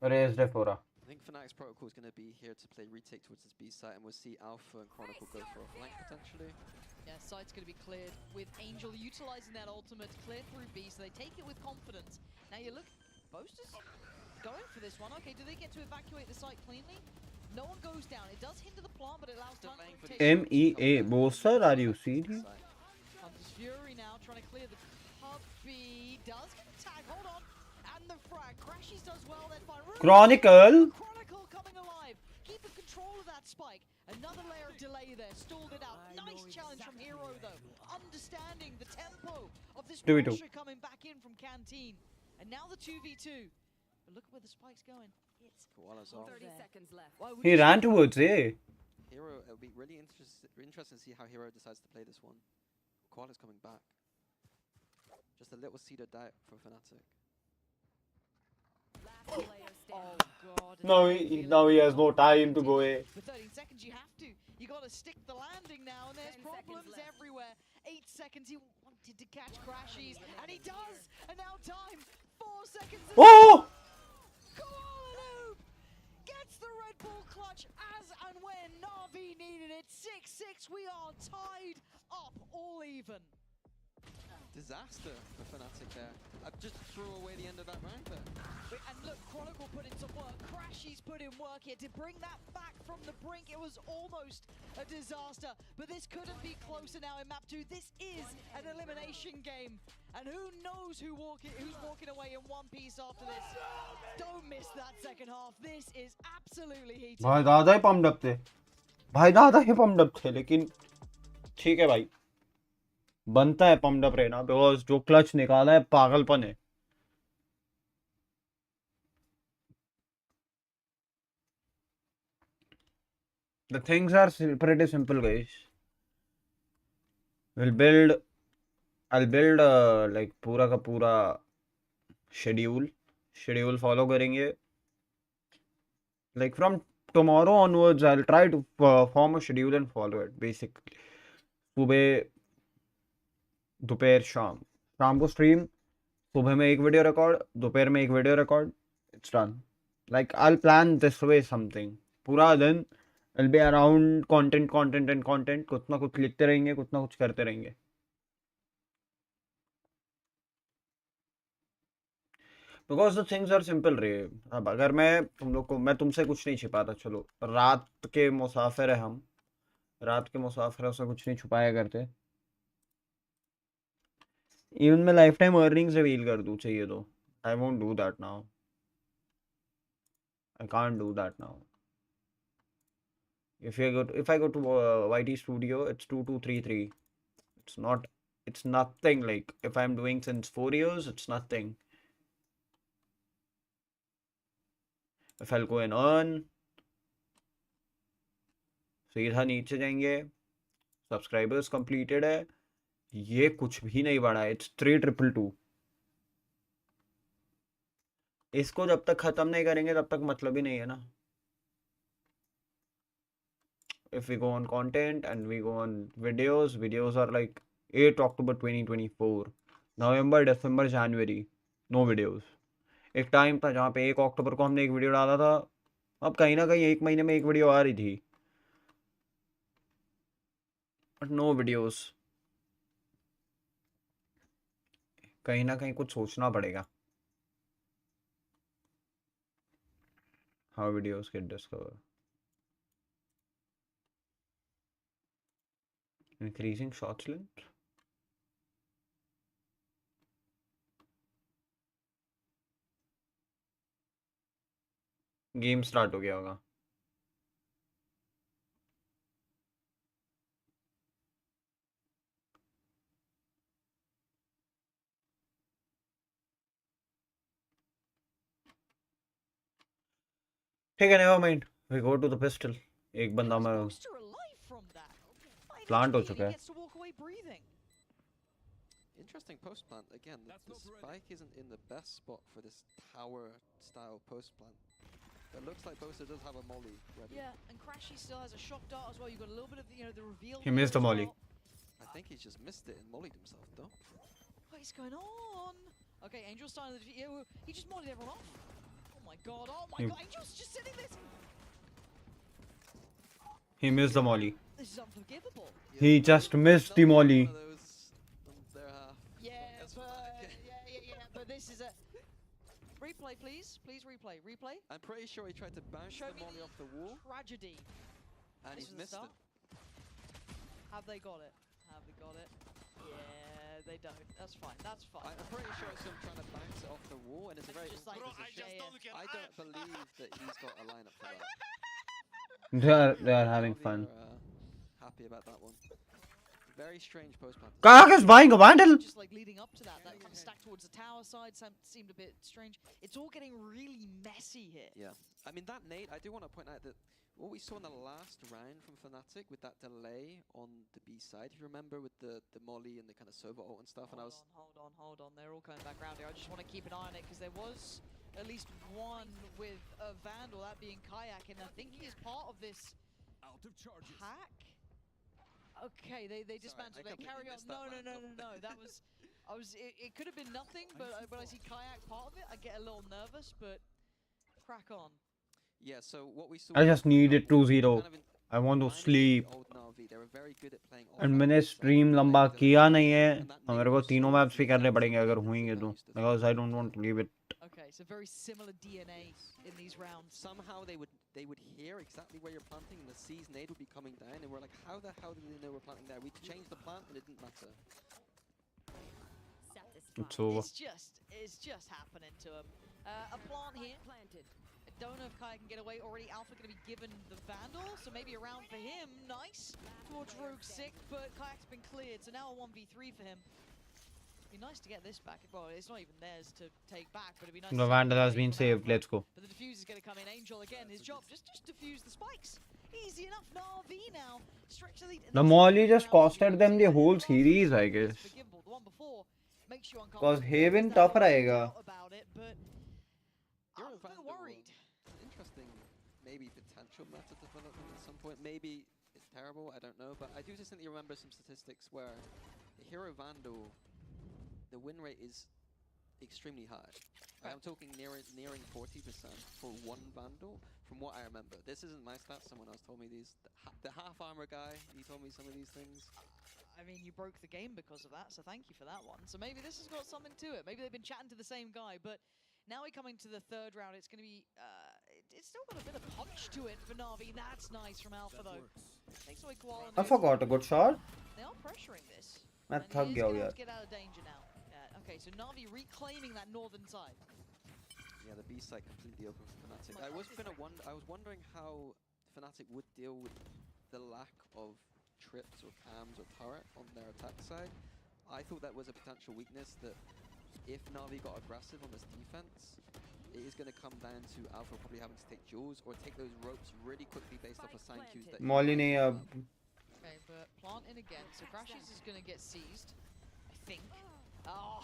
Raised it for a. I think Fnatic's protocol is going to be here to play retake towards this B site, and we'll see Alpha and Chronicle go for a flank potentially. Yeah, site's going to be cleared with Angel utilizing that ultimate to clear through B, so they take it with confidence. Now you look, Boaster's going for this one. Okay, do they get to evacuate the site cleanly? No one goes down. It does hinder the plant, but it allows time to rotate. MEA. Boaster, are you serious? Hunter's Fury now trying to clear the cubby. Does get a tag, hold on. And the frag. Crashies does well, then fine. Chronicle. Chronicle coming alive. Keeping control of that spike. Another layer of delay there, stalled it out. Nice challenge from Hero though. Understanding the tempo of this 2v2. pressure coming back in from Canteen. And now the 2v2. But look where the spike's going. It's Koala's off. 30 seconds left. Why would He you ran say- towards A. Hero, it'll be really interesting to see how Hero decides to play this one. Koala's coming back. Just a little seed of doubt for Fnatic. Last player Oh standing. god. Now he has no time to go A. For 13 seconds you have to. You gotta stick the landing now and there's 10 seconds problems left. everywhere. 8 seconds he wanted to catch Crashies and he does! And now time 4 seconds. Oh! Koala Noob gets the Red Bull clutch as and when Navi needed it. 6-6, we are tied up all even. Disaster for Fnatic there. I just threw away the end of that round there. And look, Chronicle put in some work, Crashies put in work here to bring that back from the brink. It was almost a disaster, but this couldn't be closer now in map 2. This is an elimination game, and who knows who's walking away in one piece after this. Don't miss that second half. This is absolutely heated. भाई ज़्यादा ही pumped up थे. भाई ज़्यादा ही pumped up थे, लेकिन ठीक है भाई. बनता है pumped up रहना, because जो clutch निकाला है पागलपन है. The things are pretty simple, guys. I'll build like पूरा का पूरा schedule follow करेंगे. Like from tomorrow onwards, I'll try to form a schedule and follow it. Basically, सुबह दोपहर शाम को stream, सुबह में एक वीडियो रिकॉर्ड, दोपहर में एक video record. It's done. Like I'll plan this way something. पूरा दिन I'll be around content. कुछ ना कुछ लिखते रहेंगे, कुछ ना कुछ करते रहेंगे. Because the things are simple रे. अब अगर मैं तुमसे कुछ नहीं छिपाता, चलो रात के मुसाफिर है हम, रात के मुसाफिर से कुछ नहीं छुपाया करते. इवन मैं लाइफ टाइम अर्निंग्स रिवील कर दूं चाहिए तो. I won't do that now. I can't do that now. If I go to YT studio, it's 2233. It's nothing. Like if I'm doing since 4 years, it's nothing. If I'll go and earn, सीधा नीचे जाएंगे. Subscribers completed है, ये कुछ भी नहीं बढ़ा है. It's 3222. इसको जब तक खत्म नहीं करेंगे तब तक मतलब ही नहीं है ना. If we go on content and we go on videos are like 8 October 2024, November, December, January, no videos. एक टाइम था जहाँ पे 1 अक्टूबर को हमने एक वीडियो डाला था. अब कहीं ना कहीं एक महीने में एक वीडियो आ रही थी, बट नो वीडियोस. कहीं ना कहीं कुछ सोचना पड़ेगा. How videos get discovered. Increasing shorts length. Game start हो गया होगा. ठीक है, never mind. We go to the pistol. एक बंदा मैं प्लांट हो चुका है. Interesting post plant. Again, the spike isn't in the best spot for this tower style post plant. It looks like Bosa does have a molly ready. Yeah, and Crashy still has a shock dart as well. You've got a little bit of the reveal. He missed the molly. I think he's just missed it and mollied himself though. What is going on? Okay, Angel's starting the defeat. He just mollied everyone off. Oh my god, Angel's just sitting this. He missed the molly. This is unforgivable. He just missed the molly. But this is a replay, please. Please replay. I'm pretty sure he tried to bounce the molly off the wall. Tragedy. And he's missed it. Have they got it? Yeah, they don't. That's fine. I'm pretty sure it's him trying to bounce it off the wall, and it's a very. I don't believe that he's got a lineup for that. They are having fun. Happy about that one. Very strange post plant. Kak is buying a bundle. Just like leading up to that kind of stack towards the tower side seemed a bit strange. It's all getting really messy here. Yeah, I mean that nade. I do want to point out that what we saw in the last round from Fnatic with that delay on the B side. You remember with the molly and the kind of Sova ult and stuff. Hold on. They're all coming back around here. I just want to keep an eye on it because there was at least one with a Vandal, that being Kayak, and I think he is part of this pack. Okay, they dismantled it. Carry on. No. That was. It could have been nothing, but when I see Kayak part of it, I get a little nervous. But crack on. Yeah. So what we saw. I just needed 2-0. I want to sleep. And मैंने stream लंबा किया नहीं है. मेरे को तीनों maps भी करने पड़ेंगे अगर हुएंगे तो. Because I don't want to leave it. Okay, so very similar DNA in these rounds. Somehow they would hear exactly where you're planting, and the C's nade would be coming down, and we're like, how the hell did they know we're planting there? We changed the plant, and it didn't matter. It's over. It's just happening to him. A plant here. Planted. I don't know if Kai can get away. Already Alpha going to be given the Vandal, so maybe a round for him. Nice. Towards Rogue sick, but Kayak's been cleared, so now a 1v3 for him. It'd be nice to get this back. Well, it's not even theirs to take back, but it'd be nice. The Vandal has been saved. Let's go. But the defuse is going to come in. Angel again. His job just defuse the spikes. Easy enough, Navi now. Stretch the lead. The Molly just costed them the whole series, I guess. The one before makes you Because uncomfortable. Haven There's tough no rahega. doubt about it, but I'm a bit worried. Interesting, maybe potential meta development at some point. Maybe it's terrible, I don't know. But I do distinctly remember some statistics where the Hero Vandal, the win rate is extremely high. I'm talking nearing 40% for one Vandal, from what I remember. This isn't my stats, someone else told me these. The half armor guy, he told me some of these things. I mean, you broke the game because of that, so thank you for that one. So maybe this has got something to it. Maybe they've been chatting to the same guy, but now we're coming to the third round. It's going to be, it's still got a bit of punch to it for Navi. That's nice from Alpha, though. Takes away Koala. I forgot a good shot. They are pressuring this. मैं And थक he is गया हूँ gonna have यार. to get out of danger now. Okay, so Navi reclaiming that northern side. Yeah, the B site completely open for Fnatic. I was wondering how Fnatic would deal with the lack of trips or cams or turret on their attack side. I thought that was a potential weakness, that if Navi got aggressive on this defense, it is going to come down to Alpha probably having to take duels or take those ropes really quickly based off of sign cues that Molly ने अब Okay, but plant in again, so Crashes is going to get seized, I think. Oh,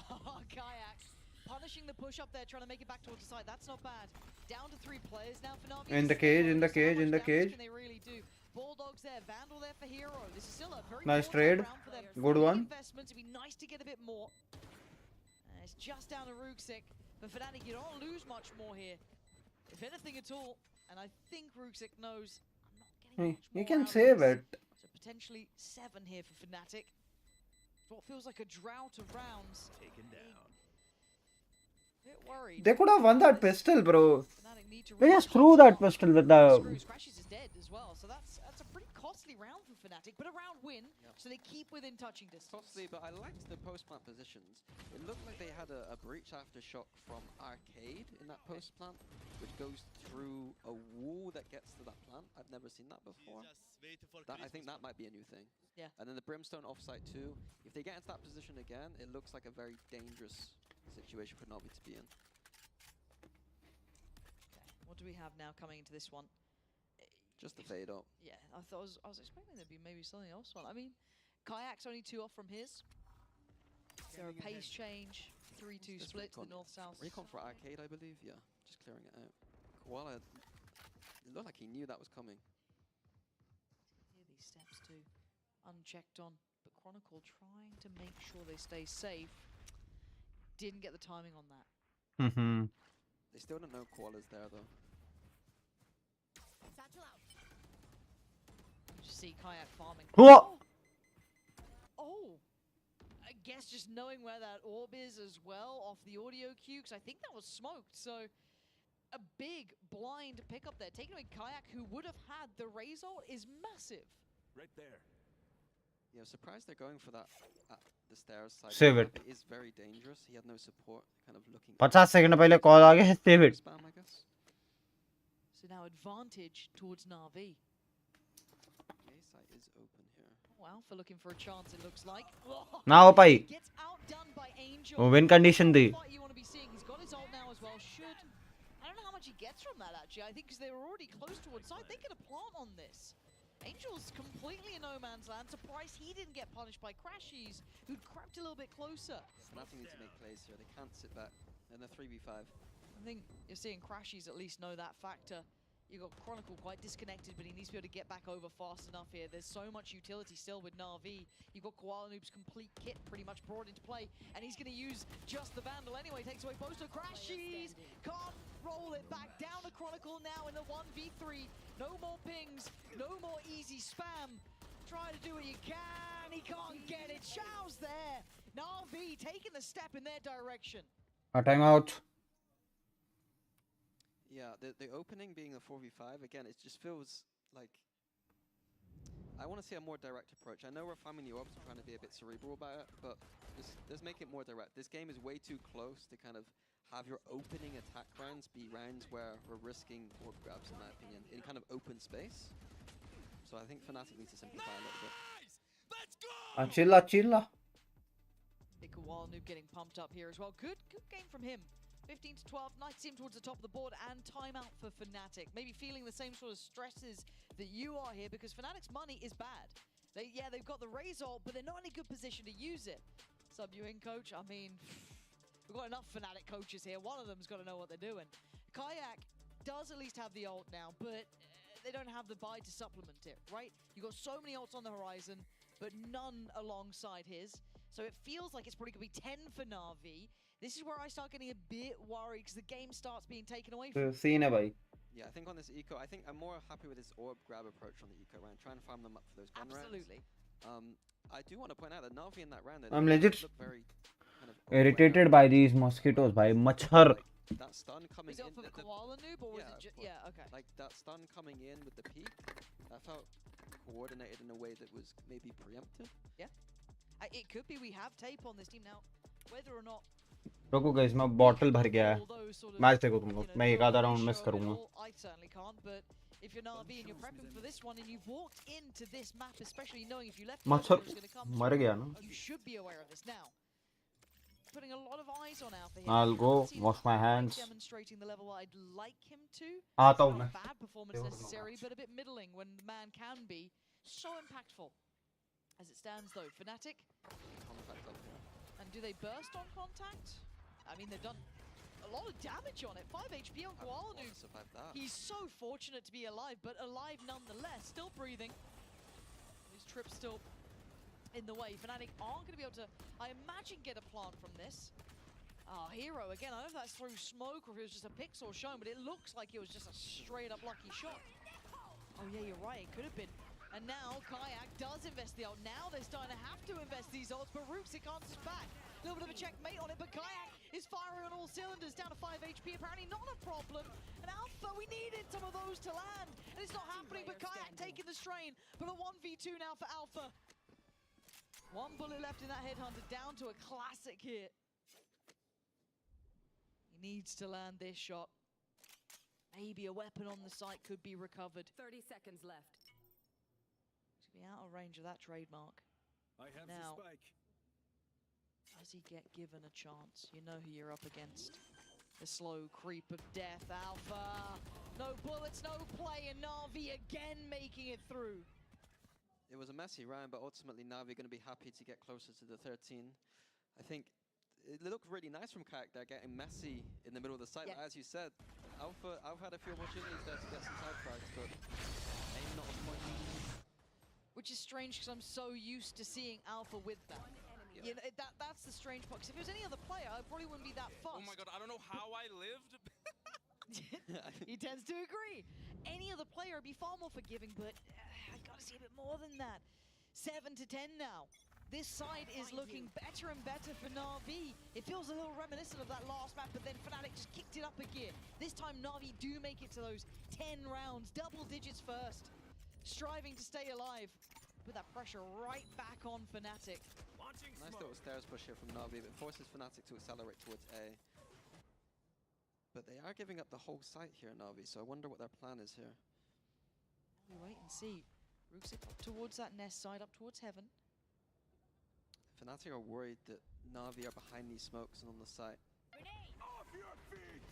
Kayak punishing the push up there, trying to make it back towards the side. That's not bad. Down to 3 players now for Navi. in the cage, in the cage, in the cage. Can they really do? Bulldogs there, Vandal there for Hero. This is still a very Nice volatile trade. round for them. Good Big one. Investments. It'd be nice to get a bit more. It's just down to Ruxic. But Fnatic, you don't lose much more here, if anything at all. And I think Ruxic knows I'm not getting much more You can out of save this. it. So potentially 7 here for Fnatic. What feels like a drought of rounds. Taken down. Bit worried. They could have won that pistol, bro. Fnatic need to They just really threw that pistol with the. Screws. Crashes is dead as well, so that's a pretty costly round for Fnatic, but a round win, so they keep within touching distance. Costly, but I liked the post-plant positions. It looked like they had a breach aftershock from Arcade in that post-plant, which goes through a wall that gets to that plant. I've never seen that before. I think that might be a new thing. Yeah. And then the Brimstone offsite too. If they get into that position again, it looks like a very dangerous situation for Navi to be in. Okay, what do we have now coming into this one? Just the fade up. Yeah, I was expecting there'd be maybe something else on. I mean, Kayak's only 2 off from his. Is there a pace change? 3-2 split to the north-south. Recon for Arcade, I believe. Yeah, just clearing it out. Koala, it looked like he knew that was coming. Hear these steps too, unchecked on, but Chronicle trying to make sure they stay safe. Didn't get the timing on that. They still don't know Koala's there though. Just see Kayak farming. What? Oh! I guess just knowing where that orb is as well off the audio cue, because I think that was smoked. So a big blind pickup there. Taking away Kayak, who would have had the Razor, is massive. Right there. Yeah, surprised they're going for that at the stairs side. Save it. It is very dangerous. He had no support, kind of looking. 50 second पहले call आ गया. Save it. Spam, I guess. So now advantage towards Navi. The A site is open here. Oh, Alpha looking for a chance, it looks like. ना हो पाई. Gets outdone by Angel. वो win condition the. What you want to be seeing. He's got his ult now as well. I don't know how much he gets from that actually. I think because they were already close towards side, they could have plant on this. Angel's completely in no man's land. Surprised he didn't get punished by Crashies, who'd crept a little bit closer. Fnatic need to make plays here. They can't sit back. And a 3v5. I think you're seeing Crashies at least know that factor. You've got Chronicle quite disconnected, but he needs to be able to get back over fast enough here. There's so much utility still with Na'Vi. You've got Koala Noob's complete kit pretty much brought into play, and he's going to use just the Vandal anyway. Takes away Bosto. Crashies can't roll it back down to Chronicle now in the 1v3. No more pings, no more easy spam. Try to do what you can. He can't get it. Chao's there. Na'Vi taking the step in their direction. A timeout. Yeah, the opening being a 4v5, again, it just feels like... I want to see a more direct approach. I know we're farming the orbs and trying to be a bit cerebral about it, but let's make it more direct. This game is way too close to kind of have your opening attack rounds be rounds where we're risking orb grabs, in my opinion, in kind of open space. So I think Fnatic needs to simplify a little bit. Let's go! Chilla, chilla. Big Koala Noob getting pumped up here as well. Good game from him. 15 to 12, nice team towards the top of the board, and timeout for Fnatic. Maybe feeling the same sort of stresses that you are here, because Fnatic's money is bad. They've got the Razor, but they're not in a good position to use it. Sub you in, coach? I mean, we've got enough Fnatic coaches here. One of them's got to know what they're doing. Kayak does at least have the ult now, but they don't have the buy to supplement it, right? You've got so many ults on the horizon, but none alongside his. So it feels like it's probably going to be 10 for Na'Vi. This is where I start getting a bit worried because the game starts being taken away from Scene hai bhai. Yeah, I think on this eco, I think I'm more happy with this orb grab approach on the eco round. Try and farm them up for those gun Absolutely. rounds. I do want to point out that Na'Vi in that round, I'm legit look very kind of irritated by these mosquitoes, bhai. Machhar. Like, that stun coming is it in. for the koala noob, or was it just... Yeah, okay. Like, that stun coming in with the peak, I felt coordinated in a way that was maybe preemptive. Yeah. It could be we have tape on this team now. Whether or not... रुको guys मैं bottle भर गया है match देखो तुम लोग मैं एक आधा राउंड मिस करूंगा I certainly can't, but if you're Na'Vi and you're prepping for this one and you've walked into this map, especially knowing if you left मच्छर going to come मर गया ना you should be aware of this now. Putting a lot of eyes on Alpha here. I'll go wash my hands. Demonstrating the level I'd like him to. आता हूं मैं Not a bad performance necessarily, but a bit middling when the man can be so impactful. As it stands though, Fnatic. And do they burst on contact? I mean, they've done a lot of damage on it. 5 HP on Koala Noob. He's so fortunate to be alive, but alive nonetheless. Still breathing. His trip's still in the way. Fnatic aren't going to be able to, I imagine, get a plant from this. Hero, again, I don't know if that's through smoke or if it was just a pixel shown, but it looks like it was just a straight-up lucky shot. Oh, yeah, you're right. It could have been. And now Kayak does invest the ult. Now they're starting to have to invest these ults, but Rooksik answers back. A little bit of a checkmate on it, but Kayak is firing on all cylinders, down to 5 HP. Apparently not a problem. And Alpha, we needed some of those to land. And it's not happening, but Kayak taking the strain. But a 1v2 now for Alpha. One bullet left in that Headhunter, down to a classic hit. He needs to land this shot. Maybe a weapon on the site could be recovered. 30 seconds left. To be out of range of that trademark. I have now, the spike. does he get given a chance? You know who you're up against. The slow creep of death, Alpha. No bullets, no play, and Na'Vi again making it through. It was a messy round, but ultimately Na'Vi are going to be happy to get closer to the 13. I think it looked really nice from Kayak there, getting messy in the middle of the site. Yeah. But as you said, Alpha had a few opportunities there to get some side frags, but aim not on point. Which is strange because I'm so used to seeing Alpha with that. You know, that's the strange part. Because if it was any other player, I probably wouldn't be that fast. Oh my god, I don't know how I lived. He tends to agree. Any other player would be far more forgiving, but I gotta see a bit more than that. 7 to 10 now. This side is looking better and better for Na'Vi. It feels a little reminiscent of that last map, but then Fnatic just kicked it up a gear. This time Na'Vi do make it to those 10 rounds, double digits first. Striving to stay alive. Put that pressure right back on Fnatic. Nice little stairs push here from Na'Vi, but forces Fnatic to accelerate towards A. But they are giving up the whole site here, Na'Vi, so I wonder what their plan is here. We wait and see. Rooksik up towards that nest side, up towards heaven. Fnatic are worried that Na'Vi are behind these smokes and on the site. Off your feet!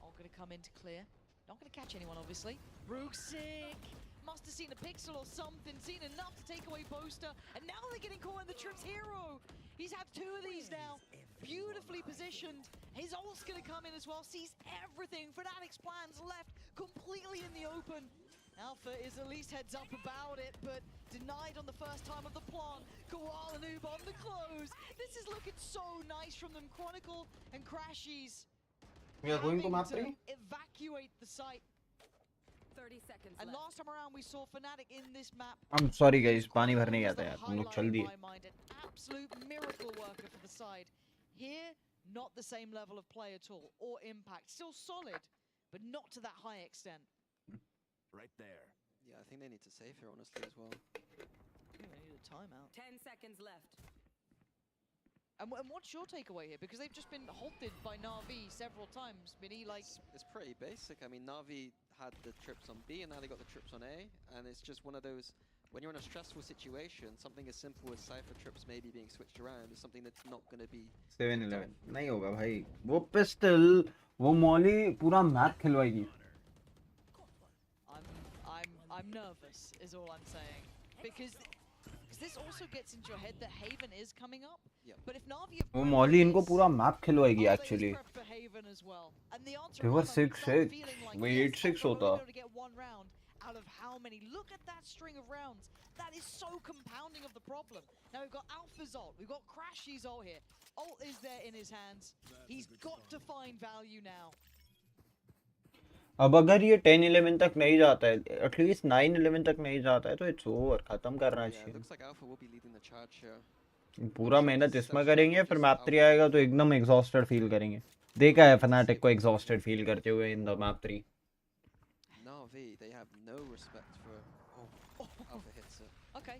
All gonna come in to clear. Not gonna catch anyone, obviously. Rooksik! Must have seen a pixel or something, seen enough to take away Boaster, and now they're getting caught in the Trips Hero. He's had 2 of these now, beautifully positioned. His ult's gonna come in as well, sees everything. Fnatic's plans left completely in the open. Alpha is at least heads up about it, but denied on the first time of the plant. Koala Noob on the close. This is looking so nice from them. Chronicle and Crashies. We are going to map 3? Evacuate the site. 30 seconds And left. last time around we saw Fnatic in this map. I'm sorry guys, पानी भरने गया था यार, तुम लोग चल दिए. An absolute miracle worker for the side. Here, not the same level of play at all, or impact. Still solid, but not to that high extent. Right there. Yeah, I think they need to save here, honestly, as well. They need a timeout. 10 seconds left. And what's your takeaway here? Because they've just been halted by Na'Vi several times. Minnie, like... It's pretty basic. I mean, Na'Vi had the trips on B, and now they got the trips on A, and it's just one of those when you're in a stressful situation, something as simple as cipher trips maybe being switched around is something that's not going to be 7-11 नहीं होगा भाई वो pistol वो Molly पूरा map खिलवाएगी I'm nervous is all I'm saying because this also gets into your head that Haven is coming up. Yep. But if Navi वो Molly इनको पूरा map खिलवाएगी are they actually prepped for Haven as well? And the answer They is were no, we start 6-6 feeling like, वो yes, 8-6 we're होता only able to get one round out of how many? Look at that string of rounds. That is so compounding of the problem. Now we've got Alpha's ult, we've got Crashy's ult here. Ult is there in his hands. He's got to find value now. अब अगर ये 10-11 तक नहीं जाता है at least 9-11 तक नहीं जाता है तो इट्स ओवर खत्म करना Yeah, it चाहिए looks like Alpha will be leading the charge here. पूरा मेहनत इसमें करेंगे फिर मैप 3 आएगा तो एकदम एग्जॉस्टेड फील करेंगे देखा है फनाटिक को एग्जॉस्टेड फील करते हुए in the map 3 NAVI, they have no respect for Alpha hits it. Okay.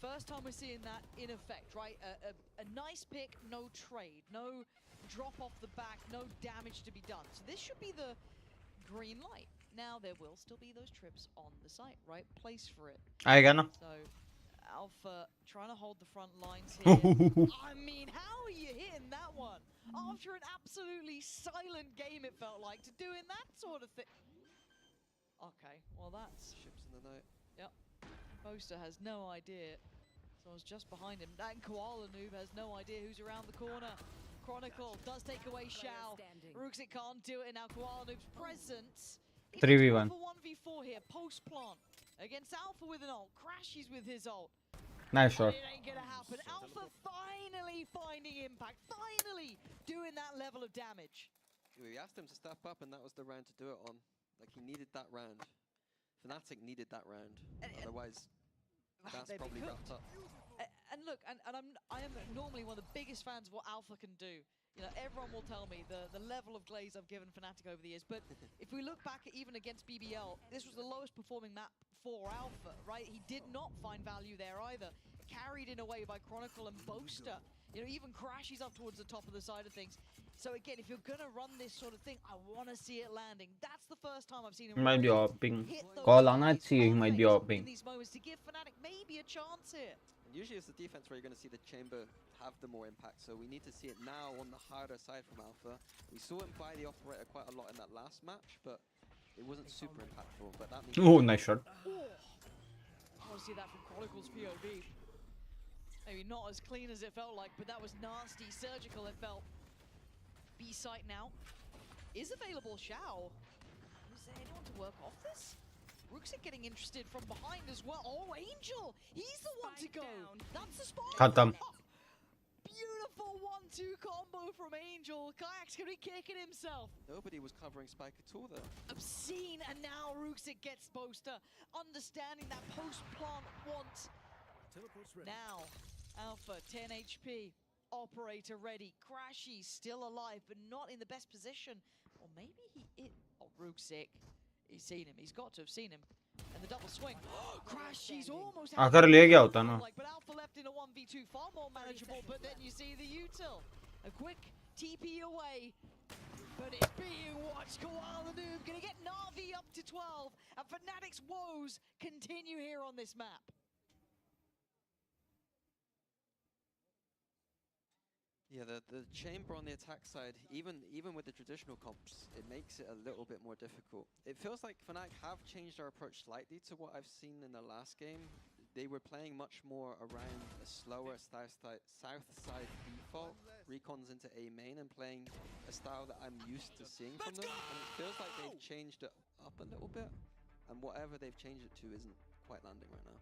First time we're seeing that in effect, right? A nice pick, no trade, no drop off the back, no damage to be done. So this should be the green light. Now there will still be those trips on the site, right? Place for it. आएगा ना So Alpha trying to hold the front lines here. I mean, how are you hitting that one? After an absolutely silent game, it felt like, to doing that sort of thing. Okay, well that's... Ships in the night. Yep. Poster has no idea. Someone's just behind him. And Koala Noob has no idea who's around the corner. Chronicle does take away Shao. Ruxit can't do it, and now Koala Noob's presence. 3v1 For 1v4 here, post plant against Alpha with an ult. Crashes with his ult. Nice But shot it ain't gonna happen. Alpha finally finding impact, finally doing that level of damage. We asked him to step up, and that was the round to do it on. Like, he needed that round. Fnatic needed that round. Otherwise, that's they'd be probably cooked. wrapped up. And look, I am normally one of the biggest fans of what Alpha can do. You know, everyone will tell me the level of glaze I've given Fnatic over the years. But if we look back at even against BBL, this was the lowest performing map for Alpha, right? He did not find value there either. Carried in a way by Chronicle and Boaster. You know, even Crashes up towards the top of the side of things. So again, if you're gonna run this sort of thing, I want to see it landing. That's the first time I've seen him might be really opping hit those call आना targets चाहिए on might be face opping in these moments to give Fnatic maybe a chance here. And usually it's the defense where you're going to see the chamber have the more impact. So we need to see it now on the harder side from Alpha. We saw him buy the operator quite a lot in that last match, but it wasn't super impactful. But that means oh nice shot Oh, I want to see that from Chronicle's POV. Maybe not as clean as it felt like, but that was nasty, surgical it felt. B site now is available. Shao. Is there anyone to work off this? Ruxit getting interested from behind as well. Oh, Angel! He's the one to go. That's the spot. खत्म Beautiful 1-2 combo from Angel. Kayak's gonna be kicking himself. nobody was covering Spike at all there. Obscene, and now Ruxit gets Poster. Understanding that post-plant want. Teleport's ready. Now, Alpha, 10 HP. Operator ready. Crashy still alive, but not in the best position. Or maybe he is. Oh, Ruxit. He's seen him. He's got to have seen him. And the double swing. Crashy's almost out. अगर ले गया होता ना But Alpha left in a 1v2, far more manageable. But then you see the util. A quick TP away. But it's being watched. Koala Noob gonna get Navi up to 12. And Fnatic's woes continue here on this map. Yeah, the chamber on the attack side, even with the traditional comps, it makes it a little bit more difficult. It feels like Fnatic have changed our approach slightly to what I've seen in the last game. They were playing much more around a slower south side default, recons into A main, and playing a style that I'm used to seeing from them. And it feels like they've changed it up a little bit, and whatever they've changed it to isn't quite landing right now.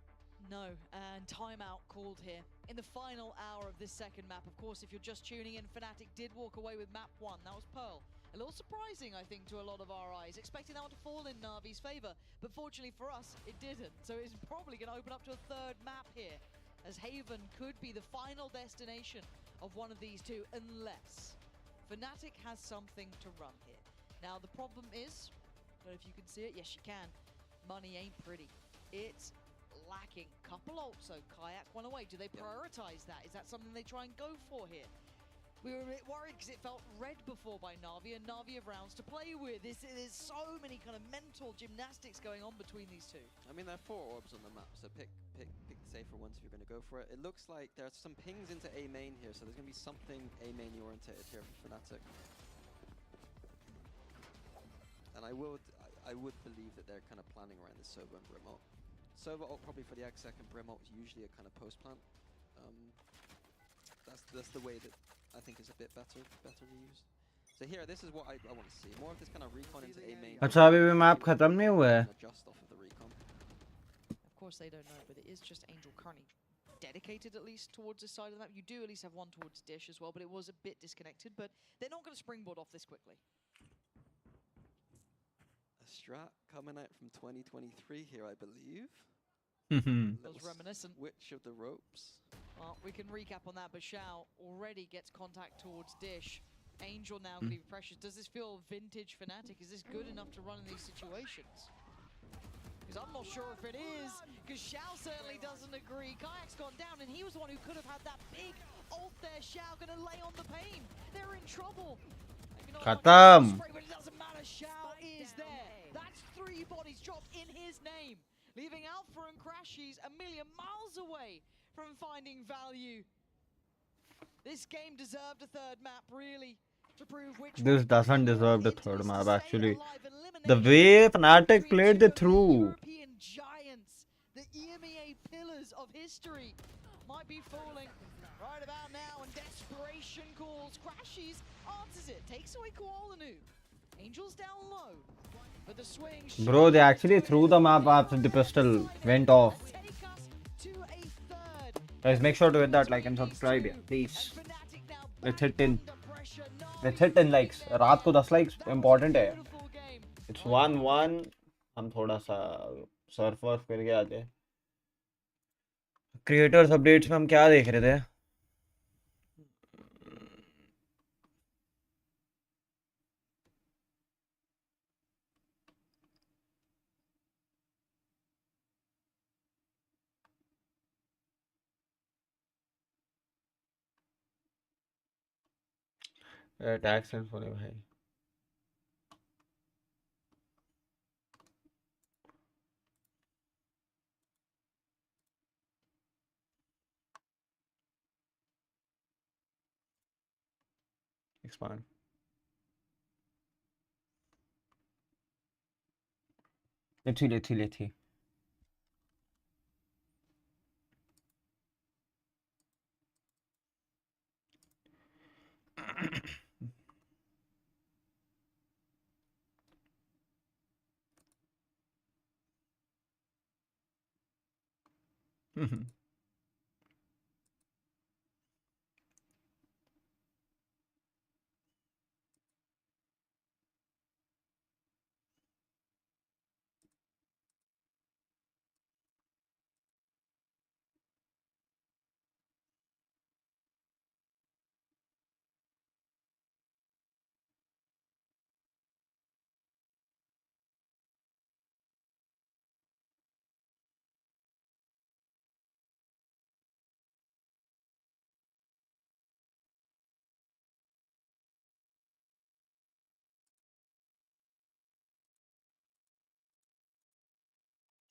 No, and timeout called here in the final hour of this second map. Of course, if you're just tuning in, Fnatic did walk away with map 1. That was Pearl. A little surprising, I think, to a lot of our eyes. Expecting that one to fall in Navi's favor, but fortunately for us, it didn't. So it's probably going to open up to a third map here, as Haven could be the final destination of one of these two, unless Fnatic has something to run here. Now, the problem is, I don't know if you can see it. Yes, you can. Money ain't pretty. It's lacking. Couple ults, so Kayak one away. Do they prioritize that? Is that something they try and go for here? We were a bit worried because it felt read before by Navi, and Navi have rounds to play with. There's so many kind of mental gymnastics going on between these two. I mean, there are 4 orbs on the map, so pick the safer ones if you're going to go for it. It looks like there's some pings into A main here, so there's going to be something A main orientated here for Fnatic. And I would believe that they're kind of planning around the Sova and Brim ult. Sova ult probably for the Exec, and Brim ult is usually a kind of post plant. That's the way that I think is a bit better to use. So here, this is what I want to see. More of this kind of recon into A main. अच्छा अभी भी map खत्म नहीं हुआ है. Adjust off of the recon. Of course they don't know, but it is just Angel currently dedicated at least towards this side of the map. You do at least have one towards Dish as well, but it was a bit disconnected. But they're not going to springboard off this quickly. A strat coming out from 2023 here, I believe. Feels reminiscent. Switch of the ropes. Well, we can recap on that, but Shao already gets contact towards Dish. Angel now going to be precious. Does this feel vintage Fnatic? Is this good enough to run in these situations? Because I'm not sure if it is, because Shao certainly doesn't agree. Kayak's gone down, and he was the one who could have had that big ult there. Shao going to lay on the pain. They're in trouble. Khatam. But it doesn't matter. Shao is there. That's 3 bodies dropped in his name, leaving Alpha and Crashies a million miles away from finding value. This game deserved a 3rd map, really, to prove which. This doesn't deserve the 3rd map actually. The way Fnatic played it through. European giants, the EMEA pillars of history, might be falling right about now, and desperation calls. Crashies answers it, takes away Koalanu. Angels down low, but the swing. Bro, they actually threw the map after the pistol went off. Guys, make sure to hit that like and subscribe, yeah, please. Let's hit 10. Let's hit 10 likes. रात को 10 likes important है. It's 1-1. हम थोड़ा सा Surf वर्फ करके आते हैं. Creators updates में हम क्या देख रहे थे? टैक्स एंड फोने भाई. Expand. Let's see.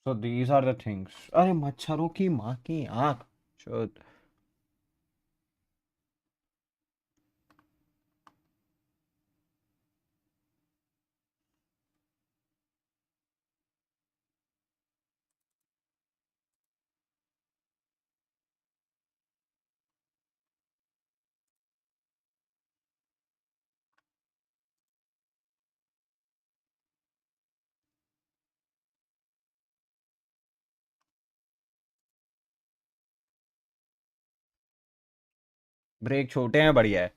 So these are the things. अरे मच्छरों की माँ की आँख. Should. ब्रेक छोटे हैं बढ़िया है.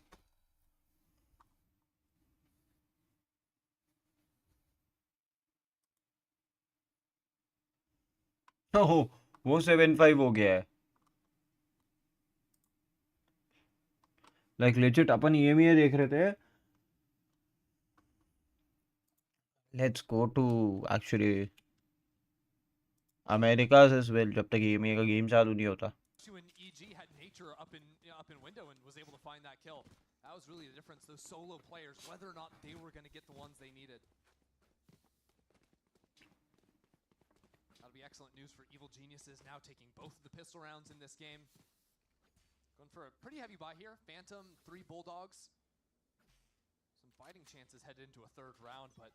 ओह वो 7-5 हो गया है. लाइक लेजिट अपन EMEA देख रहे थे. Let's go to actually Americas as well जब तक EMEA का गेम चालू नहीं होता. To an EG had nature up in window and was able to find that kill. That was really the difference. Those solo players, whether or not they were going to get the ones they needed. That'll be excellent news for Evil Geniuses, now taking both of the pistol rounds in this game. Going for a pretty heavy buy here. Phantom, 3 Bulldogs. Some fighting chances headed into a third round, but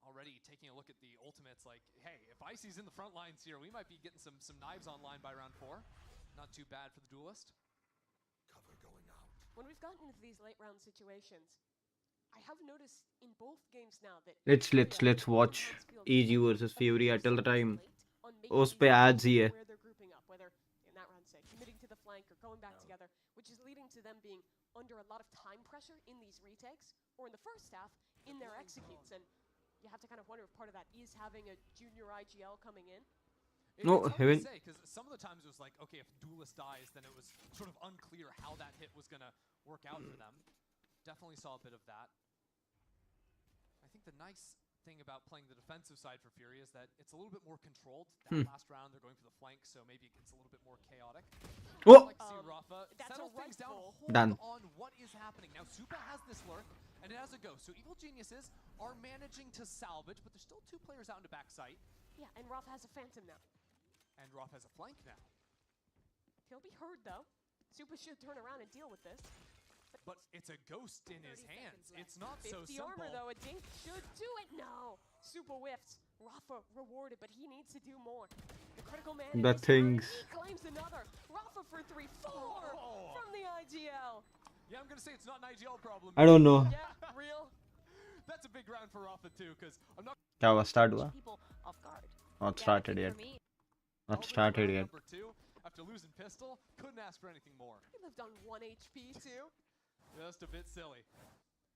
already taking a look at the ultimates, like, hey, if Icy's in the front lines here, we might be getting some knives online by round 4. Not too bad for the duelist. Cover going out. When we've gotten into these late round situations, I have noticed in both games now that let's watch AG versus Fury till the time उस पे ads ही है. where they're grouping up, whether in that round say committing to the flank or going back together, which is leading to them being under a lot of time pressure in these retakes or in the first half in their executes, and you have to kind of wonder if part of that is having a junior IGL coming in. No, it's hard Heaven. to say, because some of the times it was like, okay, if Duelist dies, then it was sort of unclear how that hit was going to work out for them. Definitely saw a bit of that. I think the nice thing about playing the defensive side for Fury is that it's a little bit more controlled. That last round, they're going for the flank, so maybe it gets a little bit more chaotic. Oh! I'd like to see Rafa settle things down, hold Done. on what is happening. Now, Supa has this lurk, and it has a go. So Evil Geniuses are managing to salvage, but there's still 2 players out into backside. Yeah, and Rafa has a Phantom now. And Roth has a flank now. He'll be heard though. Supa should turn around and deal with this. But it's a ghost in his hands. It's not 50 so simple. armor though, a dink should do it. No, Supa whiffs. Rafa rewarded, but he needs to do more. The critical man. The things. He claims another. Rafa for 3-4 from the IGL. Yeah, I'm gonna say it's not an IGL problem. I don't know. Yeah, real. That's a big round for Rafa too, because I'm not. क्या हुआ? Start हुआ? People off guard. Not started yet. Not started yet. Number 2, after losing pistol, couldn't ask for anything more. He lived on 1 HP too. Just a bit silly.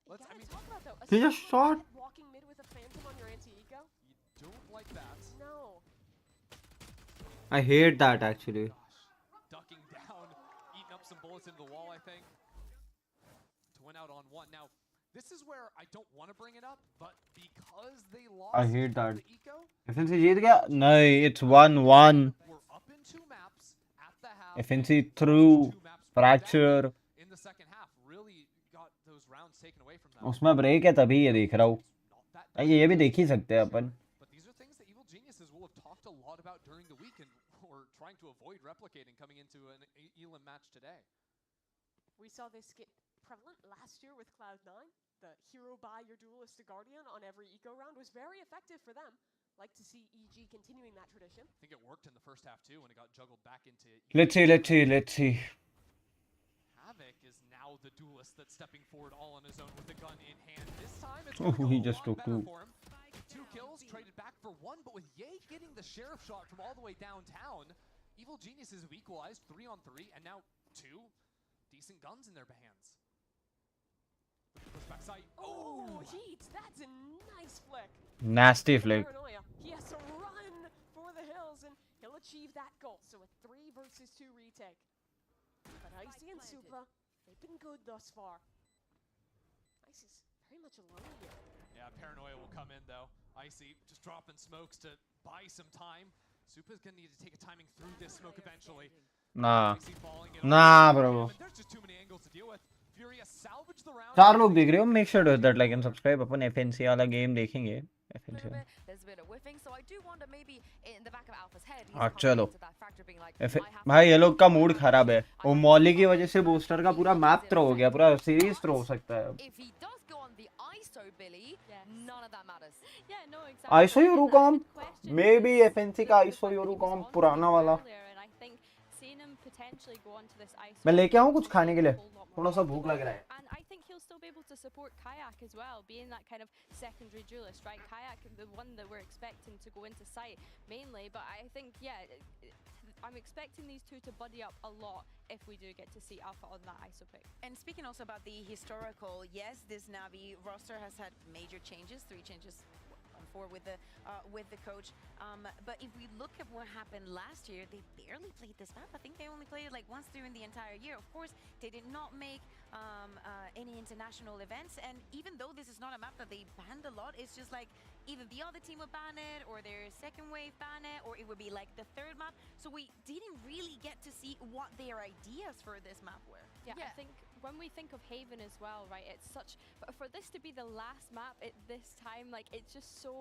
Let's talk about though. He just shot. Walking mid with a Phantom on your anti-eco. You don't like that. No. I hate that actually. Gosh. Ducking down, eating up some bullets into the wall, I think. To win out on 1. Now, this is where I don't want to bring it up, but because they lost I hate that. the eco, FNC जीत गया? नहीं, it's 1-1. we're up in 2 maps at the half. FNC through fracture. In the second half, really got those rounds taken away from them. उसमें break है तभी ये देख रहा हूँ. ये भी देख ही सकते हैं अपन. But these are things that Evil Geniuses will have talked a lot about during the week and were trying to avoid replicating coming into an Elam match today. We saw this get prevalent last year with Cloud9. The hero buy your duelist to Guardian on every eco round was very effective for them. Like to see EG continuing that tradition. I think it worked in the first half too when it got juggled back into. Let's see. Havoc is now the duelist that's stepping forward all on his own with the gun in hand. This time it's Oh, gonna he go a just lot took better 2. for him. 2 kills, traded back for 1, but with Ye getting the sheriff shot from all the way downtown, Evil Geniuses have equalized 3 on 3, and now 2 decent guns in their hands. Push back sight. Oh, Heat! That's a nice flick. Nasty flick. Paranoia. He has to run for the hills, and he'll achieve that goal. So a 3 versus 2 retake. But Icy and Supa, they've been good thus far. Ice is very much alone here. Yeah, Paranoia will come in though. Icy just dropping smokes to buy some time. Supa's gonna need to take a timing through this smoke eventually. Nah. Icy falling in Nah, on bro. him, and there's just too many angles to deal with. Furious salvage the round. 4 लोग देख रहे हो. Make sure to hit that like and subscribe. Upon FNC वाला game देखेंगे. FNC. There's a bit of whiffing, so I do wonder maybe in the back of Alpha's head, he's हाँ coming चलो. into that factor being like, I have to भाई ये लोग का mood खराब है. वो मॉली की वजह से बूस्टर का पूरा मैप थ्रो हो गया. पूरा सीरीज थ्रो हो सकता है. If he does go on the ISO, Billy, none of that matters. Yeah, no, exactly. ISO Eurocom? Maybe FNC का ISO Eurocom पुराना वाला. And I think seeing him potentially go onto this ISO. मैं लेके आऊँ कुछ खाने के लिए. थोड़ा सा भूख लग रहा है. And I think he'll still be able to support Kayak as well, being that kind of secondary duelist, right? Kayak, the one that we're expecting to go into sight mainly, but I think, yeah, I'm expecting these two to buddy up a lot if we do get to see Alpha on that ISO pick. And speaking also about the historical, yes, this Navi roster has had major changes, 3 changes on 4 with the coach. But if we look at what happened last year, they barely played this map. I think they only played it like once during the entire year. Of course, they did not make any international events, and even though this is not a map that they banned a lot, it's just like either the other team would ban it, or their second wave ban it, or it would be like the third map. So we didn't really get to see what their ideas for this map were. Yeah, I think when we think of Haven as well, right, it's such, but for this to be the last map at this time, like, it's just so,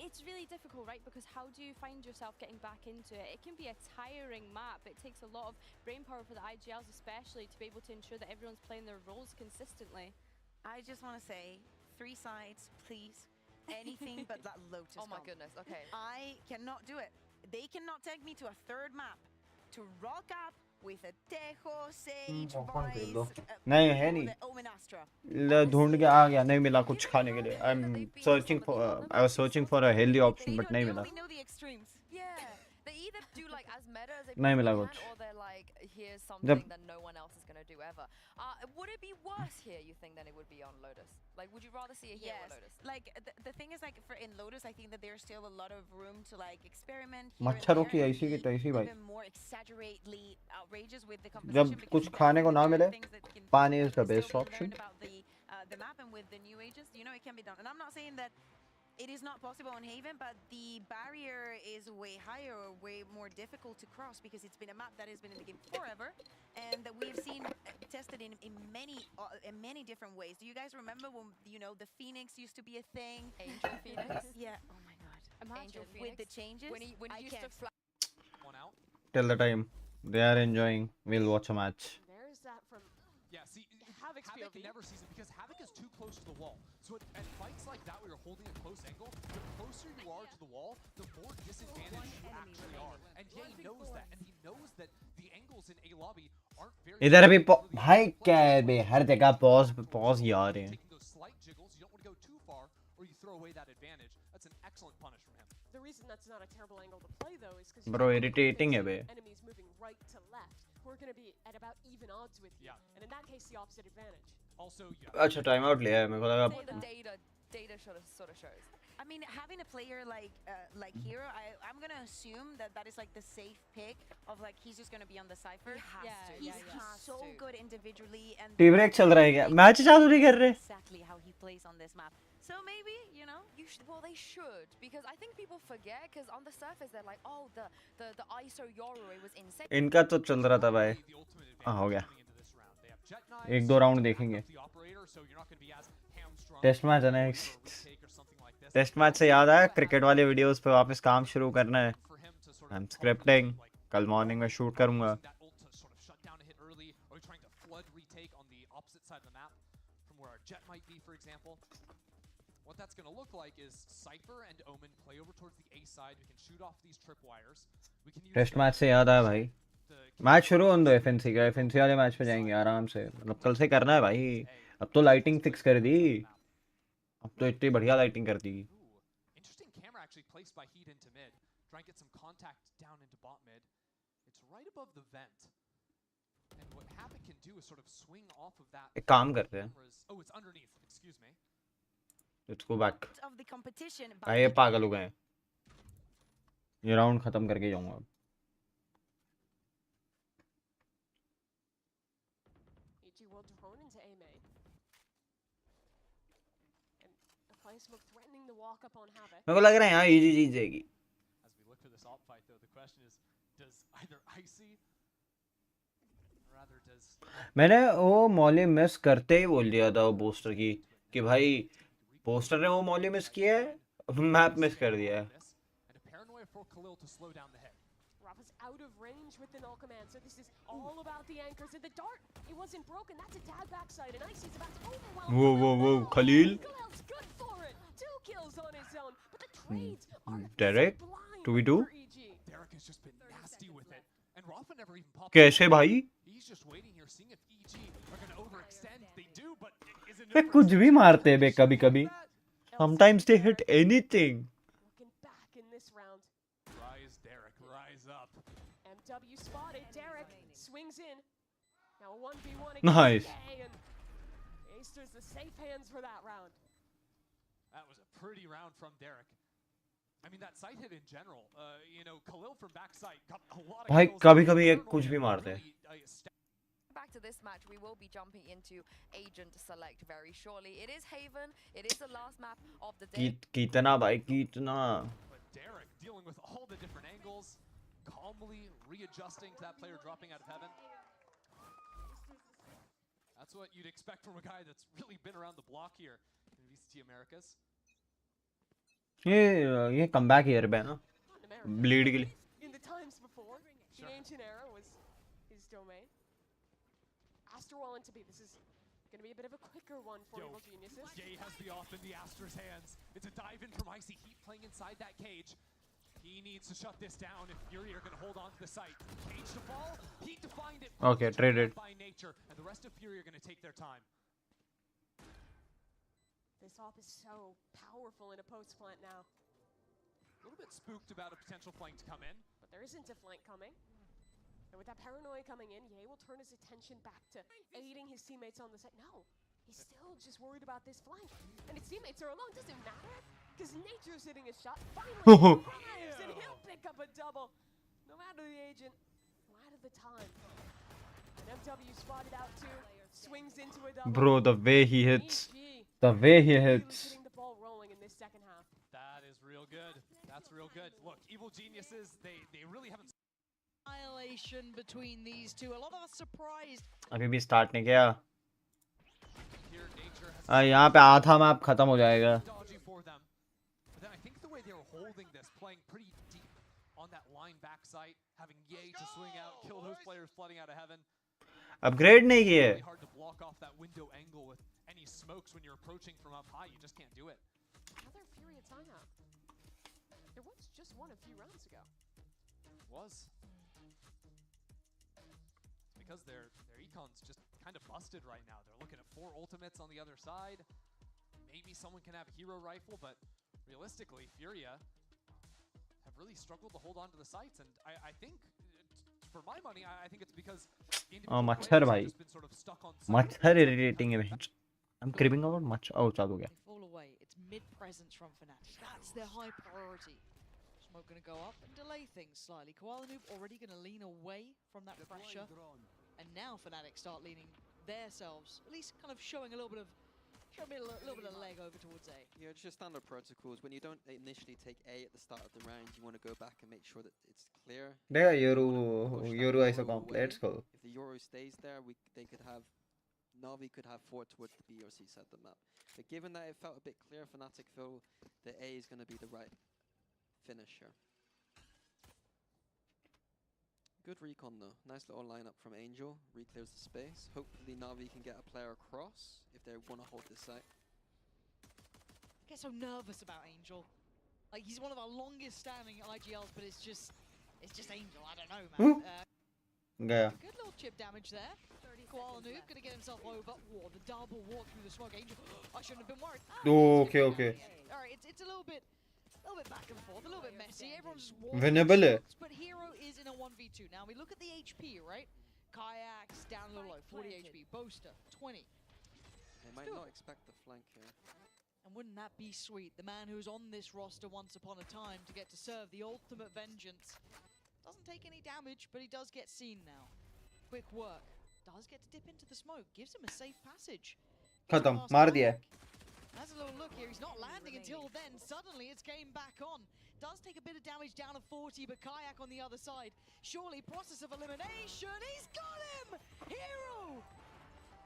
it's really difficult, right, because how do you find yourself getting back into it? It can be a tiring map. It takes a lot of brain power for the IGLs especially to be able to ensure that everyone's playing their roles consistently. I just want to say, 3 sides, please. Anything but that Lotus. Oh my goodness, okay. I cannot do it. They cannot take me to a third map to rock up with a Tejo, Sage, Vice, नहीं है नहीं Omen Astra. ढूंढ के आ गया नहीं मिला कुछ खाने के लिए I was searching for a healthy option but नहीं मिला Yeah, they either do like as meta as they नहीं मिला can, कुछ or they're like, here's something that no one else is going to do ever. Would it be worse here, you think, than it would be on Lotus? Like, would you rather see it here or Lotus? Like the thing is, like, for in Lotus, I think that there's still a lot of room to like experiment. मच्छरों की ऐसी की तैसी भाई Even more exaggerately outrageous with the जब composition. कुछ खाने को ना मिले पानी is the best option The map and with the new agents, you know, it can be done. And I'm not saying that it is not possible on Haven, but the barrier is way higher or way more difficult to cross because it's been a map that has been in the game forever and that we've seen tested in many different ways. Do you guys remember when, you know, the Phoenix used to be a thing? Angel Phoenix? Yeah. Oh my god. Imagine Angel Phoenix, with the changes. when he used to fly. One out. till the time they are enjoying we'll watch a match There's that from Yeah, see, Havoc's Havoc POV. never sees it because Havoc is too close to the wall. So at fights like that where you're holding a close angle, the closer you are to the wall, the more disadvantaged you actually are. And Ye knows that, and he knows that the angles in A lobby aren't very इधर अभी भाई क्या है बे हर जगह pause ही आ रहे हैं taking those slight jiggles. You don't want to go too far or you throw away that advantage. That's an excellent punish from him. The reason that's not a terrible angle to play though is because Bro, irritating है बे enemies moving right to left who are going to be at about even odds with you. And in that case the opposite advantage. Also, अच्छा time out लिया है मेरे को लगा What the data sort of shows. I mean, having a player like Hero, I'm gonna assume that is like the safe pick of like he's just gonna be on the Cypher. He's so good individually and tea break चल रहा है क्या match चालू नहीं कर रहे exactly how he plays on this map. So maybe, you know, well they should because I think people forget because on the surface they're like, oh the ISO Yoroi was insane. इनका तो चल रहा था भाई हाँ हो गया एक दो राउंड देखेंगे टेस्ट मैच है नेक्स्ट टेस्ट मैच से याद आया क्रिकेट वाले वीडियोस पे वापस काम शुरू करना है आई एम स्क्रिप्टिंग कल मॉर्निंग में शूट करूंगा What that's going to look like is Cypher and Omen play over towards the A side. We can shoot off these tripwires. We can use test match से याद आया भाई match शुरू होने दो एफएनसी का एफएनसी वाले मैच पे जाएंगे आराम से मतलब कल से करना है भाई अब तो लाइटिंग फिक्स कर दी अब तो इतनी बढ़िया लाइटिंग कर दी interesting camera actually placed by Heat into mid. Try and get some contact down into bot mid. It's right above the vent. And what Havoc can do is sort of swing off of that. एक काम करते हैं Oh, it's underneath. Excuse me. Let's go back of the competition. भाई ये पागल हो गए हैं ये राउंड खत्म करके जाऊंगा अब EG will drone into A main. And the play smoke threatening to walk up on Havoc. मेरे को लग रहा है यहाँ इजी जीत जाएगी As we look for this alt fight, though, the question is, does either Icy, or rather does... मैंने वो Molly miss करते ही बोल दिया था वो बूस्टर की कि भाई पोस्टर ने वो मॉली मिस किया है मैप मिस कर दिया है And a paranoia for Khalil to slow down the hit. Rafa's out of range with the null command, so this is all about the anchors and the dart. It wasn't broken. That's a tag backside, and Icy's about to overwhelm. Whoa, Khalil. Khalil's good for it. 2 kills on his own, but the trades are Derek, sublime 2v2. for EG. Derek has just been nasty with it, and Rafa never even popped. कैसे भाई He's just waiting here, seeing if EG are going to overextend. They do, but is it वे कुछ भी मारते हैं बे कभी कभी sometimes they hit anything Looking back in this round. Rise, Derek, rise up. MW spotted. Derek swings in. Now a 1v1 Nice. against EA, and Aster's the safe hands for that round. That was a pretty round from Derek. I mean, that side hit in general, you know, Khalil from backside got a lot of भाई kills. कभी कभी ये कुछ भी मारते हैं Back to this match, we will be jumping into Agent Select very shortly. It is Haven. It is the last map of the day. कितना भाई कितना. But Derek dealing with all the different angles, calmly readjusting to that player dropping out of heaven. That's what you'd expect from a guy that's really been around the block here in VCT Americas. ये comeback here पे ना. Bleed के लिए. In the times before, the ancient era was his domain. Astra Wall into B. This is going to be a bit of a quicker one for Evil Geniuses. Jay has the off in the Astra's hands. It's a dive in from Icy Heat playing inside that cage. He needs to shut this down if Fury are going to hold on to the site. Cage to fall, Heat to find it. Okay, traded. By nature, and the rest of Fury are going to take their time. This op is so powerful in a post flank now. A little bit spooked about a potential flank to come in. But there isn't a flank coming. And with that paranoia coming in, Ye will turn his attention back to aiding his teammates on the side. No, he's still just worried about this flank. And his teammates are alone. Doesn't matter. Because Nature's hitting a shot. Finally, arrives, and he'll pick up a double. No matter the agent, no matter the time. And MW spotted out too. Swings into a double. Bro, the way he hits. The way he hits. Getting the ball rolling in this second half. That is real good. That's real good. Look, Evil Geniuses, they really haven't... Annihilation between these two. A lot of us surprised. अभी भी start नहीं किया. Here, nature has... यहाँ पे आधा map खत्म हो जाएगा. Dodgy for them. But then I think the way they were holding this, playing pretty deep on that line backside, having Ye to swing out, kill those players flooding out of heaven. Upgrade नहीं किए. Really hard to block off that window angle with any smokes when you're approaching from up high. You just can't do it. Another Fury timeout. There was just one a few rounds ago. Was. It's because their econ's just kind of busted right now. They're looking at 4 ultimates on the other side. Maybe someone can have a hero rifle, but realistically, Furia have really struggled to hold on to the sites. And I think, for my money, I think it's because मच्छर भाई. मच्छर irritating है भाई. I'm cribbing about much. Oh, चालू हो गया. They fall away. It's mid presence from Fnatic. That's their high priority. Smoke going to go up and delay things slightly. Koala Noob already going to lean away from that pressure. And now Fnatic start leaning themselves, at least kind of showing a little bit of leg over towards A. Yeah, it's just standard protocols. When you don't initially take A at the start of the round, you want to go back and make sure that it's clear. देखा Yoru ऐसा comp. Let's go. If the Yoru stays there, they could have Navi could have 4 towards the B or C side of the map. But given that it felt a bit clear, Fnatic feel that A is going to be the right finish here. Good recon though. Nice little lineup from Angel. Reclears the space. Hopefully Navi can get a player across if they want to hold this site. I get so nervous about Angel. Like, he's one of our longest standing IGLs, but it's just Angel. I don't know, man. गया. Good little chip damage there. Koala Noob gonna get himself over. Whoa, the double walk through the smoke. Angel, I shouldn't have been worried. Okay. All right, it's a little bit back and forth, a little bit messy. Everyone's just Winnable है. But Hero is in a 1v2. Now we look at the HP, right? Kayaks down low, 40 HP. Boaster 20. They might not expect the flank here. And wouldn't that be sweet? The man who's on this roster once upon a time to get to serve the ultimate vengeance. Doesn't take any damage, but he does get seen now. Quick work. Does get to dip into the smoke. Gives him a safe passage. खत्म. मार दिया. Has a little look here. He's not landing until then. Suddenly, it's game back on. Does take a bit of damage down to 40, but Kayak on the other side. Surely, process of elimination. He's got him! Hero!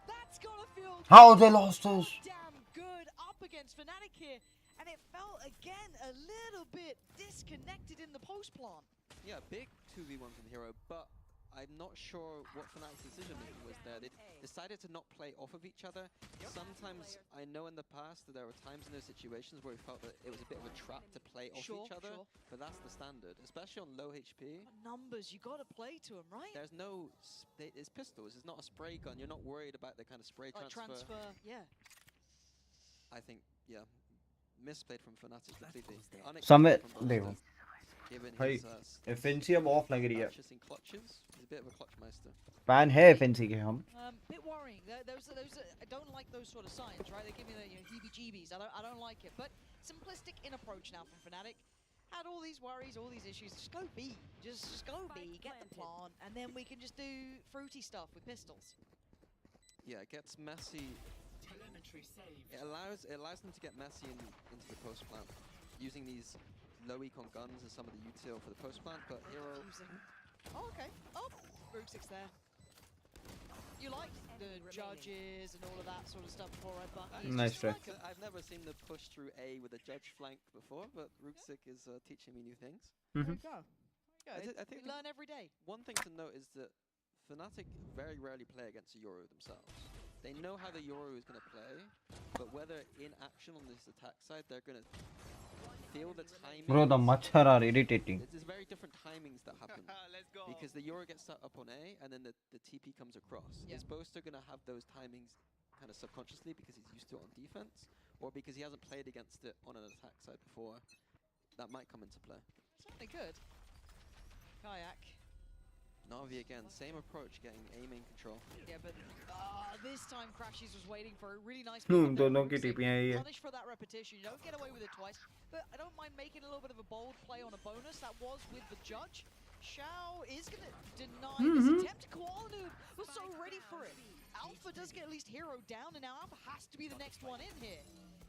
That's gotta feel How they lost us. damn good up against Fnatic here. And it felt, again, a little bit disconnected in the post plant. Yeah, big 2v1 from Hero, but I'm not sure what Fnatic's decision making was there. They decided to not play off of each other. Sometimes, I know in the past that there were times in those situations where we felt that it was a bit of a trap to play off each other, but that's the standard, especially on low HP. But numbers, you gotta play to him, right? There's no, it's pistols, it's not a spray gun. You're not worried about the kind of spray transfer. Yeah. I think, yeah, misplayed from Fnatic completely. Somewhere, देखो. भाई FNC अब of लग रही है. He's a bit of a clutchmeister. Fan है FNC के हम. Bit worrying. Those I don't like those sort of signs, right? They give me the heebie-jeebies. I don't like it. But simplistic in approach now from Fnatic. Had all these worries, all these issues. Just go B. Just go B. Get the plant, and then we can just do fruity stuff with pistols. yeah, it gets messy. It allows them to get messy into the post plant, using these low econ guns as some of the util for the post plant. But Hero. Oh, okay. Oh, Rook's there. You like the judges and all of that sort of stuff before, right, Bucky? Nice try. I've never seen the push through A with a judge flank before, but Rooksik is teaching me new things. There you go. I think we learn every day. One thing to note is that Fnatic very rarely play against a Yoru themselves. They know how the Yoru is going to play, but whether in action on this attack side, they're going to feel the timing. Bro, the Machar are irritating. There's very different timings that happen. Because the Yoru gets set up on A, and then the TP comes across. Is Boaster going to have those timings kind of subconsciously because he's used to it on defense? Or because he hasn't played against it on an attack side before? That might come into play. Certainly good. Kayak. Na'Vi again, same approach, getting A main control. Yeah, but this time Crashies was waiting for a really nice दोनों की टिपियां ही है. punish for that repetition. You don't get away with it twice, but I don't mind making a little bit of a bold play on a bonus. That was with the judge. Xiao is going to deny this attempt. Koalanu was so ready for it. Alpha does get at least Hero down, and now Alpha has to be the next one in here.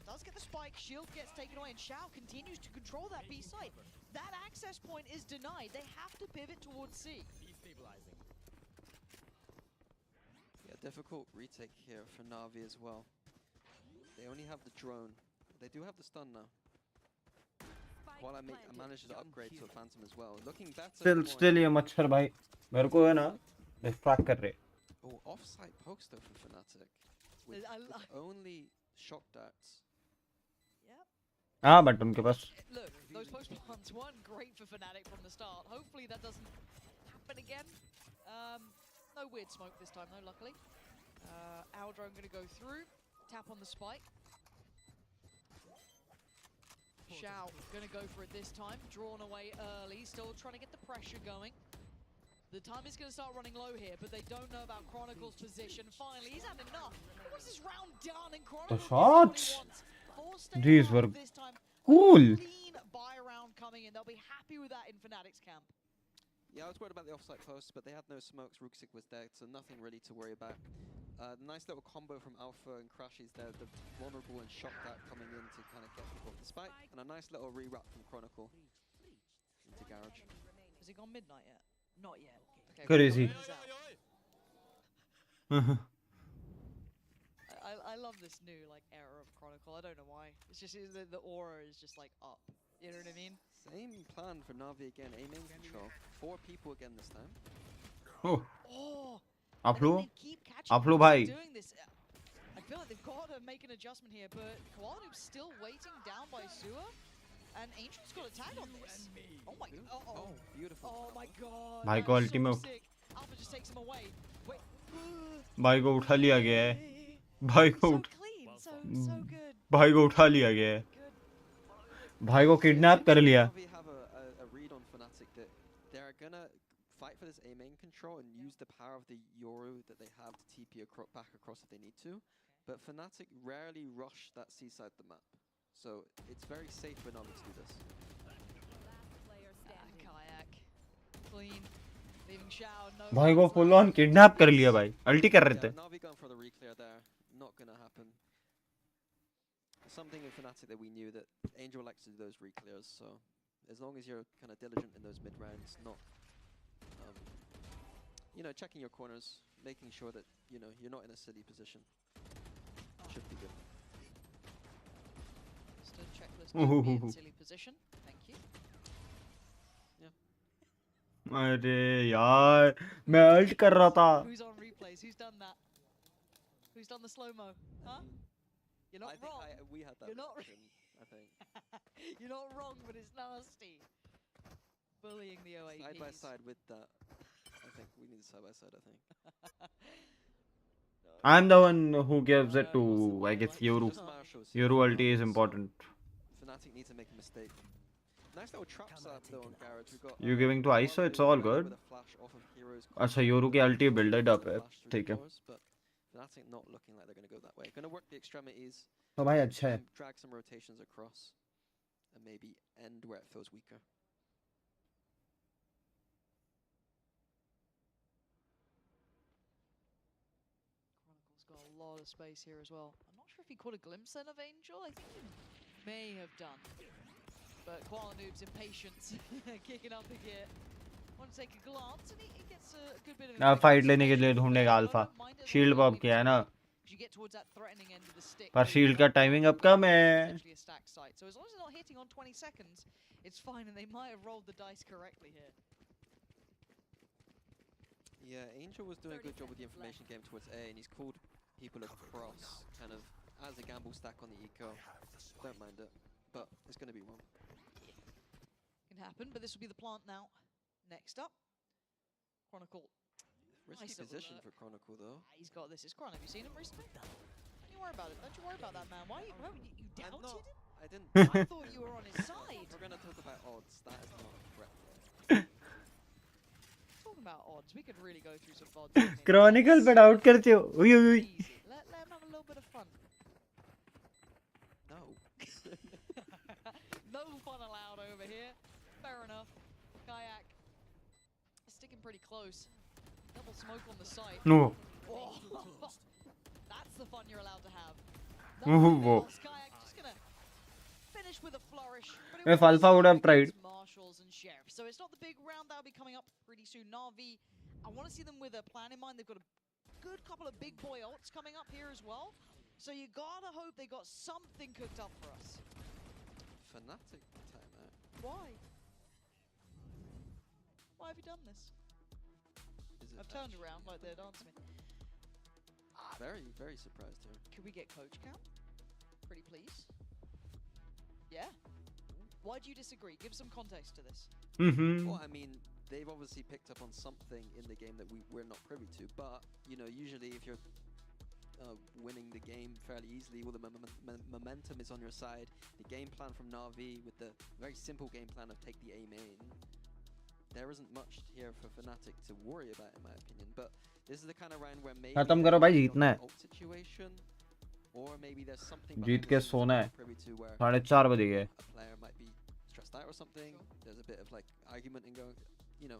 Does get the spike, shield gets taken away, and Xiao continues to control that B site. That access point is denied. They have to pivot towards C. Yeah, difficult retake here for Na'Vi as well. They only have the drone. They do have the stun now. While I managed to upgrade to a Phantom as well. Looking better. Still ये मच्छर भाई मेरे को है ना distract कर रहे. Oh, offside pokes though for Fnatic. With only shock darts. हाँ but उनके पास. Look, those post plants weren't great for Fnatic from the start. Hopefully that doesn't happen again. No weird smoke this time though, luckily. Aldrone going to go through. Tap on the spike. Xiao going to go for it this time. Drawn away early. Still trying to get the pressure going. The time is going to start running low here, but they don't know about Chronicle's position. Finally, he's had enough. What's this round done? And Chronicle The shots! These were cool. Clean buy round coming in. They'll be happy with that in Fnatic's camp. Yeah, I was worried about the offside posts, but they had no smokes. Rooksik was dead, so nothing really to worry about. Nice little combo from Alpha and Crashies there. The vulnerable and shock that coming in to kind of get people off the spike. And a nice little re-wrap from Chronicle into Garage. Has he gone midnight yet? Not yet. Okay, Crazy. I love this new era of Chronicle. I don't know why. It's just the aura is just up. You know what I mean? Same plan for Na'Vi again. A main control. 4 people again this time. Oh. Aflo bhai. Doing this. I feel like they've got to make an adjustment here, but Koalanu's still waiting down by Sewer. And Ancient's got a tag on this. Oh my god. Oh, beautiful. Oh my god. भाई को ultimate. Alpha just takes him away. Wait. भाई को उठा लिया गया है. भाई को उठा लिया गया है. भाई को किडनैप कर लिया. We have a read on Fnatic that they're gonna fight for this A main control and use the power of the Yoru that they have to TP back across if they need to. But Fnatic rarely rush that C side of the map. So it's very safe for Na'Vi to do this. Kayak. Clean. Leaving Xiao. No. भाई को full on kidnap कर लिया भाई. Ulti कर रहे थे. Na'Vi going for the reclear there. Not gonna happen. Something in Fnatic that we knew that Angel likes to do those reclears. So as long as you're kind of diligent in those mid rounds, not checking your corners, making sure that you're not in a silly position, should be good. Checklist don't be in silly position. Thank you. Yeah. अरे यार मैं alt कर रहा था. Who's on replays? Who's done that? Who's done the slow-mo? Huh? You're not wrong. We had that. You're not reaction, I think. You're not wrong, but it's nasty. Bullying the OAPs. Side by side with that. I think we need side by side, I think. I'm the one who gives it to, I guess, Yoru. Yoru ulti is important. Fnatic need to make a mistake. Nice little traps up though on Garage. We got You giving to ISO, it's all good. अच्छा Yoru की ulti build up है, ठीक है. But Fnatic not looking like they're going to go that way. Going to work the extremities. तो भाई अच्छा है. Drag some rotations across and maybe end where it feels weaker. Chronicle's got lot of space here as well. I'm not sure if he caught a glimpse then of Angel. I think he may have done. But Koala Noob's impatience kicking up again. Want to take a glance and he gets a good bit of fight लेने के लिए ढूंढेगा alpha shield pop किया है ना you get towards that threatening end of the stick. पर shield का timing अब कम है So as long as it's not hitting on 20 seconds, it's fine, and they might have rolled the dice correctly here. Yeah, Angel was doing a good job with the information game towards A, and he's called people across, kind of as a gamble stack on the eco. Don't mind it, but it's going to be one. Can happen, but this will be the plant now. Next up, Chronicle. Risky Nice position alert. for Chronicle, though. He's got this. It's Chron. Have you seen him recently? Don't you worry about it. Don't you worry about that, man. Why you doubted him? I didn't. I thought you were on his side. We're going to talk about odds. That is not correct. Talking about odds, we could really go through some odds. Chronicle पे doubt करते हो उई उई Let him have a little bit of fun. No. No fun allowed over here. Fair enough. Kayak sticking pretty close. Double smoke on the site. No. Oh. That's the fun you're allowed to have. Whoa. Kayak just gonna finish with a flourish. If Alpha would have tried. Marshals and sheriffs. So it's not the big round that'll be coming up pretty soon. Navi, I want to see them with a plan in mind. They've got a good couple of big boy ults coming up here as well. So you gotta hope they got something cooked up for us. Fnatic timeout. Why? Why have you done this? I've turned around like they're dancing me. Very, very surprised here. Could we get coach count? Pretty please. Yeah. Why do you disagree? Give some context to this. Well, I mean, they've obviously picked up on something in the game that we're not privy to. But, you know, usually if you're winning the game fairly easily, well, the momentum is on your side. The game plan from Navi with the very simple game plan of take the A main. There isn't much here for Fnatic to worry about, in my opinion. But this is the kind of round where maybe खत्म करो भाई जीतना है situation, or maybe there's something जीत के सोना है 4:30 बजे गए a player might be stressed out or something. There's a bit of like argument and going, you know,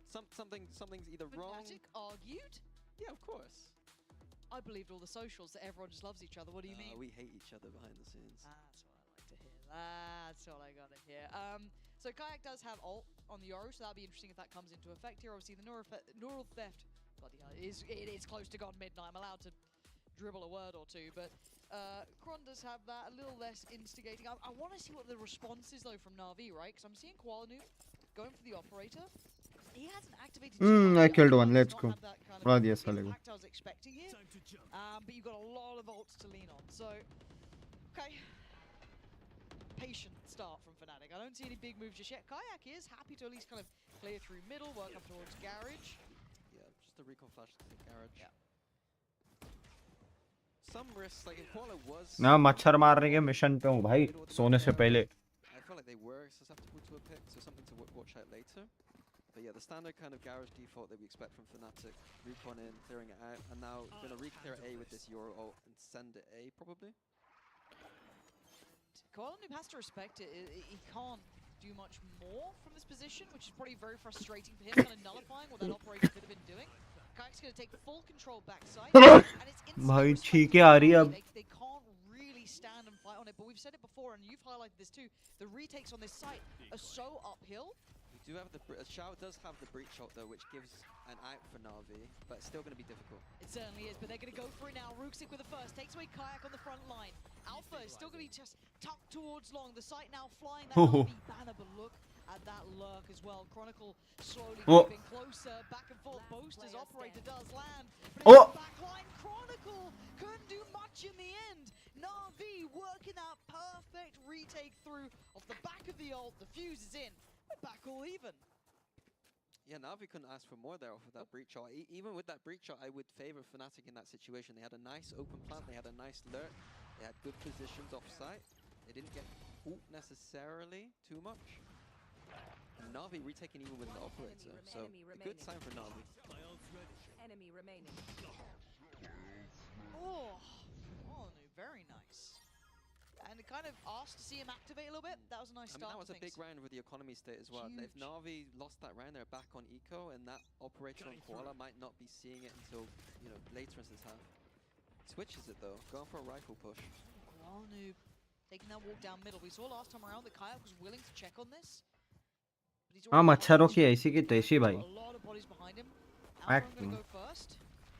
something's either wrong. Fnatic argued? Yeah, of course. I believed all the socials that everyone just loves each other. What do you mean? We hate each other behind the scenes. That's what I like to hear. That's what I gotta hear. So Kayak does have ult on the Yoru, so that'll be interesting if that comes into effect here. Obviously, the neural theft, bloody hell, it is close to gone midnight. I'm allowed to dribble a word or two, but Kron does have that a little less instigating. I want to see what the response is though from Navi, right? Because I'm seeing Koala going for the operator. He hasn't activated. I killed one. Let's go. Right, yes, I was expecting here. But you've got a lot of ults to lean on. So, okay. Patient start from Fnatic. I don't see any big moves just yet. Kayak is happy to at least kind of clear through middle, work up towards garage. Yeah, just a recon flash to the garage. Yeah. Some risks, like if Koala was. मैं मच्छर मारने के mission पे हूँ भाई सोने से पहले. I feel like they were susceptible to a pick, so something to watch out later. But yeah, the standard kind of garage default that we expect from Fnatic. Recon in, clearing it out, and now going to re-clear A with this Euro ult and send it A probably. Koala has to respect it. He can't do much more from this position, which is probably very frustrating for him, kind of nullifying what that operator could have been doing. Kayak's going to take full control backside, and it's भाई ठीक है आ रही है अब. They can't really stand and fight on it, but we've said it before, and you've highlighted this too. The retakes on this site are so uphill. We do have the Shao does have the breach ult though, which gives an out for Navi, but it's still going to be difficult. It certainly is, but they're going to go for it now. Rooksik with the first, takes away Kayak on the front line. Alpha is still going to be just tucked towards long. The site now flying. That will be banner, but look at that lurk as well. Chronicle slowly moving closer, back and forth. Boaster's operator does land. But backline, Chronicle couldn't do much in the end. Navi working that perfect retake through off the back of the ult. The fuse is in. We're back all even. Yeah, Navi couldn't ask for more there off of that breach shot. Even with that breach shot, I would favor Fnatic in that situation. They had a nice open plant, they had a nice lurk, they had good positions off site. They didn't get ult necessarily too much. And Navi retaking even with an operator, so a good sign for Navi. Enemy remaining. Oh, very nice. And it kind of asked to see him activate a little bit. That was a nice start. That was a big round with the economy state as well. If Navi lost that round, they're back on eco, and that operator on Koala might not be seeing it until, you know, later in this half. Switches it though, going for a rifle push. Noob taking that walk down middle. We saw last time around that Kayak was willing to check on this. But he's हाँ already मच्छरों behind की you. ऐसी की तैसी भाई Got a lot of bodies behind him. Alpha Acting. gonna go first.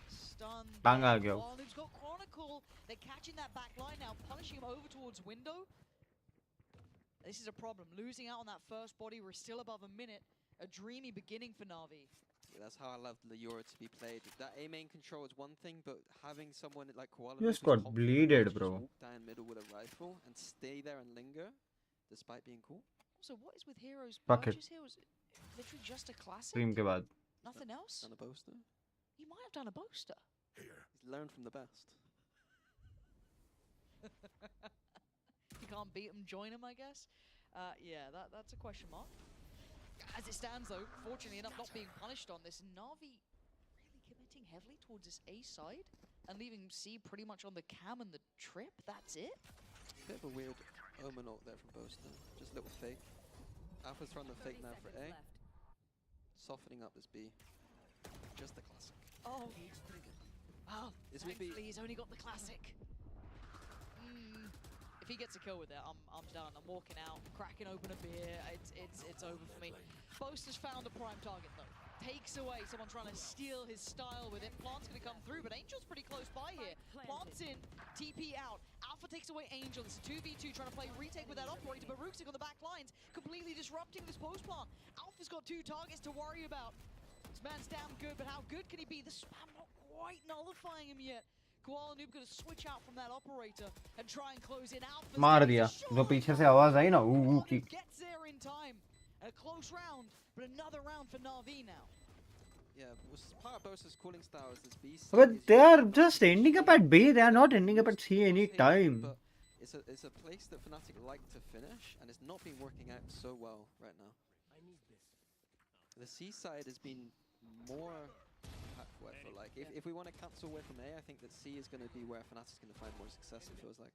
Stun. टांग आ down. गया While Noob's got Chronicle. They're catching that back line now, punishing him over towards window. This is a problem. Losing out on that first body. We're still above a minute. A dreamy beginning for Navi. Yeah, that's how I love the Euro to be played. That A main control is one thing, but having someone like Koala Just who's got confident bleeded, enough to bro. just walk down middle with a rifle and stay there and linger, despite being cool. Also, what is with Hero's Fuck it. purchase here? Was it literally just a classic? Stream के बाद Nothing else? Done a boaster. He might have done a boaster. He's learned from the best. You can't beat him, join him, I guess. Yeah, that's a question mark. As it stands, though, fortunately enough, not being punished on this, Navi really committing heavily towards this A side and leaving C pretty much on the cam and the trip. That's it. Bit of a weird omen ult there from boaster. Just a little fake. Alpha's throwing the fake now for A. Softening up this B. Just the classic. Oh, well, This will be- thankfully he's only got the classic. If he gets a kill with it, I'm done. I'm walking out, cracking open a beer. It's over for me. Boaster's found a prime target though. Takes away someone trying to steal his style with it. Plant's gonna come through, but Angel's pretty close by here. Plant's in, TP out. Alpha takes away Angel. It's a 2v2 trying to play retake with that operator, but Rooksik on the back lines, completely disrupting this post plant. Alpha's got 2 targets to worry about. This man's damn good, but how good can he be? The spam not quite nullifying him yet. Koala Noob gonna switch out from that operator and try and close in. Alpha मार दिया जो पीछे से आवाज आई ना ऊ की gets there in time. A close round, but another round for Navi now. Yeah, was part of Boaster's cooling style is this B. but they are just ending up at B, they are not ending up at C any time. But it's a place that Fnatic like to finish, and it's not been working out so well right now. The C side has been more impactful, I feel like. If we want to cancel away from A, I think that C is going to be where Fnatic's going to find more success, it feels like.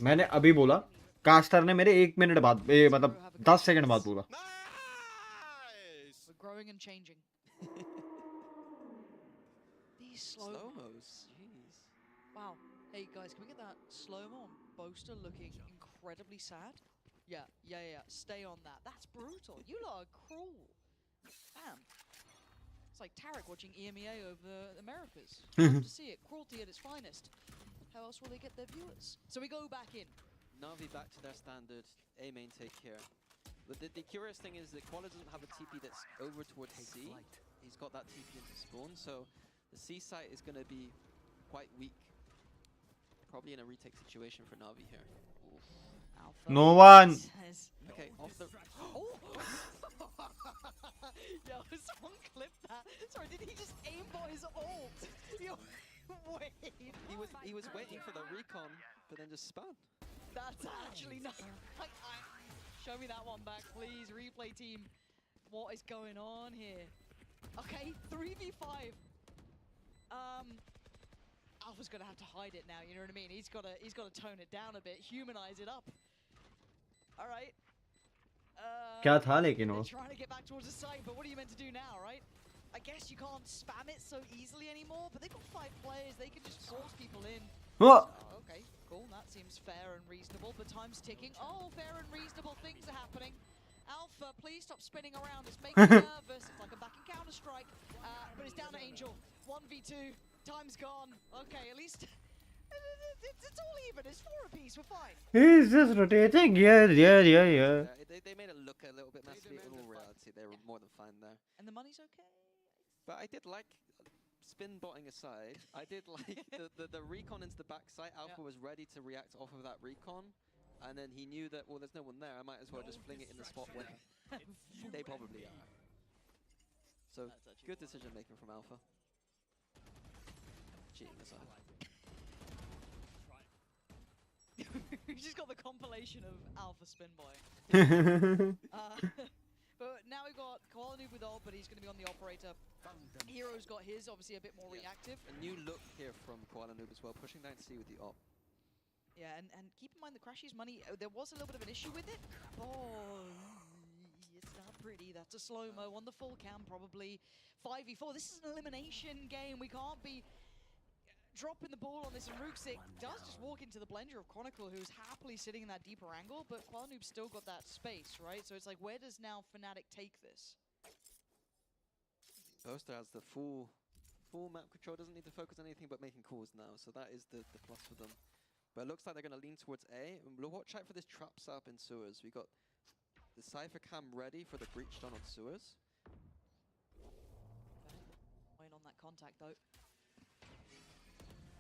मैंने अभी बोला caster ने मेरे 1 minute बाद मतलब 10 second बाद बोला We're growing and changing. These slow-mos, jeez. Wow. Hey guys, can we get that slow-mo on Boaster looking incredibly sad? Yeah. Stay on that. That's brutal. You lot are cruel. Bam. It's like Tarek watching EMEA over the Americas. Love to see it. Cruelty at its finest. How else will they get their viewers? So we go back in. Navi back to their standard A main take here. But the curious thing is that Koala doesn't have a TP that's over towards C. He's got that TP into spawn, so the C site is going to be quite weak. Probably in a retake situation for Navi here. Alpha no one says, Okay, off the... oh! Yo, someone clip that. Sorry, did he just aimbot his ult? Yo, wait. He was waiting for the recon, but then just spun. That's actually not... Show me that one back, please. Replay team. What is going on here? Okay, 3v5. Alpha's gonna have to hide it now, you know what I mean? He's gotta tone it down a bit, humanize it up. Alright. क्या था लेकिन वो They're trying to get back towards the site, but what are you meant to do now, right? I guess you can't spam it so easily anymore, but they've got 5 players, they can just force people in. oh. Okay, cool, that seems fair and reasonable, but time's ticking. Oh, fair and reasonable things are happening. Alpha, please stop spinning around, it's making me nervous. It's like I'm back in Counter-Strike, but it's down to Angel. 1v2, time's gone. Okay, at least it's all even, it's 4 apiece, we're fine. He's just rotating yeah They made it look a little bit messy, but in all reality, they were more than fine there. And the money's okay? But I did like, spin botting aside, I did like the recon into the backside. Alpha was ready to react off of that recon, and then he knew that, well, there's no one there, I might as well just fling it in the spot where they probably are. So, good decision making from Alpha. Cheating aside. We've just got the compilation of Alpha Spin Boy. But now we've got Koala Noob with ult, but he's going to be on the operator. Hero's got his, obviously a bit more reactive. A new look here from Koala Noob as well, pushing down C with the op. Yeah, and keep in mind the Crashies money, there was a little bit of an issue with it. Oh, it's not pretty. That's a slow-mo on the full cam, probably. 5v4, this is an elimination game. We can't be dropping the ball on this, and Ruxic does just walk into the blender of Chronicle, who's happily sitting in that deeper angle, but Qualnoob's still got that space, right? So it's like, where does now Fnatic take this? Boaster has the full map control, doesn't need to focus on anything but making calls now, so that is the plus for them. But it looks like they're going to lean towards A. And we'll watch out for this trap setup in sewers. We got the Cypher cam ready for the breach done on sewers. Waiting on that contact though.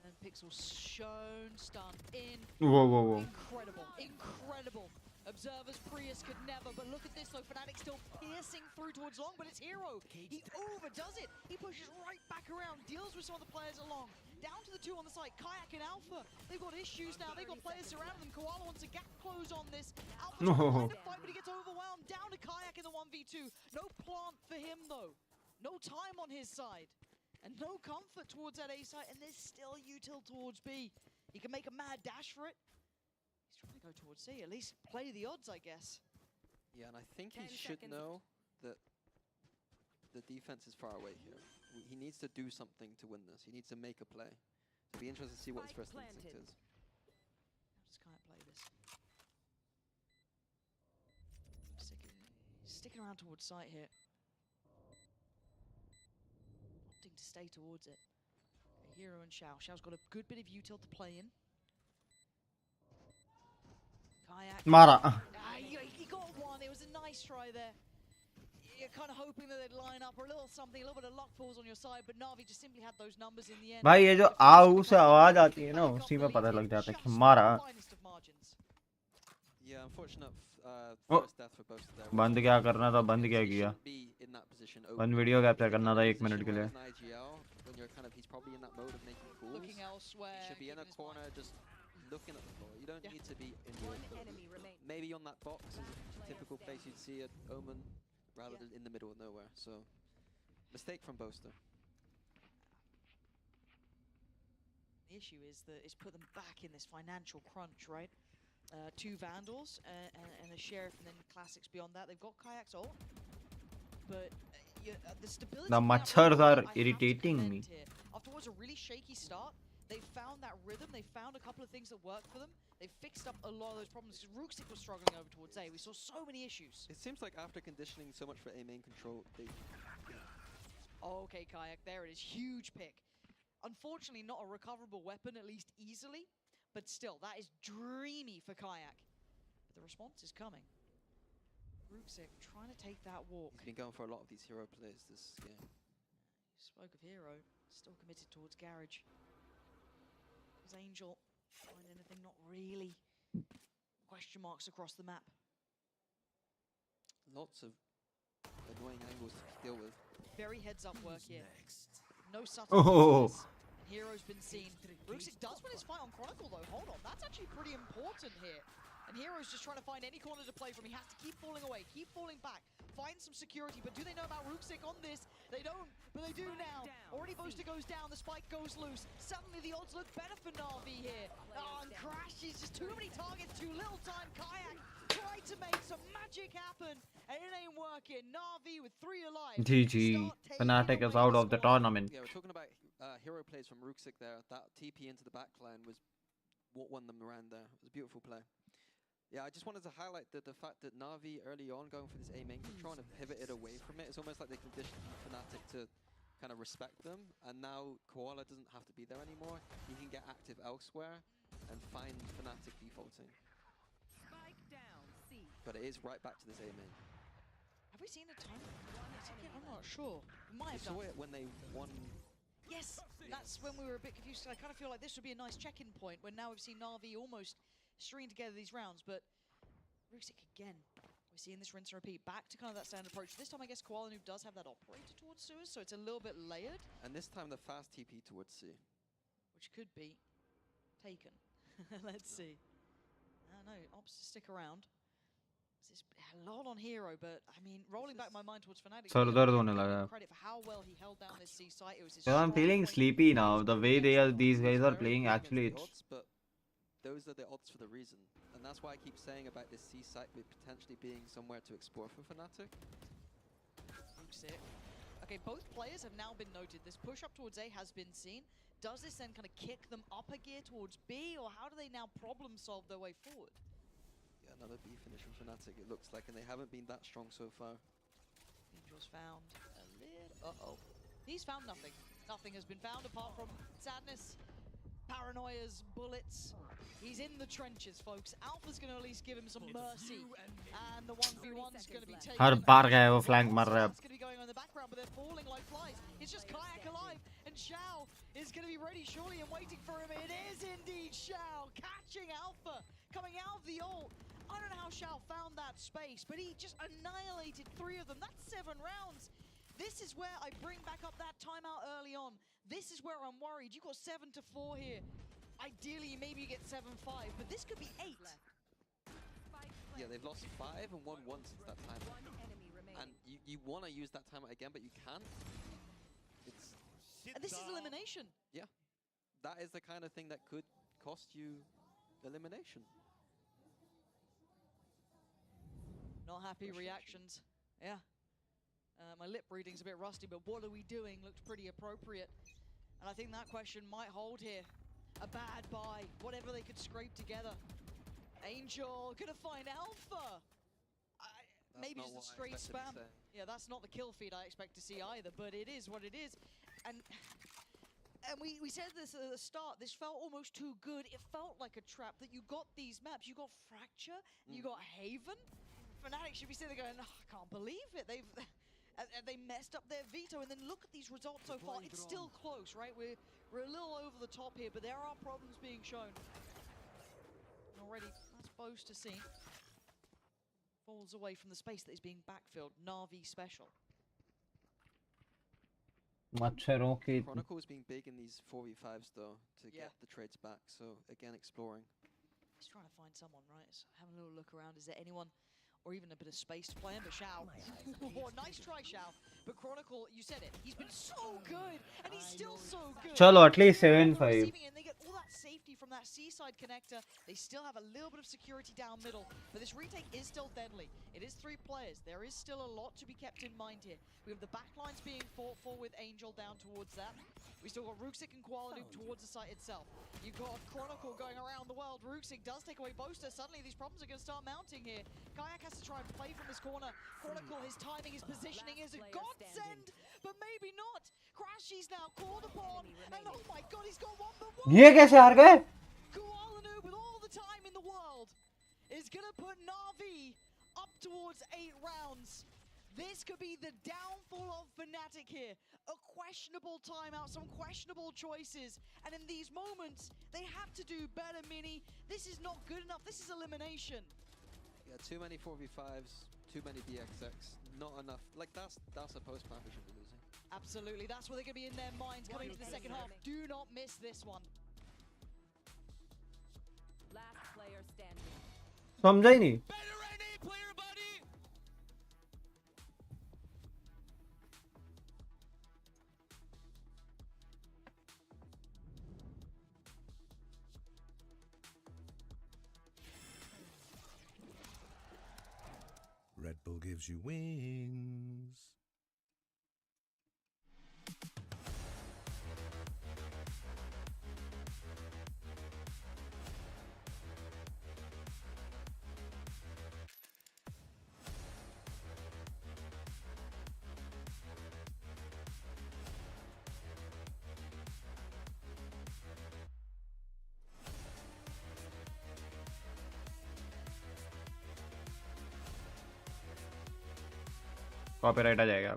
And Pixel shown, stunned in. Whoa. Incredible, incredible. Observers, Prius could never, but look at this though, Fnatic still piercing through towards Long, but it's Hero. He overdoes it. He pushes right back around, deals with some of the players along. Down to the 2 on the side, Kayak and Alpha. They've got issues now, they've got players surrounding them. Koala wants a gap close on this. Alpha's trying to fight, but he gets overwhelmed. Down to Kayak in the 1v2. No plant for him though. No time on his side. And no comfort towards that A side, and there's still util towards B. He can make a mad dash for it. He's trying to go towards C, at least play the odds, I guess. Yeah, and I think he should know that the defense is far away here. He needs to do something to win this. He needs to make a play. It'll be interesting to see what his first instinct is. How does Kayak play this? Sticking around towards site here. Opting to stay towards it. Okay, Hero and Xiao. Xiao's got a good bit of util to play in. Kayak. Mara. He got one. It was a nice try there. You're kind of hoping that they'd line up or a little something, a little bit of luck falls on your side, but Navi just simply had those numbers in the end. भाई ये जो आऊ से आवाज आती है ना उसी में पता लग जाता है कि मारा. Yeah, unfortunate first death for both there. बंद क्या करना था, बंद क्या किया. बंद वीडियो कैप्चर करना था 1 मिनट के लिए. When you're kind of, he's probably in that mode of making calls. Looking elsewhere. He should be in a corner, just looking at the floor. You don't need to be in the maybe on that box is a typical place you'd see an Omen, rather than in the middle of nowhere. So, mistake from Boaster. The issue is that it's put them back in this financial crunch, right? 2 Vandals and a Sheriff, and then Classics beyond that. They've got Kayak's ult, but the stability. The machars are irritating me. Afterwards, a really shaky start. They found that rhythm. They found a couple of things that worked for them. They fixed up a lot of those problems because Ruxic was struggling over towards A. We saw so many issues. It seems like after conditioning so much for A main control, they... Okay, Kayak, there it is. Huge pick. Unfortunately, not a recoverable weapon, at least easily. But still, that is dreamy for Kayak. But the response is coming. Ruxic trying to take that walk. He's been going for a lot of these hero plays this game. Spoke of Hero, still committed towards Garage. Is Angel find anything? Not really. Question marks across the map. Lots of annoying angles to deal with. Very heads-up work here. No subtle Hero's been seen. Ruxic does win his fight on Chronicle though. Hold on, that's actually pretty important here. And Hero's just trying to find any corner to play from. He has to keep falling away, keep falling back, find some security. But do they know about Ruxic on this? They don't, but they do now. Already Boaster goes down, the spike goes loose. Suddenly the odds look better for Na'Vi here. Oh, and crashes, just too many targets, too little time. Kayak tried to make some magic happen, and it ain't working. Na'Vi with 3 alive. GG. Fnatic is out of the tournament. Yeah, we're talking about hero plays from Ruxic there. That TP into the backline was what won them around there. It was a beautiful play. Yeah, I just wanted to highlight the fact that Na'Vi early on going for this A main control and pivoted away from it. It's almost like they conditioned Fnatic to kind of respect them, and now Koala doesn't have to be there anymore. He can get active elsewhere and find Fnatic defaulting. But it is right back to this A main. Have we seen a time? I'm not sure. We might have saw it when they won. Yes, that's when we were a bit confused. I kind of feel like this would be a nice check-in point when now we've seen Na'Vi almost stringing together these rounds, but Ruxic again. We're seeing this rinse and repeat. Back to kind of that standard approach. This time I guess Koala Noob does have that operator towards sewers, so it's a little bit layered. And this time the fast TP towards C. Which could be taken. Let's see. No, Ops to stick around. There's a lot on Hero, but I mean, rolling back my mind towards Fnatic. Credit for how well he held down this C site. It was his I'm feeling sleepy now. The way these guys are playing, actually, it's... But those are the odds for the reason. And that's why I keep saying about this C site potentially being somewhere to explore for Fnatic. Okay, both players have now been noted. This push up towards A has been seen. Does this then kind of kick them up a gear towards B, or how do they now problem solve their way forward? Yeah, another B finish from Fnatic, it looks like, and they haven't been that strong so far. Angel's found a little... Uh-oh. He's found nothing. Nothing has been found apart from sadness, paranoias, bullets. He's in the trenches, folks. Alpha's going to at least give him some mercy. And the 1v1's going to be taken. हर बार गया है वो flank मार रहा है अब. That's going to be going on in the background, but they're falling like flies. It's just Kayak alive, and Xiao is going to be ready, surely, and waiting for him. It is indeed Xiao catching Alpha, coming out of the ult. I don't know how Xiao found that space, but he just annihilated 3 of them. That's 7 rounds. This is where I bring back up that timeout early on. This is where I'm worried. You've got 7-4 here. Ideally, maybe you get 7-5, but this could be 8. Yeah, they've lost 5 and won 1 since that time. And you want to use that timeout again, but you can't. And this is elimination. Yeah, that is the kind of thing that could cost you elimination. Not happy reactions. Yeah. My lip reading's a bit rusty, but what are we doing looks pretty appropriate. And I think that question might hold here. A bad buy, whatever they could scrape together. Angel gonna find Alpha. Maybe just a straight spam. Yeah, that's not the kill feed I expect to see either, but it is what it is. And we said this at the start, this felt almost too good. It felt like a trap that you got these maps. You got Fracture, you got Haven. Fnatic should be sitting there going, oh, I can't believe it. They messed up their veto, and then look at these results so far. It's still close, right? We're a little over the top here, but there are problems being shown. Already, that's boast to see. Falls away from the space that is being backfilled. Na'Vi special. Chronicle is being big in these 4v5s though, to get the trades back. So again, exploring. He's trying to find someone, right? So having a little look around. Is there anyone, or even a bit of space to play in? But Xiao, oh, nice try, Xiao. But Chronicle, you said it. He's been so good, and he's still so good. Chalo, at least 7-5. And they get all that safety from that seaside connector. They still have a little bit of security down middle, but this retake is still deadly. It is 3 players. There is still a lot to be kept in mind here. We have the backlines being fought for with Angel down towards that. We still got Rooksik and Kualaduk towards the site itself. You've got Chronicle going around the world. Rooksik does take away Boaster. Suddenly these problems are going to start mounting here. Kayak has to try and play from his corner. Chronicle, his timing, his positioning is a godsend, but maybe not. Crashy's now called upon, and oh my god, he's got 1v1. ये कैसे हार गए? Kualaduk, with all the time in the world, is going to put Na'Vi up towards 8 rounds. This could be the downfall of Fnatic here. A questionable timeout, some questionable choices. And in these moments, they have to do better, Mini. This is not good enough. This is elimination. Yeah, too many 4v5s, too many BXX, not enough. Like, that's a post-plan we should be losing. Absolutely, that's what they're going to be in their minds coming into the second half. Do not miss this one. Last player standing. समझा ही नहीं. Red Bull gives you wings. Copyright आ जाएगा.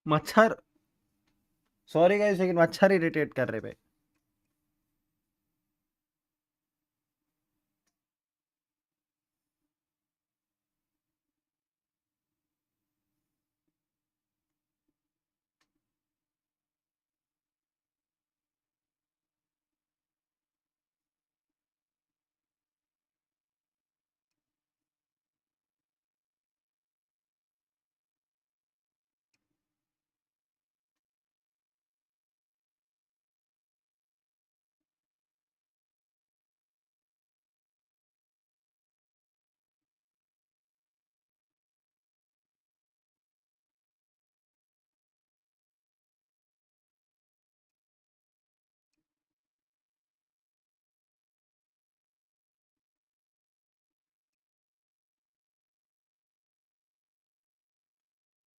मच्छर, sorry guys, लेकिन मच्छर irritate कर रहे पे.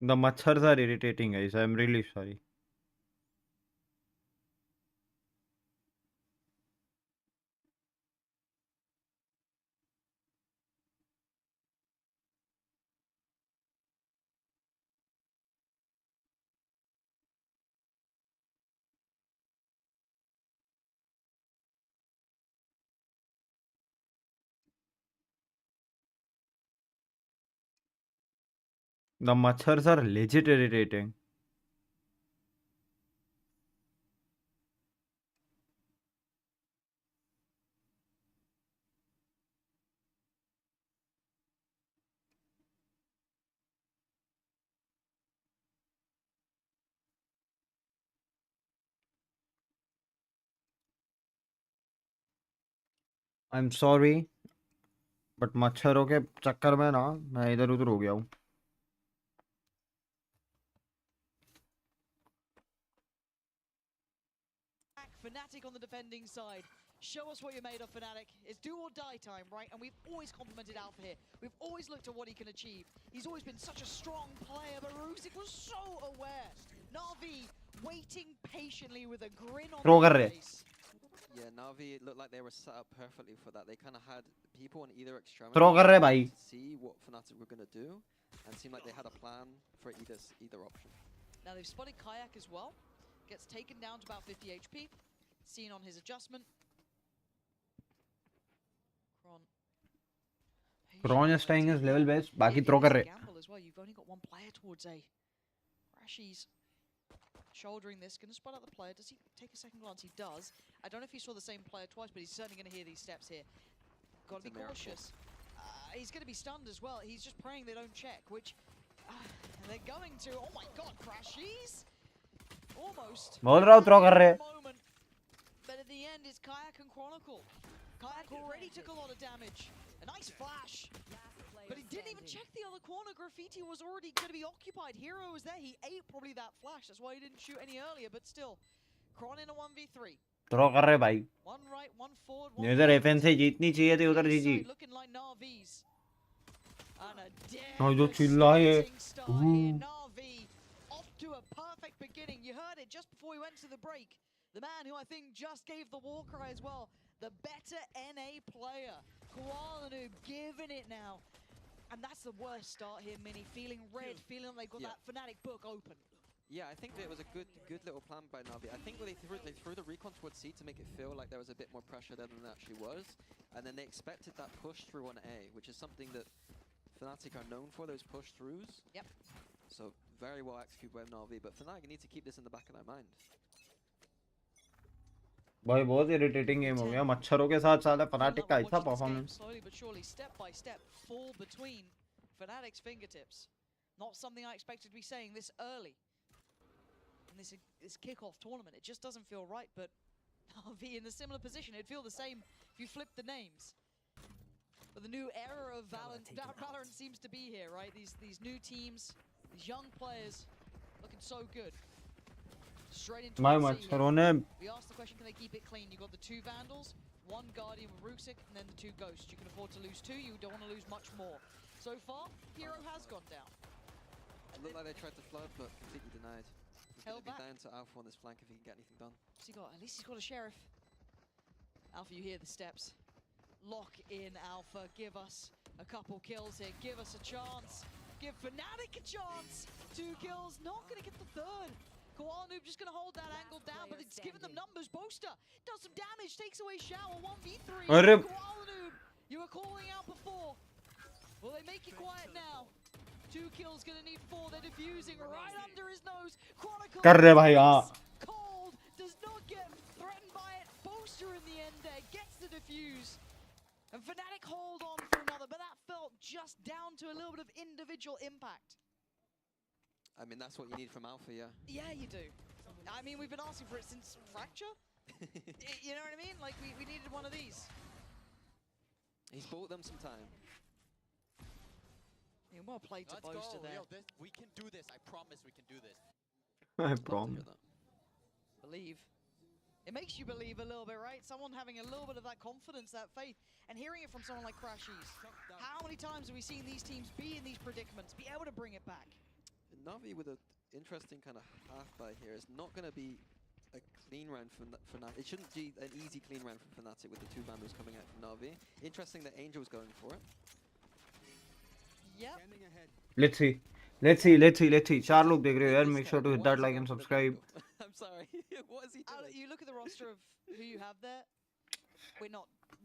The machhars are irritating, guys. I'm really sorry. The machhars are legit irritating. I'm sorry, but मच्छरों के चक्कर में ना मैं इधर उधर हो गया हूँ. Fnatic on the defending side. Show us what you're made of, Fnatic. It's do or die time, right? And we've always complimented Alpha here. We've always looked at what he can achieve. He's always been such a strong player, but Ruzik was so aware. Na'Vi waiting patiently with a grin on Throw कर their रहे. face. Yeah, Navi, it looked like they were set up perfectly for that. They kind of had people on either extremity Throw कर रहे भाई. to see what Fnatic were going to do, and seemed like they had a plan for either option. Now they've spotted Kayak as well. Gets taken down to about 50 HP. Seen on his adjustment. Kron is trying his level best. बाकी throw कर रहे. Gamble as well. You've only got one player towards A. Rashi's shouldering this. Going to spot out the player. Does he take a second glance? He does. I don't know if he saw the same player twice, but he's certainly going to hear these steps here. Got to be cautious. He's going to be stunned as well. He's just praying they don't check, which they're going to. Oh my God, Rashi's almost. बोल रहा हूँ throw कर रहे. But at the end, it's Kayak and Chronicle. Kayak already took a lot of damage. A nice flash. But he didn't even check the other corner. Graffiti was already going to be occupied. Hero was there. He ate probably that flash. That's why he didn't shoot any earlier. But still, Kron in a 1v3. Throw कर रहे भाई. One right, one forward, one इधर FNC जीतनी चाहिए थी उधर जीती. looking like Navi's. And हाँ जो चिल्लाए. Navi off to a perfect beginning. You heard it just before we went to the break. The man who I think just gave the war cry as well. The better NA player. Kualanoob giving it now. And that's the worst start here, Mini. Feeling red, feeling like they've got that Fnatic book open. Yeah, I think that it was a good little plan by Navi. I think they threw the recon towards C to make it feel like there was a bit more pressure there than there actually was. And then they expected that push through on A, which is something that Fnatic are known for, those push throughs. Yep. So very well executed by Navi, but Fnatic need to keep this in the back of their mind. भाई बहुत irritating game हो गया. मच्छरों के साथ साला Fnatic का ऐसा performance. Slowly but surely, step by step, fall between Fnatic's fingertips. Not something I expected to be saying this early in this kickoff tournament. It just doesn't feel right, but I'll be in a similar position. It'd feel the same if you flip the names. But the new era of Valorant seems to be here, right? These new teams, these young players looking so good. Straight into My मच्छरों ने. We asked the question, can they keep it clean? You got the two Vandals, one Guardian with Ruzik, and then the two Ghosts. You can afford to lose two, you don't want to lose much more. So far, Hero has gone down. It looked like they tried to flood, but completely denied. He's going to be down to Alpha on this flank if he can get anything done. What's he got? At least he's got a Sheriff. Alpha, you hear the steps. Lock in, Alpha. Give us a couple kills here. Give us a chance. Give Fnatic a chance. 2 kills. Not going to get the third. Kualanoob just going to hold that angle down, but it's giving them numbers. Boaster does some damage, takes away Shower, 1v3. Kualanoob, you were calling out before. Will they make you quiet now? 2 kills, going to need 4. They're diffusing right under his nose. Chronicle cold, does not get threatened by it. Boaster in the end there gets the diffuse. And Fnatic hold on for another, but that felt just down to a little bit of individual impact. I mean, that's what you need from Alpha, yeah. Yeah, you do. I mean, we've been asking for it since Fracture. You know what I mean? Like, we needed one of these. He's bought them some time. Yeah, well played to Boaster there. We can do this. I promise we can do this. I promise. Believe. It makes you believe a little bit, right? Someone having a little bit of that confidence, that faith, and hearing it from someone like Crashies. How many times have we seen these teams be in these predicaments, be able to bring it back? Navi with an interesting kind of half buy here is not going to be a clean round for Fnatic. It shouldn't be an easy clean round for Fnatic with the 2 Vandals coming out from Navi. Interesting that Angel's going for it. Yeah. Let's see. Let's see. 4 लोग देख रहे हो यार. Make sure to hit that like and subscribe. I'm sorry. What is he doing? You look at the roster of who you have there.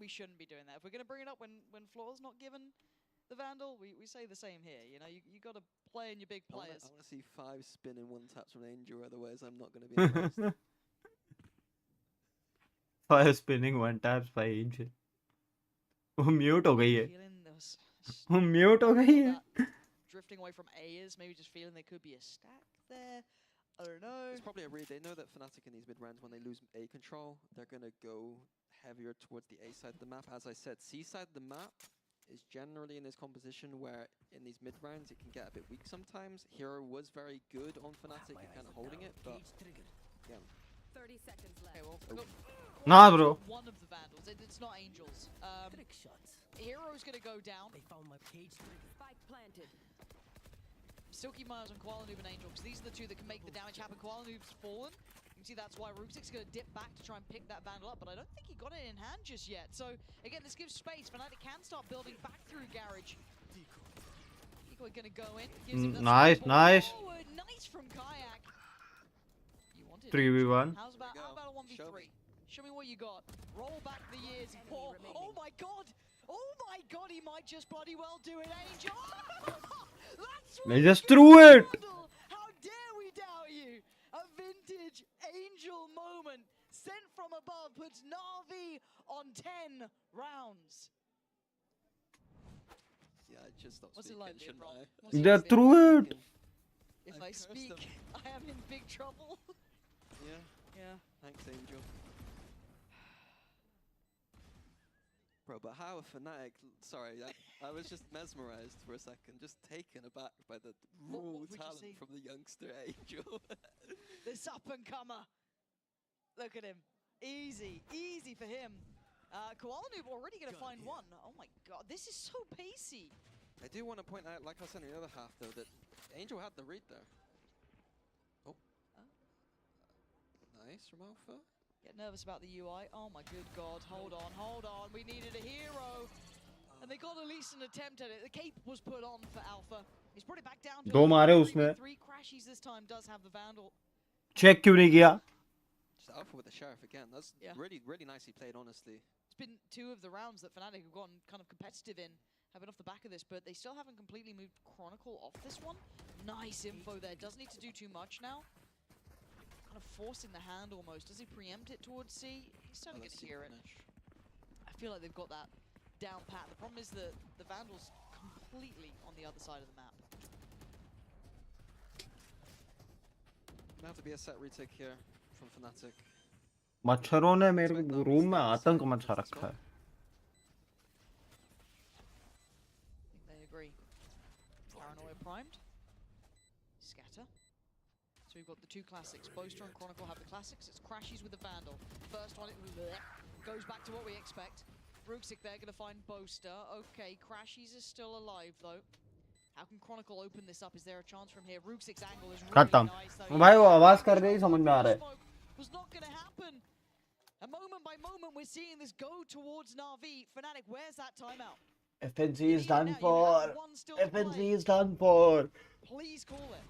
We shouldn't be doing that. If we're going to bring it up when Floor's not given the Vandal, we say the same here. You know, you got to play in your big players. I want to see 5 spin and 1 taps from Angel, otherwise I'm not going to be impressed. 5 spinning 1 taps by Angel. वो mute हो गई है. वो mute हो गई है. Drifting away from Ayers, maybe just feeling there could be a stack there. I don't know. It's probably a read. They know that Fnatic in these mid rounds, when they lose A control, they're going to go heavier towards the A side of the map. As I said, C side of the map is generally in this composition where in these mid rounds it can get a bit weak sometimes. Hero was very good on Fnatic and kind of holding it, but yeah. 30 seconds left. Okay, well, Nah, bro. One of the Vandals. It's not Angels. Hero's going to go down. They found my cage trigger. Spike planted. Still keep my eyes on Koala Noob and Angel, because these are the 2 that can make the damage happen. Koala Noob's fallen. You can see that's why Rooksik's going to dip back to try and pick that Vandal up, but I don't think he got it in hand just yet. So, again, this gives space. Fnatic can start building back through Garage. Decoy going to go in. Gives him that Nice. nice from Kayak. You wanted 3v1. How about a 1v3? Show me what you got. Roll back the years. Oh my god! Oh my god, he might just bloody well do it, Angel! That's They just threw it! How dare we doubt you! A vintage Angel moment sent from above puts Navi on 10 rounds. Yeah, I just stopped What's it speaking, like, shouldn't I? They threw it! If I speak, I am in big trouble. Yeah. Thanks, Angel. Bro, but how a Fnatic... Sorry, I was just mesmerized for a second, just taken aback by the raw talent from the youngster Angel. This up-and-comer. Look at him. Easy for him. Koala Noob already going to find 1. Oh my god, this is so pacey. I do want to point out, like I said in the other half, though, that Angel had the read there. Oh. Nice from Alpha. Get nervous about the UI. Oh my good god, hold on. We needed a hero. And they got at least an attempt at it. The cape was put on for Alpha. He's brought it back down to 2 मारे उसने. 3 Crashies this time does have the Vandal. Check क्यों नहीं किया? Just Alpha with the Sheriff again. That's really nicely played, honestly. It's been 2 of the rounds that Fnatic have gotten kind of competitive in, have been off the back of this, but they still haven't completely moved Chronicle off this one. Nice info there. Doesn't need to do too much now. Kind of forcing the hand almost. Does he preempt it towards C? He's starting to get to hear it. I feel like they've got that down pat. The problem is that the Vandal's completely on the other side of the map. Gonna have to be a set retake here from Fnatic. मच्छरों ने मेरे room में आतंक मचा रखा है. They agree. Paranoia primed. Scatter. So we've got the 2 classics. Boaster and Chronicle have the classics. It's Crashies with the Vandal. First one, goes back to what we expect. Rooksik there, going to find Boaster. Okay, Crashies is still alive, though. How can Chronicle open this up? Is there a chance from here? Rooksik's angle is really nice, though. भाई वो आवाज कर रही समझ में आ रहा है. Was not going to happen. And moment by moment, we're seeing this go towards Navi. Fnatic, where's that timeout? FNC is done for. FNC is done for. Please call it.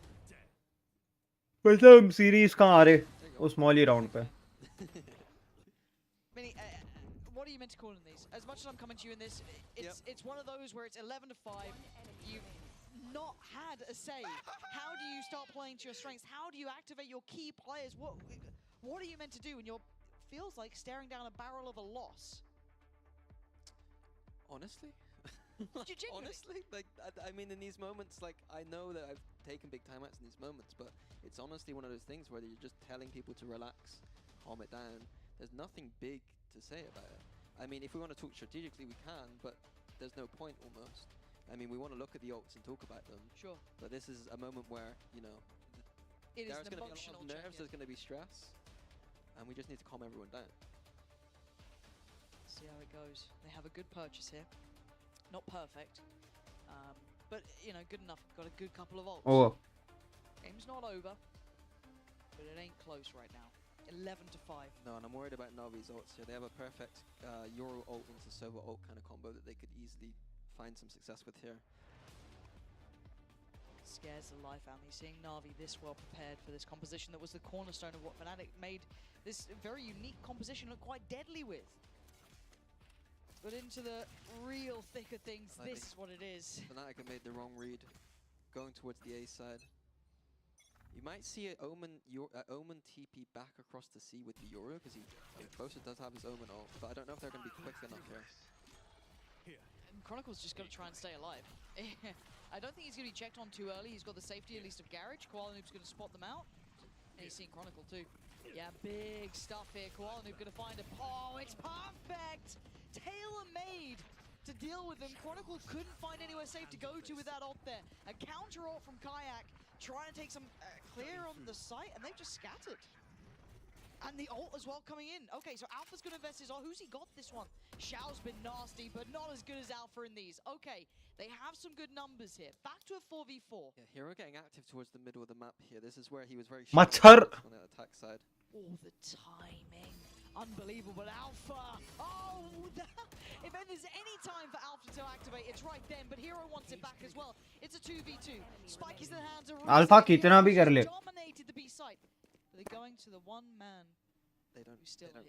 मतलब सीरीज कहाँ आ रहे? वो small ही round पे. Minnie, what are you meant to call in these? As much as I'm coming to you in this, it's one of those where it's 11 to 5. You've not had a say. How do you start playing to your strengths? How do you activate your key players? What are you meant to do when you're feels like staring down a barrel of a loss? Honestly? Honestly? Like, I mean, in these moments, like, I know that I've taken big timeouts in these moments, but it's honestly one of those things where you're just telling people to relax, calm it down. There's nothing big to say about it. I mean, if we want to talk strategically, we can, but there's no point almost. I mean, we want to look at the ults and talk about them. Sure. But this is a moment where, you know, there's going to be a lot of nerves, there's going to be stress, and we just need to calm everyone down. See how it goes. They have a good purchase here. Not perfect, but, you know, good enough. Got a good couple of ults. Oh. Game's not over, but it ain't close right now. 11-5. No, and I'm worried about Navi's ults here. They have a perfect Euro ult into Sova ult kind of combo that they could easily find some success with here. Scares the life out of me seeing Navi this well prepared for this composition that was the cornerstone of what Fnatic made this very unique composition look quite deadly with. But into the real thick of things, this is what it is. Fnatic have made the wrong read, going towards the A side. You might see an Omen TP back across the sea with the Euro, because Closer does have his Omen ult, but I don't know if they're going to be quick enough here. And Chronicle's just got to try and stay alive. I don't think he's going to be checked on too early. He's got the safety at least of Garage. Koala Noob's going to spot them out. And he's seen Chronicle too. Yeah, big stuff here. Koala Noob going to find a... Oh, it's perfect! Tailor-made to deal with them. Chronicle couldn't find anywhere safe to go to with that ult there. A counter ult from Kayak, trying to take some clear on the site, and they've just scattered. And the ult as well coming in. Okay, so Alpha's going to invest his ult. Who's he got this one? Xiao's been nasty, but not as good as Alpha in these. Okay, they have some good numbers here. Back to a 4v4. Yeah, Hero getting active towards the middle of the map here. This is where he was very Machar! on the attack side. Oh, the timing. Unbelievable. Alpha. Oh, if there's any time for Alpha to activate, it's right then. But Hero wants it back as well. It's a 2v2. Spike is in the hands of Alpha kitna bhi kar le. Dominated the B site. They're going to the one man. They don't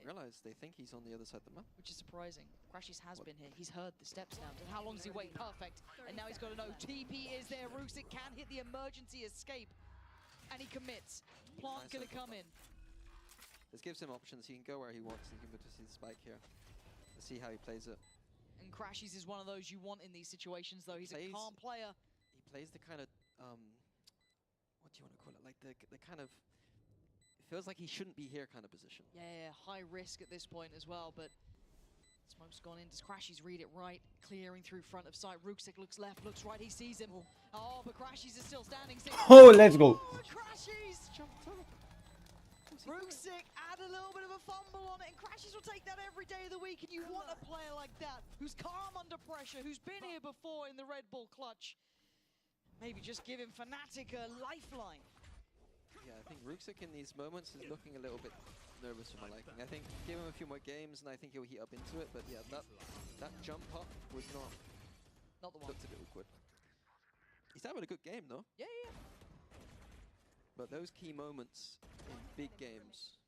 realize. They think he's on the other side of the map. Which is surprising. Crashes has been here. He's heard the steps now. And how long does he wait? Perfect. And now he's got to know TP is there. Roosik can hit the emergency escape. And he commits. Plant going to come in. This gives him options. He can go where he wants. He can go to see the spike here. Let's see how he plays it. And Crashies is one of those you want in these situations, though. He's a calm player. He plays the kind of, what do you want to call it? Like the kind of, it feels like he shouldn't be here kind of position. Yeah, high risk at this point as well, but Smoke's gone in. Does Crashies read it right? Clearing through front of sight. Rooksik looks left, looks right. He sees him. Oh, but Crashies is still standing. Oh, let's go. Crashies! Rooksik add a little bit of a fumble on it, and Crashies will take that every day of the week, and you want a player like that, who's calm under pressure, who's been here before in the Red Bull clutch. Maybe just give him Fnatic a lifeline. Yeah, I think Rooksik in these moments is looking a little bit nervous for my liking. I think give him a few more games, and I think he'll heat up into it, but yeah, that jump up was not the one. Looked a bit awkward. He's having a good game, though. Yeah. But those key moments in big games,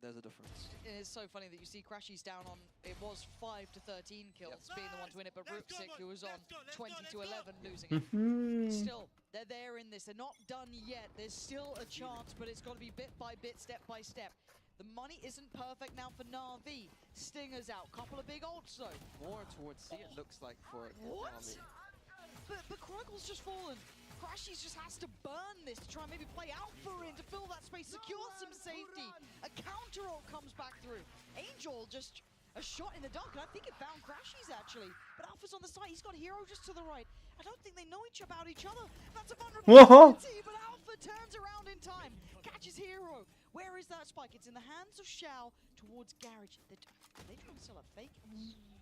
there's a difference. It is so funny that you see Crashies down on, it was 5 to 13 kills, being the one to win it, but Rooksik, who was on 20 to 11, losing it. Still, they're there in this. They're not done yet. There's still a chance, but it's got to be bit by bit, step by step. The money isn't perfect now for Na'Vi. Stinger's out. Couple of big ults, though. More towards C, it looks like, for What? Na'Vi. But Chronicle's just fallen. Crashies just has to burn this to try and maybe play Alpha in to fill that space, secure some safety. A counter ult comes back through. Angel just a shot in the dark, and I think it found Crashies actually. But Alpha's on the side. He's got Hero just to the right. I don't think they know about each other. That's a vulnerability, but Alpha turns around in time. Catches Hero. Where is that spike? It's in the hands of Xiao towards Garage. Are they trying to sell a fake?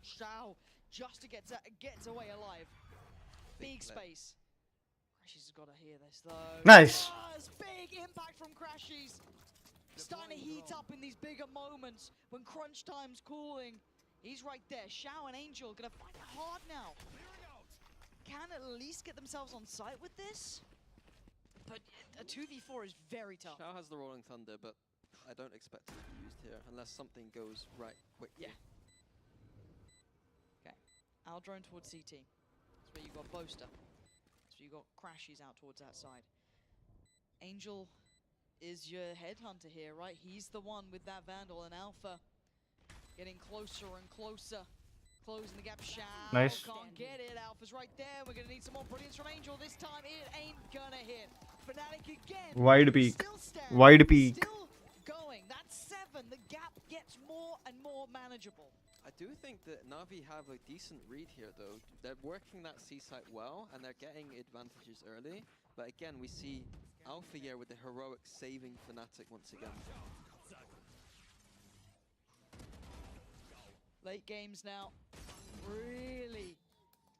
Xiao just to get away alive. Big space. Crashies has got to hear this though. Nice. Big impact from Crashies. Starting to heat up in these bigger moments when crunch time's calling. He's right there. Xiao and Angel gonna find it hard now. Can at least get themselves on site with this. But a 2v4 is very tough. Xiao has the Rolling Thunder, but I don't expect it to be used here unless something goes right quickly. Yeah. Okay. Aldrone towards CT. That's where you got Boaster. You got Crashies out towards that side. Angel is your headhunter here, right? He's the one with that Vandal, and Alpha getting closer and closer. Closing the gap. Xiao Nice. can't get it. Alpha's right there. We're gonna need some more brilliance from Angel. This time it ain't gonna hit. Fnatic again. Wide peak. Still standing. Wide peak. Still going. That's 7. The gap gets more and more manageable. I do think that Na'Vi have a decent read here, though. They're working that C site well, and they're getting advantages early. But again, we see Alpha here with the heroic saving Fnatic once again. Late games now. Really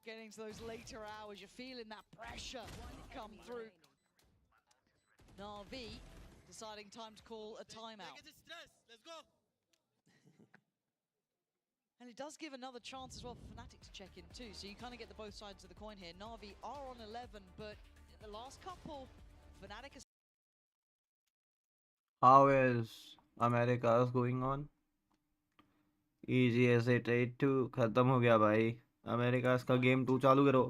getting to those later hours. You're feeling that pressure come through. NAVI deciding time to call a timeout. Let's go. And it does give another chance as well for Fnatic to check in too. So you kind of get the both sides of the coin here. NAVI are on 11, but the last couple, Fnatic is... How is America's going on? Easy as it 8-2 खत्म हो गया भाई. America's का game 2 चालू करो.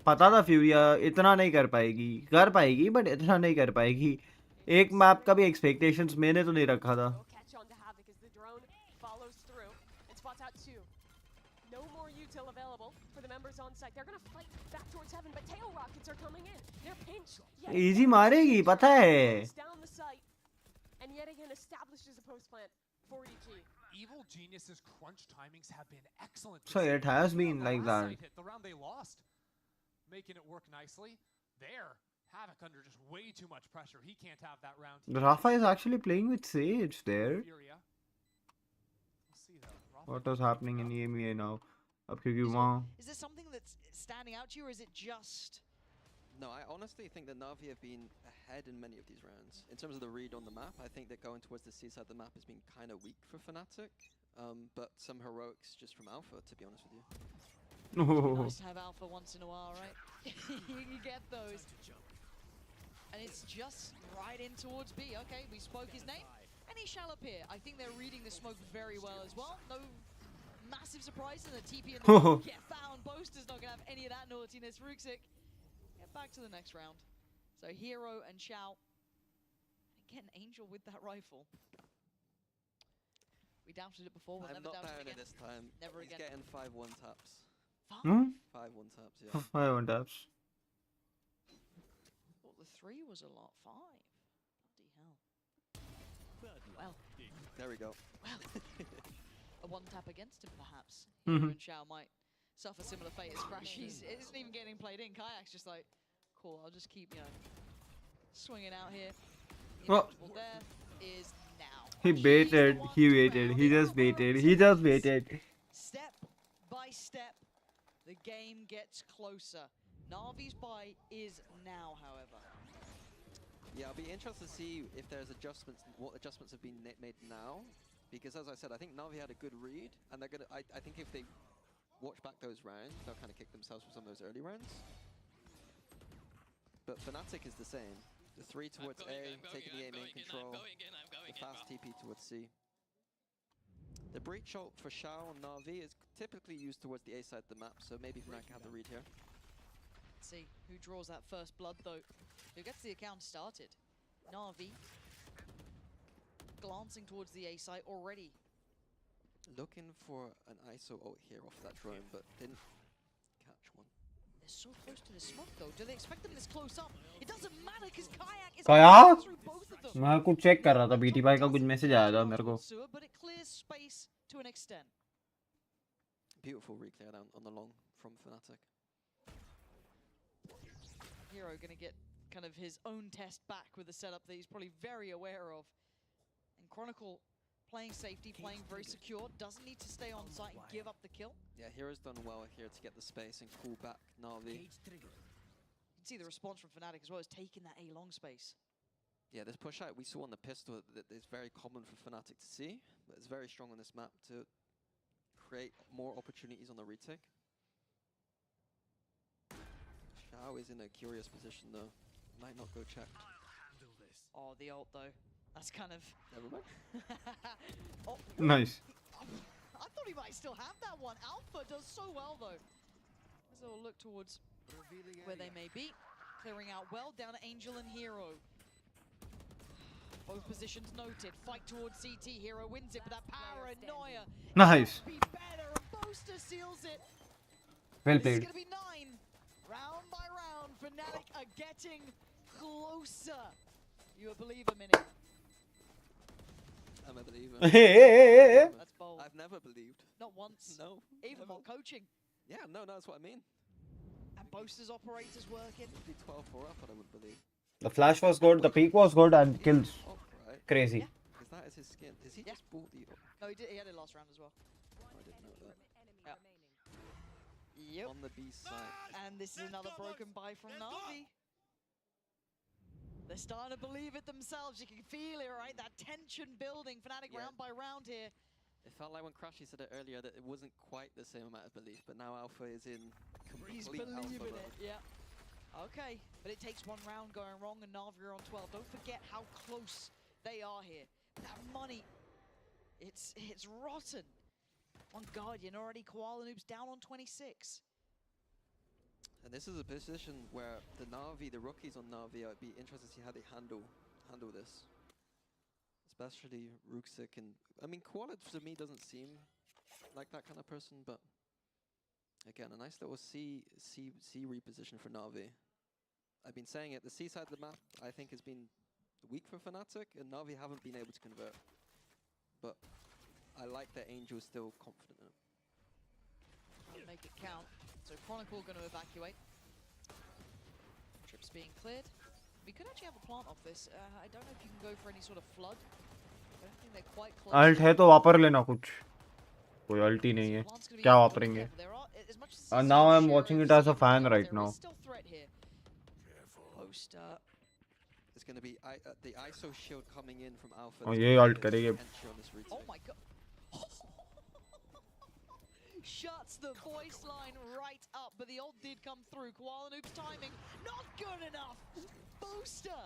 पता था फ्यूरिया इतना नहीं कर पाएगी बट इतना नहीं कर पाएगी. एक मैप का भी एक्सपेक्टेशंस मैंने तो नहीं रखा था. No more util available for the members on site. They're gonna fight back towards heaven, but tail rockets are coming in. They're pinched. Easy मारेगी पता है. Down the site, and yet again establishes a post plant for EG. Evil Genius's crunch timings have been excellent. So it has been like that. The round they lost, making it work nicely. There, Havoc under just way too much pressure. He can't have that round. Rafa is actually playing with Sage there. What is happening in EMEA now? Is there something that's standing out to you, or is it just... No, I honestly think that Navi have been ahead in many of these rounds. In terms of the read on the map, I think that going towards the C side of the map has been kind of weak for Fnatic. But some heroics just from Alpha, to be honest with you. Nice to have Alpha once in a while, right? You get those. And it's just right in towards B. Okay, we spoke his name. And he shall appear. I think they're reading the smoke very well as well. No massive surprise in the TP and the get found. Boaster's not going to have any of that naughtiness. Ruxic, get back to the next round. So Hero and Shao. Again, Angel with that rifle. We doubted it before. We'll I'm never not doubt it down again. it this time. Never He's again. getting 5-1 taps. 5-1 taps, yeah. 5-1 taps. Thought the 3 was a lot. 5. Bloody hell. Well. There we go. Well. A one tap against him, perhaps. Hero and Shao might suffer similar fate as Crash. It isn't even getting played in. Kayak's just like, cool, I'll just keep, swinging out here. The inevitable death is now. He baited, he waited, he just waited. Step by step, the game gets closer. Navi's buy is now, however. Yeah, I'll be interested to see if there's adjustments, what adjustments have been made now. Because as I said, I think Navi had a good read, and they're gonna. I think if they watch back those rounds, they'll kind of kick themselves for some of those early rounds. But Fnatic is the same. The 3 towards A, taking the A main control. The fast TP towards C. The breach ult for Shao and Navi is typically used towards the A side of the map, so maybe Fnatic can have the read here. Let's see who draws that first blood, though. Who gets the account started? Navi. Glancing towards the A site already. Looking for an ISO ult here off that drone, but didn't catch one. They're so close to the smoke, though. Do they expect them this close up? It doesn't matter because Kayak is through both of them. मैं कुछ check कर रहा था BT भाई का कुछ message आया था मेरे को. But it clears space to an extent. Beautiful reclear down on the long from Fnatic. Hero gonna get kind of his own test back with a setup that he's probably very aware of. And Chronicle playing safety, playing very secure, doesn't need to stay on site and give up the kill. Yeah, Hero's done well here to get the space and pull back Navi. You can see the response from Fnatic as well as taking that A long space. Yeah, this push out we saw on the pistol that is very common for Fnatic to see, but it's very strong on this map to create more opportunities on the retake. Shao is in a curious position though. Might not go checked. Oh, the ult though. That's kind of... Never mind. Oh, Nice. I thought he might still have that one. Alpha does so well though. As they'll look towards where they may be. Clearing out well down to Angel and Hero. Both positions noted. Fight towards CT. Hero wins it with that paranoia. Nice. Be better. And Boaster seals it. Well This is played. going to be 9. Round by round, Fnatic are getting closer. You a believer, Mini? I'm a believer. That's bold. I've never believed. Not once. No. Even while coaching. Yeah, no, that's what I mean. And Boaster's operators working. It'd be 12-4 up, I would believe. The flash was good, the peak was good, and kills. Oh, right. Crazy. Because that is his skin. Is he just bought the... No, he did. He had it last round as well. I didn't know that. Yep. On the B side. And this is another broken buy from Navi. They're starting to believe it themselves. You can feel it, right? That tension building. Fnatic round by round here. It felt like when Crashy said it earlier that it wasn't quite the same amount of belief, but now Alpha is in He's complete alpha believing mode. it, yeah. Okay, but it takes one round going wrong and Navi are on 12. Don't forget how close they are here. That money, it's rotten. On Guardian already, Koala Noob's down on 26. And this is a position where the rookies on Navi, I'd be interested to see how they handle this. Especially Ruxic and I mean Koala to me doesn't seem like that kind of person, but again a nice little C reposition for Navi. I've been saying it, the C side of the map I think has been weak for Fnatic and Navi haven't been able to convert. But I like that Angel's still confident in it. Make it count. So Chronicle going to evacuate. Trips being cleared. We could actually have a plant off this. I don't know if you can go for any sort of flood. I don't think they're quite close. Alt है तो वापर लेना कुछ कोई alt ही नहीं है क्या वापरेंगे and now I'm watching it as a fan right now. It's going to be the ISO shield coming in from Alpha. और ये अल्ट करेंगे Oh my god. Shuts the voice line right up, but the ult did come through. Koala Noob's timing, not good enough. Booster,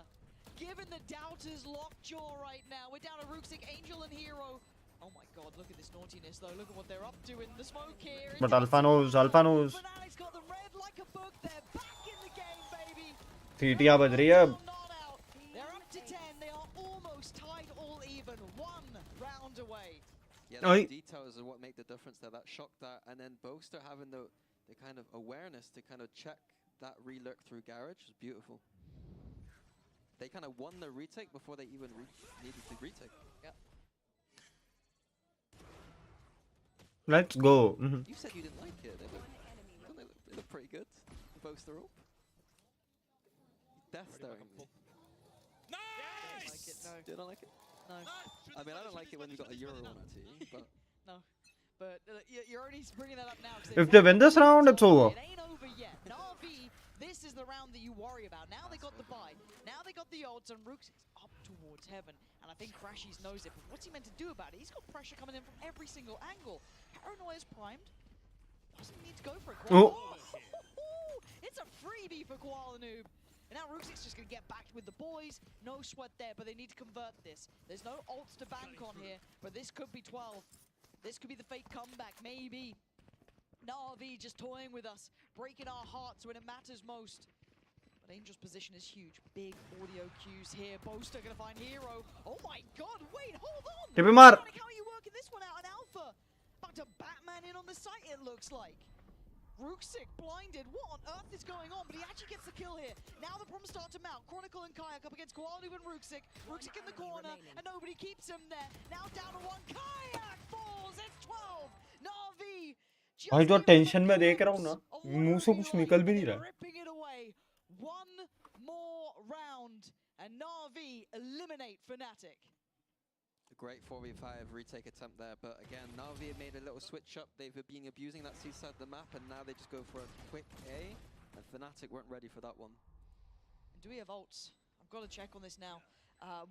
given the doubters lockjaw right now. We're down to Ruxic, Angel and Hero. Oh my god, look at this naughtiness though. Look at what they're up to in the smoke here. but Alpha knows Fnatic's got them red like a book. They're back in the game, baby. सीटियां बज रही है अब They're up to 10. They are almost tied all even. One round away. Yeah, the details are what make the difference there. That shock that, and then Boaster having the kind of awareness to kind of check that re-lurk through Garage is beautiful. They kind of won the retake before they even needed to retake. Yep. let's go You said you didn't like it. They look pretty good. Boaster up. Death staring me. Nice! Do you not like it? No. I mean, I don't like it when you got a Euro on our team, but... No. But you're already bringing that up now. if they win this round it's over. It ain't over yet. Na'Vi, this is the round that you worry about. Now they got the buy. Now they got the ults and Rook's up towards heaven. And I think Crashies knows it. But what's he meant to do about it? He's got pressure coming in from every single angle. Paranoia's primed. Doesn't need to go for it. It's a freebie for Koala Noob. And now Ruxic's just going to get back with the boys. No sweat there, but they need to convert this. There's no ults to bank on here, but this could be 12. This could be the fake comeback, maybe. Na'Vi just toying with us, breaking our hearts when it matters most. But Angel's position is huge. Big audio cues here. Boaster going to find Hero. Oh my god, wait, hold on! Mar. How are you working this one out in Alpha? About to Batman in on the site, it looks like. Ruxic blinded. What on earth is going on? But he actually gets the kill here. Now the problems start to mount. Chronicle and Kayak up against Koala Noob and Ruxic. Ruxic in the corner, and nobody keeps him there. Now down to one. Kayak falls. It's 12. Na'Vi. भाई जो tension में देख रहा हूँ ना मुंह से कुछ निकल भी नहीं रहा ripping it away. One more round, and Na'Vi eliminate Fnatic. A great 4v5 retake attempt there, but again, Na'Vi have made a little switch up. They've been abusing that C side of the map, and now they just go for a quick A, and Fnatic weren't ready for that one. Do we have ults? I've got to check on this now.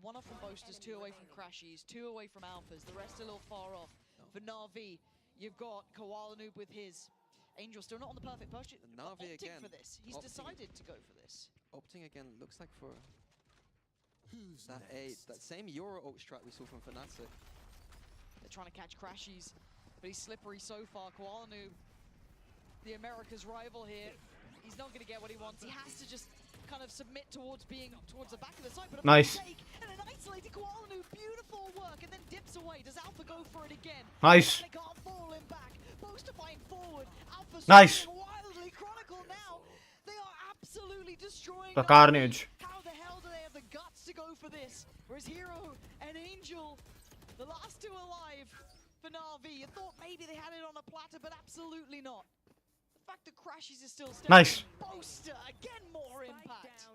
One off from Boasters, 2 away from Crashies, 2 away from Alphas. The rest a little far off. For Na'Vi, you've got Koala Noob with his. Angel still not on the perfect posture. Na'Vi again. For this. He's decided to go for this. Opting again, looks like for that same Euro ult strat we saw from Fnatic. They're trying to catch Crashies, but he's slippery so far. Koala Noob, the America's rival here. He's not going to get what he wants. He has to just kind of submit towards being towards the back of the site. But nice. And an isolated Koala Noob, beautiful work, and then dips away. Does Alpha go for it again? Nice. They can't fall him back. Boaster fighting forward. Alpha nice. Wildly. Chronicle now. They are absolutely destroying the carnage. How the hell do they have the guts to go for this? Whereas Hero and Angel, the last two alive for Na'Vi. You thought maybe they had it on a platter, but absolutely not. The fact that Crashies is still standing. Nice. Boaster, again more impact.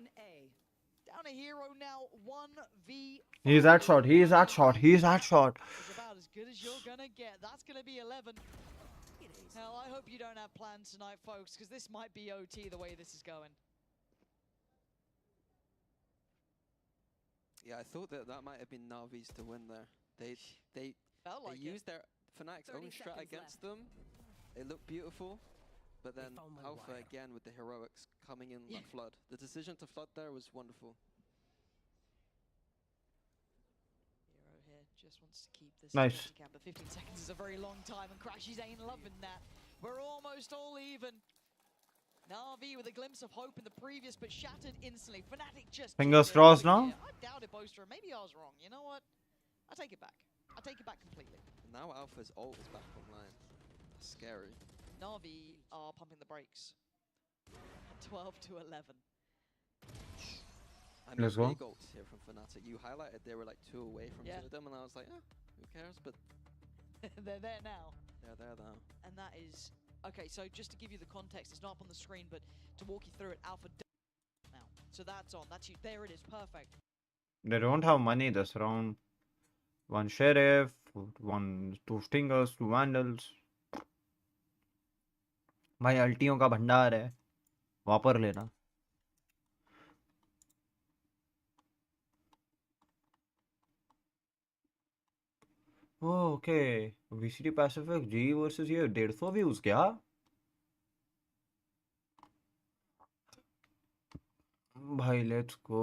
Down a Hero now, 1v. He's at shot, he's at shot, he's at shot. It's about as good as you're gonna get. That's gonna be 11. Hell, I hope you don't have plans tonight, folks, because this might be OT the way this is going. Yeah, I thought that might have been Navi's to win there. They Felt like used their Fnatic's own strat against them. It looked beautiful, but then Alpha again with the heroics coming in that flood. The decision to flood there was wonderful. Hero here just wants to keep this Nice. 20 cap, but 15 seconds is a very long time, and Crashies ain't loving that. We're almost all even. Navi with a glimpse of hope in the previous, but shattered instantly. Fnatic just Fingers crossed now. I doubt it, Boaster. Maybe I was wrong. You know what? I take it back. I take it back completely. And now Alpha's ult is back online. That's scary. Navi are pumping the brakes. 12 to 11. I mean, Let's go. big ults here from Fnatic. You highlighted they were like 2 away from two of them, and I was like, who cares? But They're there now. they're there now. And that is... Okay, so just to give you the context, it's not up on the screen, but to walk you through it, Alpha now. So that's on. That's you. There it is. Perfect. They don't have money this round. One sheriff, two stingers, 2 vandals. भाई अल्टियों का भंडार है, वापर लेना. Okay, VCT Pacific जी versus ये 150 views क्या? भाई let's go.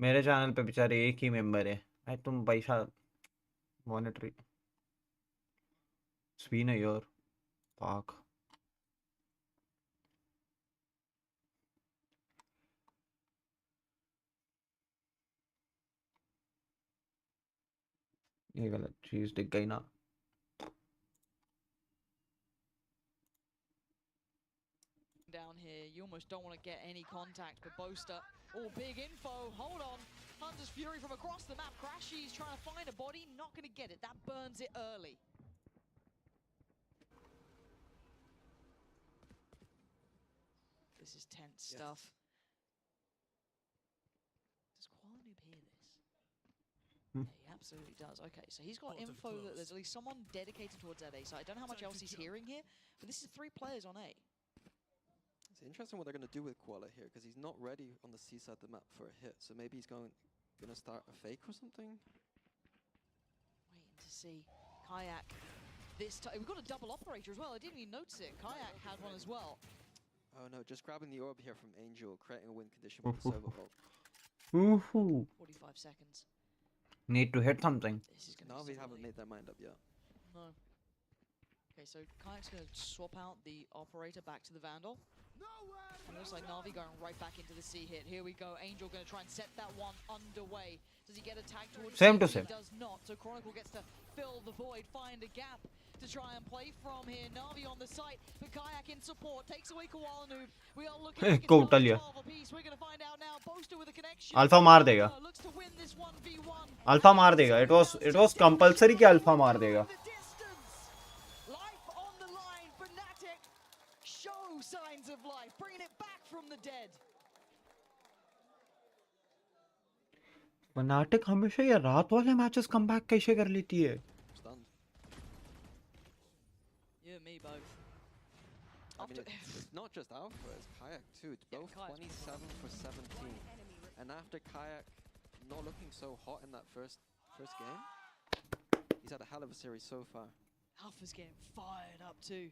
मेरे चैनल पे बेचारे एक ही मेंबर है. भाई तुम पैसा मॉनिटरी स्पिन है यार. fuck. ये गलत चीज दिख गई ना. Down here, you almost don't want to get any contact, but Boaster, oh, big info, hold on. Hunter's Fury from across the map. Crashy's trying to find a body, not going to get it. That burns it early. This is tense stuff. Does Qualanoob hear this? Yeah, he absolutely does. Okay, so he's got info that there's at least someone dedicated towards that A side. I don't know how much else he's hearing here, but this is 3 players on A. It's interesting what they're going to do with Koala here, because he's not ready on the C side of the map for a hit. So maybe he's going to start a fake or something. Waiting to see Kayak. This time we've got a double operator as well. I didn't even notice it. Kayak had one as well. Oh no, just grabbing the orb here from Angel, creating a win condition with the server ult. 45 seconds. Need to hit something. Navi haven't made their mind up yet. No. Okay, so Kayak's going to swap out the operator back to the Vandal. And it looks like Navi going right back into the C hit. Here we go. Angel going to try and set that one underway. Does he get a tag towards Same to C? same. He does not. So Chronicle gets to fill the void, find a gap to try and play from here. Navi on the site, but Kayak in support takes away Qualanoob. We are looking at को उठा लिया. 12 apiece. We're going to find out now. Boaster with a connection. Alpha मार देगा. Looks to win this 1v1. Alpha मार देगा. It was compulsory कि alpha मार देगा. Life on the line. Fnatic show signs of life, bringing it back from the dead. Fnatic हमेशा ये रात वाले मैचेस कमबैक कैसे कर लेती है? You and me both. I mean, it's not just Alpha, it's Kayak too. It's both 27 for 17. And after Kayak not looking so hot in that first game, he's had a hell of a series so far. Alpha's getting fired up too.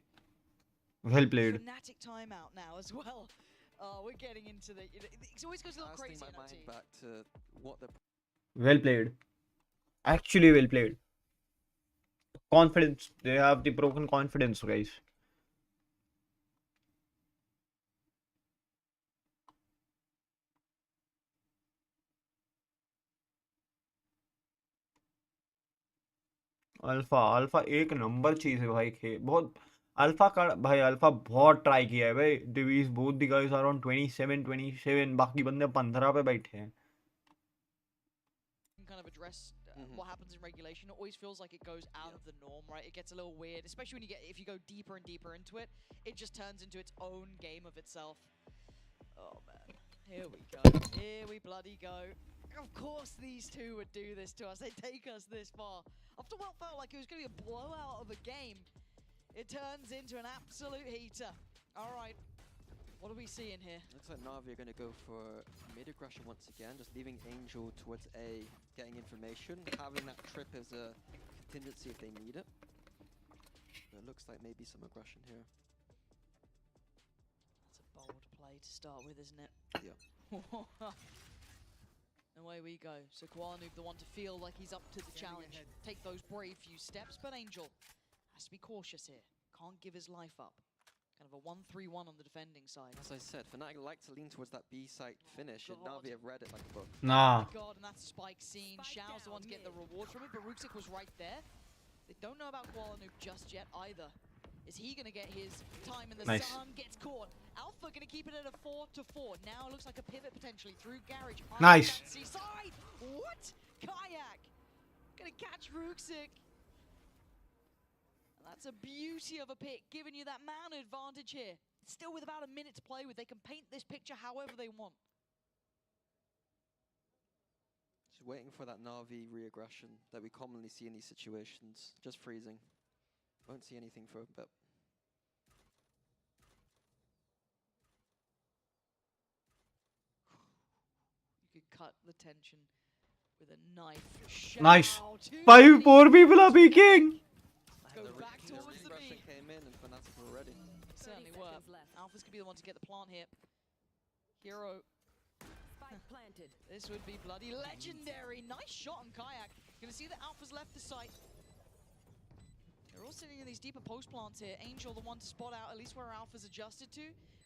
Well played. Fnatic timeout now as well. We're getting into the... It always goes a little crazy Casting in my our team. mind back to what the... Well played. Actually well played. Confidence. They have the broken confidence, guys. Alpha एक number चीज है भाई. बहुत alpha का भाई. Alpha बहुत try किया है भाई. दिवीज both the guys are on 27 बाकी बंदे 15 पे बैठे हैं. Kind of address what happens in regulation. It always feels like it goes out of the norm, right? It gets a little weird, especially when if you go deeper and deeper into it, it just turns into its own game of itself. Oh man, here we go. Here we bloody go. Of course these two would do this to us. They take us this far. After what felt like it was going to be a blowout of a game, it turns into an absolute heater. All right, what are we seeing here? Looks like Navi are going to go for mid aggression once again, just leaving Angel towards A, getting information, having that trip as a contingency if they need it. But it looks like maybe some aggression here. That's a bold play to start with, isn't it? Yeah. Away we go. So Kwanu, the one to feel like he's up to the challenge. Take those brave few steps, but Angel has to be cautious here. Can't give his life up. Kind of a 1-3-1 on the defending side. As I said, Fnatic like to lean towards that B site finish, and Navi have read it like a book. Nah. Oh God, and that's spike scene. Xiao's the one to get the reward from it, but Ruxic was right there. They don't know about Kwanu just yet either. Is he going to get his time in the sun? Gets caught. Alpha going to keep it at a 4-4. Now it looks like a pivot potentially through Garage. Nice. Side. What? Kayak. Going to catch Ruxic. That's a beauty of a pick, giving you that man advantage here. Still with about a minute to play with. They can paint this picture however they want. Just waiting for that Navi re-aggression that we commonly see in these situations. Just freezing. Won't see anything for a bit. You could cut the tension with a knife. Nice. 5-4 people are peeking. Go back towards the B. Came in and Fnatic were ready. Certainly were. Alpha's could be the one to get the plant here. Hero. Planted. This would be bloody legendary. Nice shot on Kayak. Gonna see that Alpha's left the site. They're all sitting in these deeper post plants here. Angel, the one to spot out, at least where Alpha's adjusted to.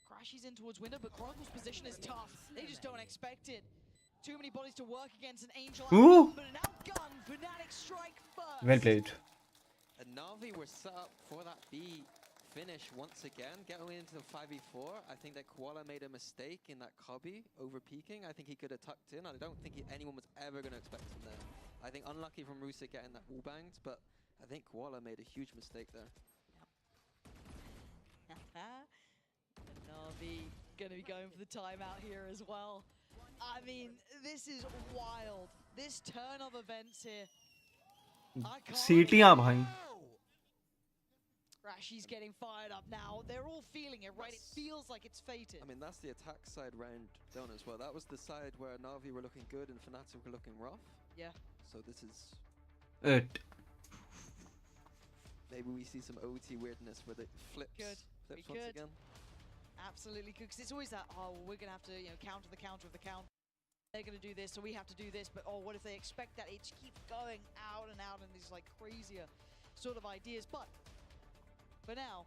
Crashes in towards window, but Chronicle's position is tough. They just don't expect it. Too many bodies to work against an Angel. But an outgun. Fnatic strike first. Well played. And Navi were set up for that B finish once again, going into the 5v4. I think that Koala made a mistake in that cubby over peeking. I think he could have tucked in. I don't think anyone was ever going to expect him there. I think unlucky from Rusick getting that wall banged, but I think Koala made a huge mistake there. Navi going to be going for the timeout here as well. I mean, this is wild. This turn of events here. सीटियां भाई. Rashi's getting fired up now. They're all feeling it, right? It feels like it's fated. I mean, that's the attack side round done as well. That was the side where Navi were looking good and Fnatic were looking rough. Yeah. So this is... It. Maybe we see some OT weirdness where it flips. Flips once again. Absolutely could, because it's always that, oh, we're going to have to, you know, counter the counter of the counter. They're going to do this, so we have to do this, but oh, what if they expect that? It just keeps going out and out, and these like crazier sort of ideas. But for now,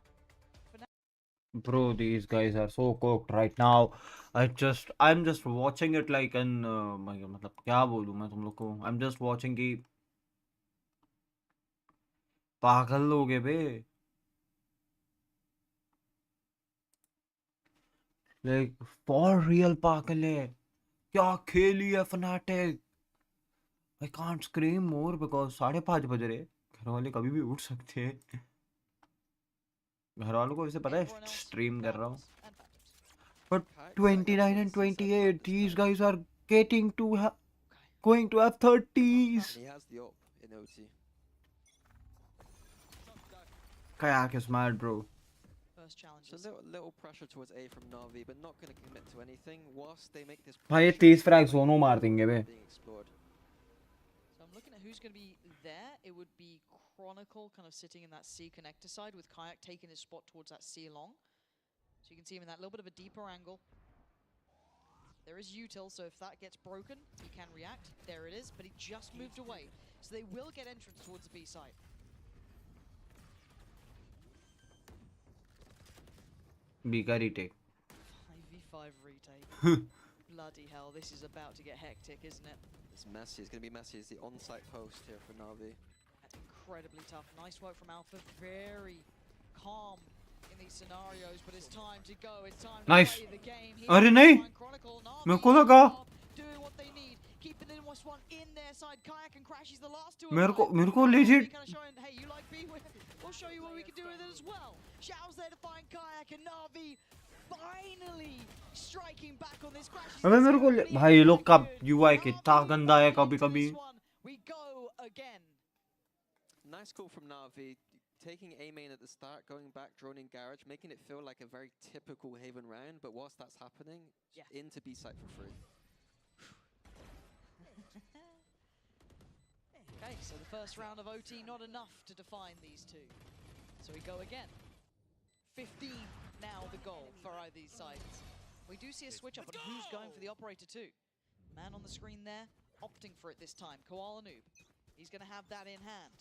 bro, these guys are so cooked right now. I'm just watching it like an मतलब क्या बोलूं मैं तुम लोग को. I'm just watching कि पागल लोग हैं बे. Like for real पागल है. क्या खेली है Fnatic. I can't scream more because 5:30 बज रहे. घर वाले कभी भी उठ सकते हैं. घर वालों को वैसे पता है स्ट्रीम कर रहा हूँ. But 29 and 28, these guys are getting to going to have 30s. He has the op in OT. Kayak is mad, bro. First challenge. So little pressure towards A from Navi, but not going to commit to anything whilst they make this. भाई 30 frags दोनों मार देंगे बे. So I'm looking at who's going to be there. It would be Chronicle kind of sitting in that C connector side with Kayak taking his spot towards that C long. So you can see him in that little bit of a deeper angle. There is util, so if that gets broken, he can react. There it is, but he just moved away. So they will get entrance towards the B side. Bigger retake. 5v5 retake. Bloody hell, this is about to get hectic, isn't it? It's messy. It's going to be messy. It's the on-site post here for Navi. That's incredibly tough. Nice work from Alpha. Very calm in these scenarios, but it's time to go. It's time to play the game. अरे नहीं. मेरे को लगा. Doing what they need. Keeping the most one in their side. Kayak and Crashies the last two. मेरे को legit. Hey, you like B? We'll show you what we can do with it as well. Xiao's there to find Kayak and Navi finally striking back on this crash. अबे मेरे को भाई ये लोग का UI कितना गंदा है कभी-कभी. We go again. Nice call from Navi, taking A main at the start, going back, droning garage, making it feel like a very typical Haven round, but whilst that's happening, into B site for free. Okay, so the first round of OT not enough to define these two. So we go again. 15 now the goal for either these sides. We do see a switch up, but who's going for the operator too? Man on the screen there, opting for it this time. Koala Noob, he's going to have that in hand.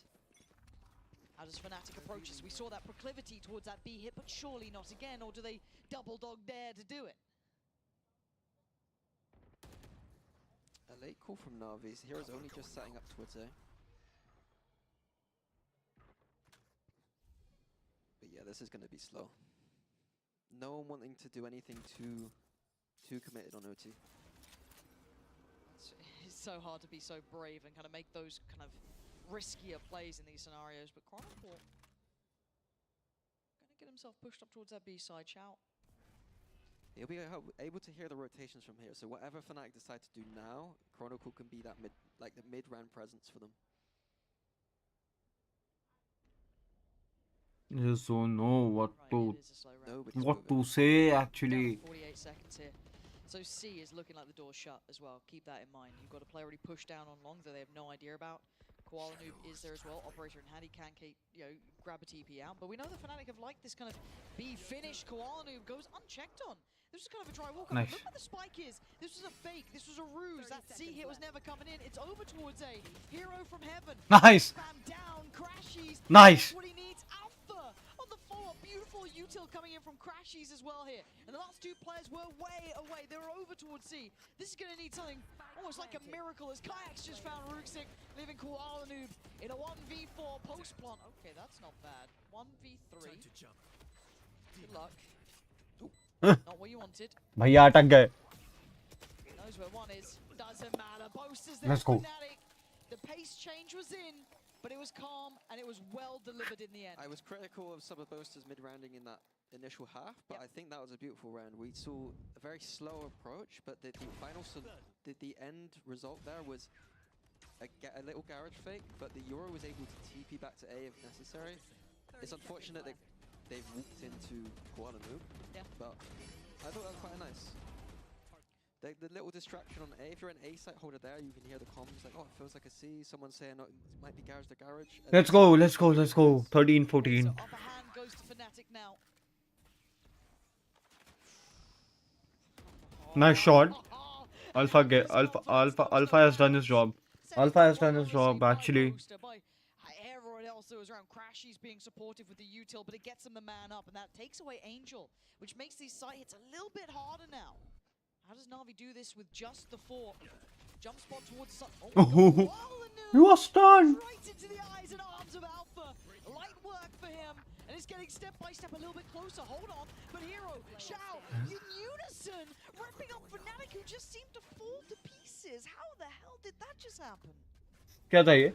How does Fnatic approach this? We saw that proclivity towards that B hit, but surely not again, or do they double dog dare to do it? A late call from Navi. Hero's only just setting up towards A. But yeah, this is going to be slow. No one wanting to do anything too committed on OT. It's so hard to be so brave and kind of make those kind of riskier plays in these scenarios, but Chronicle gonna get himself pushed up towards that B side. Shout. He'll be able to hear the rotations from here, so whatever Fnatic decide to do now, Chronicle can be that mid-round presence for them. Just don't know what to say actually. 48 seconds here. So C is looking like the door's shut as well. Keep that in mind. You've got a player already pushed down on long that they have no idea about. Koala Noob is there as well. Operator in hand, he can grab a TP out. But we know the Fnatic have liked this kind of B finish. Koala Noob goes unchecked on. This was kind of a dry walk. Nice. Look where the spike is. This was a fake. This was a ruse. That C hit was never coming in. It's over towards A. Hero from heaven. Nice. Spam down. Crashies. Nice. That's what he needs. Alpha on the follow-up. Beautiful util coming in from Crashies as well here. And the last two players were way away. They were over towards C. This is going to need something almost like a miracle as Kayaks just found Ruxic, leaving Koala Noob in a 1v4 post-plant. Okay, that's not bad. 1v3. Good luck. Not what you wanted. भैया अटक गए. Knows where one is. Doesn't matter. Boasters there. Let's go. Fnatic. The pace change was in, but it was calm and it was well delivered in the end. I was critical of some of Boasters mid-rounding in that initial half, but I think that was a beautiful round. We saw a very slow approach, but the final, the end result there was a little garage fake, but the Euro was able to TP back to A if necessary. It's unfortunate that they've walked into Koala Noob, but I thought that was quite nice. The little distraction on A, if you're an A site holder there, you can hear the comms like, oh, it feels like a C, someone saying, no, it might be garage to garage. Let's go, let's go, let's go. 13, 14. So upper hand goes to Fnatic now. Nice shot. Alpha has done his job. Alpha has done his job actually. Everyone else was around. Crashies being supportive with the util, but it gets them the man up, and that takes away Angel, which makes these site hits a little bit harder now. How does Navi do this with just the 4? Jump spot towards the sun. Oh, you are stunned. Right into the eyes and arms of Alpha. Light work for him, and it's getting step by step a little bit closer. Hold on, but Hero, Shao, in unison, ripping up Fnatic, who just seemed to fall to pieces. How the hell did that just happen? क्या था ये?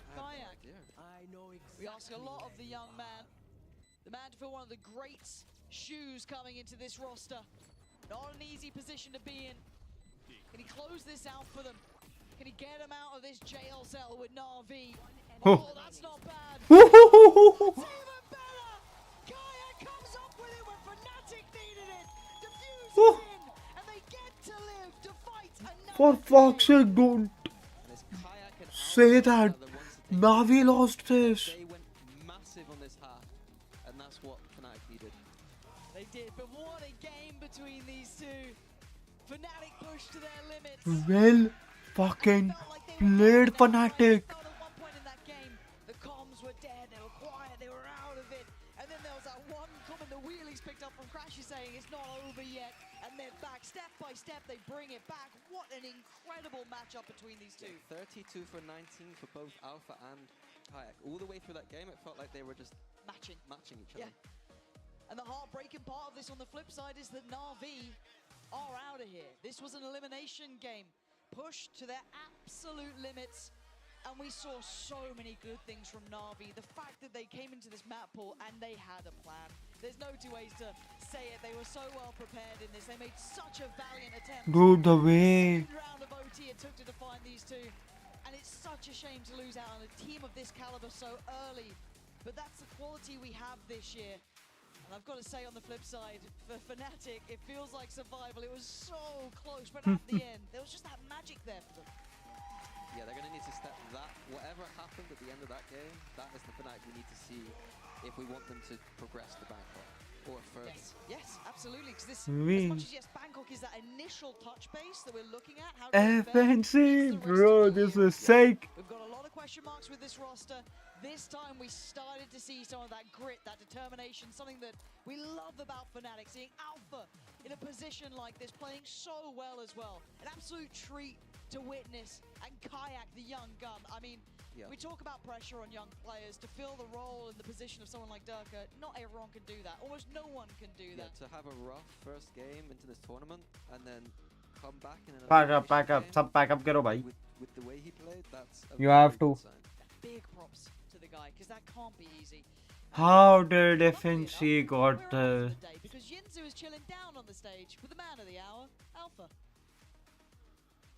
We ask a lot of the young man. The man to fill one of the great shoes coming into this roster. Not an easy position to be in. Can he close this out for them? Can he get him out of this jail cell with Na'Vi? Oh, that's not bad. That's even better. Kaya comes up with it when Fnatic needed it. Diffuses in, and they get to live to fight another. For fuck's sake, don't say that. Navi lost this. They went massive on this half, and that's what Fnatic needed. They did, but what a game between these two. Fnatic pushed to their limits. Well fucking played, Fnatic. At one point in that game, the comms were dead, they were quiet, they were out of it. And then there was that one comment the wheelies picked up from Crashy saying it's not over yet. And they're back, step by step, they bring it back. What an incredible matchup between these two. 32 for 19 for both Alpha and Kayak. All the way through that game, it felt like they were just matching each other. And the heartbreaking part of this on the flip side is that Na'Vi are out of here. This was an elimination game, pushed to their absolute limits. And we saw so many good things from Navi. The fact that they came into this map pool and they had a plan. There's no two ways to say it. They were so well prepared in this. They made such a valiant attempt. Dude, the way. Second round of OT it took to define these two. And it's such a shame to lose out on a team of this caliber so early. But that's the quality we have this year. And I've got to say on the flip side, for Fnatic, it feels like survival. It was so close, but at the end, there was just that magic there for them. Yeah, they're going to need to step that. Whatever happened at the end of that game, that is the Fnatic we need to see if we want them to progress to Bangkok or further. Yes, absolutely. Because this, We- as much as yes, Bangkok is that initial touch base that we're looking at. How do we fare? FNC, bro, this is sick. We've got a lot of question marks with this roster. This time we started to see some of that grit, that determination, something that we love about Fnatic, seeing Alpha in a position like this, playing so well as well. An absolute treat to witness. And Kayak, the young gun. I mean, we talk about pressure on young players to fill the role in the position of someone like Durka. Not everyone can do that. Almost no one can do that. To have a rough first game into this tournament and then come back in an Pack up, elimination sab pack up karo bhai. with the way he played, that's a You very have good to. sign. Big props to the guy, because that can't be easy. How did FNC got the... Day, because Yinzu is chilling down on the stage with the man of the hour, Alpha.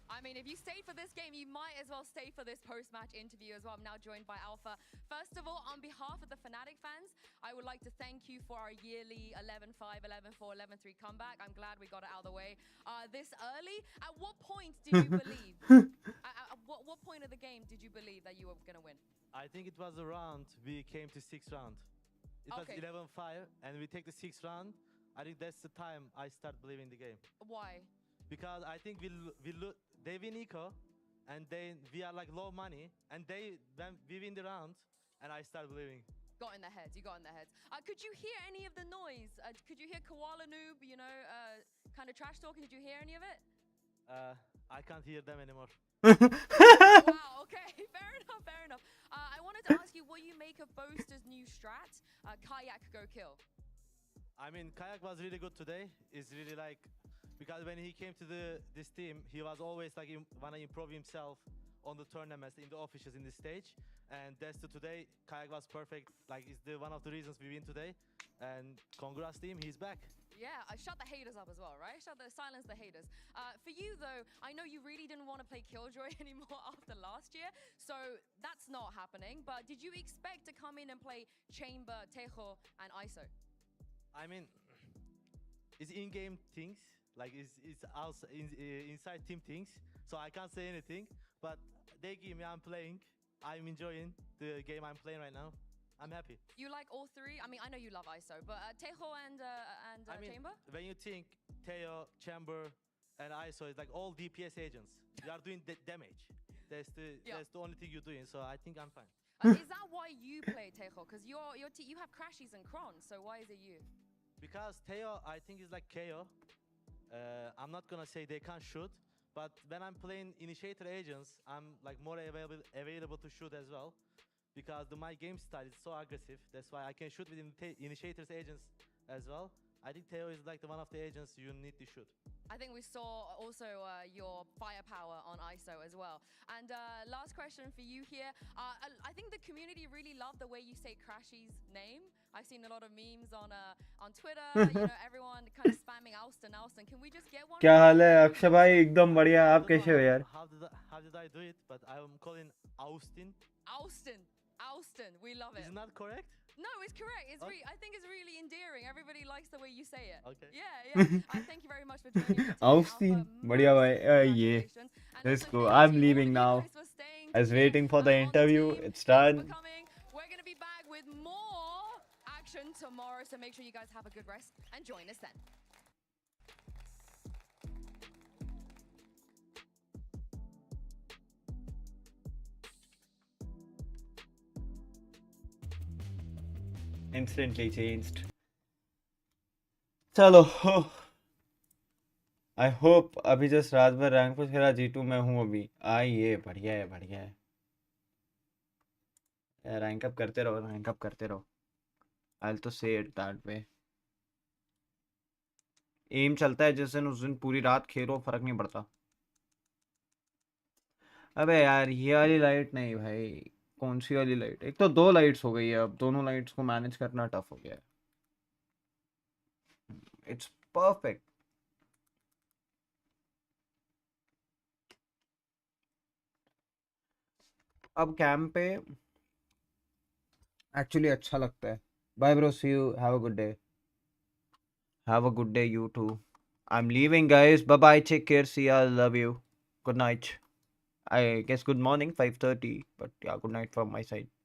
I mean, if you stayed for this game, you might as well stay for this post-match interview as well. I'm now joined by Alpha. First of all, on behalf of the Fnatic fans, I would like to thank you for our yearly 11-5, 11-4, 11-3 comeback. I'm glad we got it out of the way this early. At what point did you believe? At what point of the game did you believe that you were going to win? I think it was the round we came to 6th round. It was 11-5 and we take the 6th round. I think that's the time I start believing the game. Why? Because I think they win eco and then we are like low money and when we win the round and I start believing. Got in their heads. You got in their heads. Could you hear any of the noise? Could you hear Koala Noob, you know, kind of trash talking? Did you hear any of it? I can't hear them anymore. Wow, okay, fair enough, fair enough. I wanted to ask you what you make of Boaster's new strat, Kayak Go Kill. I mean, Kayak was really good today. It's really like, because when he came to this team, he was always like wanna improve himself on the tournaments, in the officials, in the stage. And that's today, Kayak was perfect. Like, it's one of the reasons we win today. And congrats team, he's back. Yeah, shut the haters up as well, right? Silence the haters. For you though, I know you really didn't want to play Killjoy anymore after last year, so that's not happening. But did you expect to come in and play Chamber, Tejo, and ISO? I mean, it's in-game things, like it's inside team things, so I can't say anything. But they give me, I'm playing, I'm enjoying the game I'm playing right now. I'm happy. You like all three? I mean, I know you love ISO, but Tejo and I mean, Chamber? when you think Teo, Chamber, and ISO is like all DPS agents, you are doing damage. That's the only thing you're doing. So I think I'm fine. Is that why you play Tejo? Because you have Crashies and Kron, so why is it you? Because Teo, I think is like KO. I'm not gonna say they can't shoot, but when I'm playing Initiator agents, I'm like more available to shoot as well. Because my game style is so aggressive, that's why I can shoot with Initiator's agents as well. I think Teo is like one of the agents you need to shoot. I think we saw also your firepower on ISO as well. And last question for you here. I think the community really loved the way you say Crashy's name. I've seen a lot of memes on Twitter, you know, everyone kind of spamming Alston. Can we just get one? क्या हाल है अक्षय भाई? एकदम बढ़िया. आप कैसे हो यार? How did I do it? But I'm calling Austin. Austin, we love it. Is not correct? No, it's correct. I think it's really endearing. Everybody likes the way you say it. Okay. Yeah. Thank you very much for joining me. Austin, बढ़िया भाई. Yeah. Let's go. I'm leaving now. I was waiting for the interview. It's done. We're going to be back with more action tomorrow, so make sure you guys have a good rest and join us then. Instantly changed. चलो. I hope अभी just रात भर rank push करा G2 में हूँ अभी. ये बढ़िया है. रैंक अप करते रहो. I'll to say it that way. एम चलता है जिस दिन उस दिन पूरी रात खेलो, फर्क नहीं पड़ता. अबे यार ये वाली लाइट नहीं भाई, कौन सी वाली लाइट? एक तो 2 लाइट्स हो गई है, अब दोनों लाइट्स को मैनेज करना टफ हो गया है. It's perfect. अब कैंप पे एक्चुअली अच्छा लगता है. Bye bro, see you, have a good day. Have a good day you too. I am leaving guys, bye bye, take care, see ya, love you, good night. I guess good morning, 5:30, but yeah, good night from my side.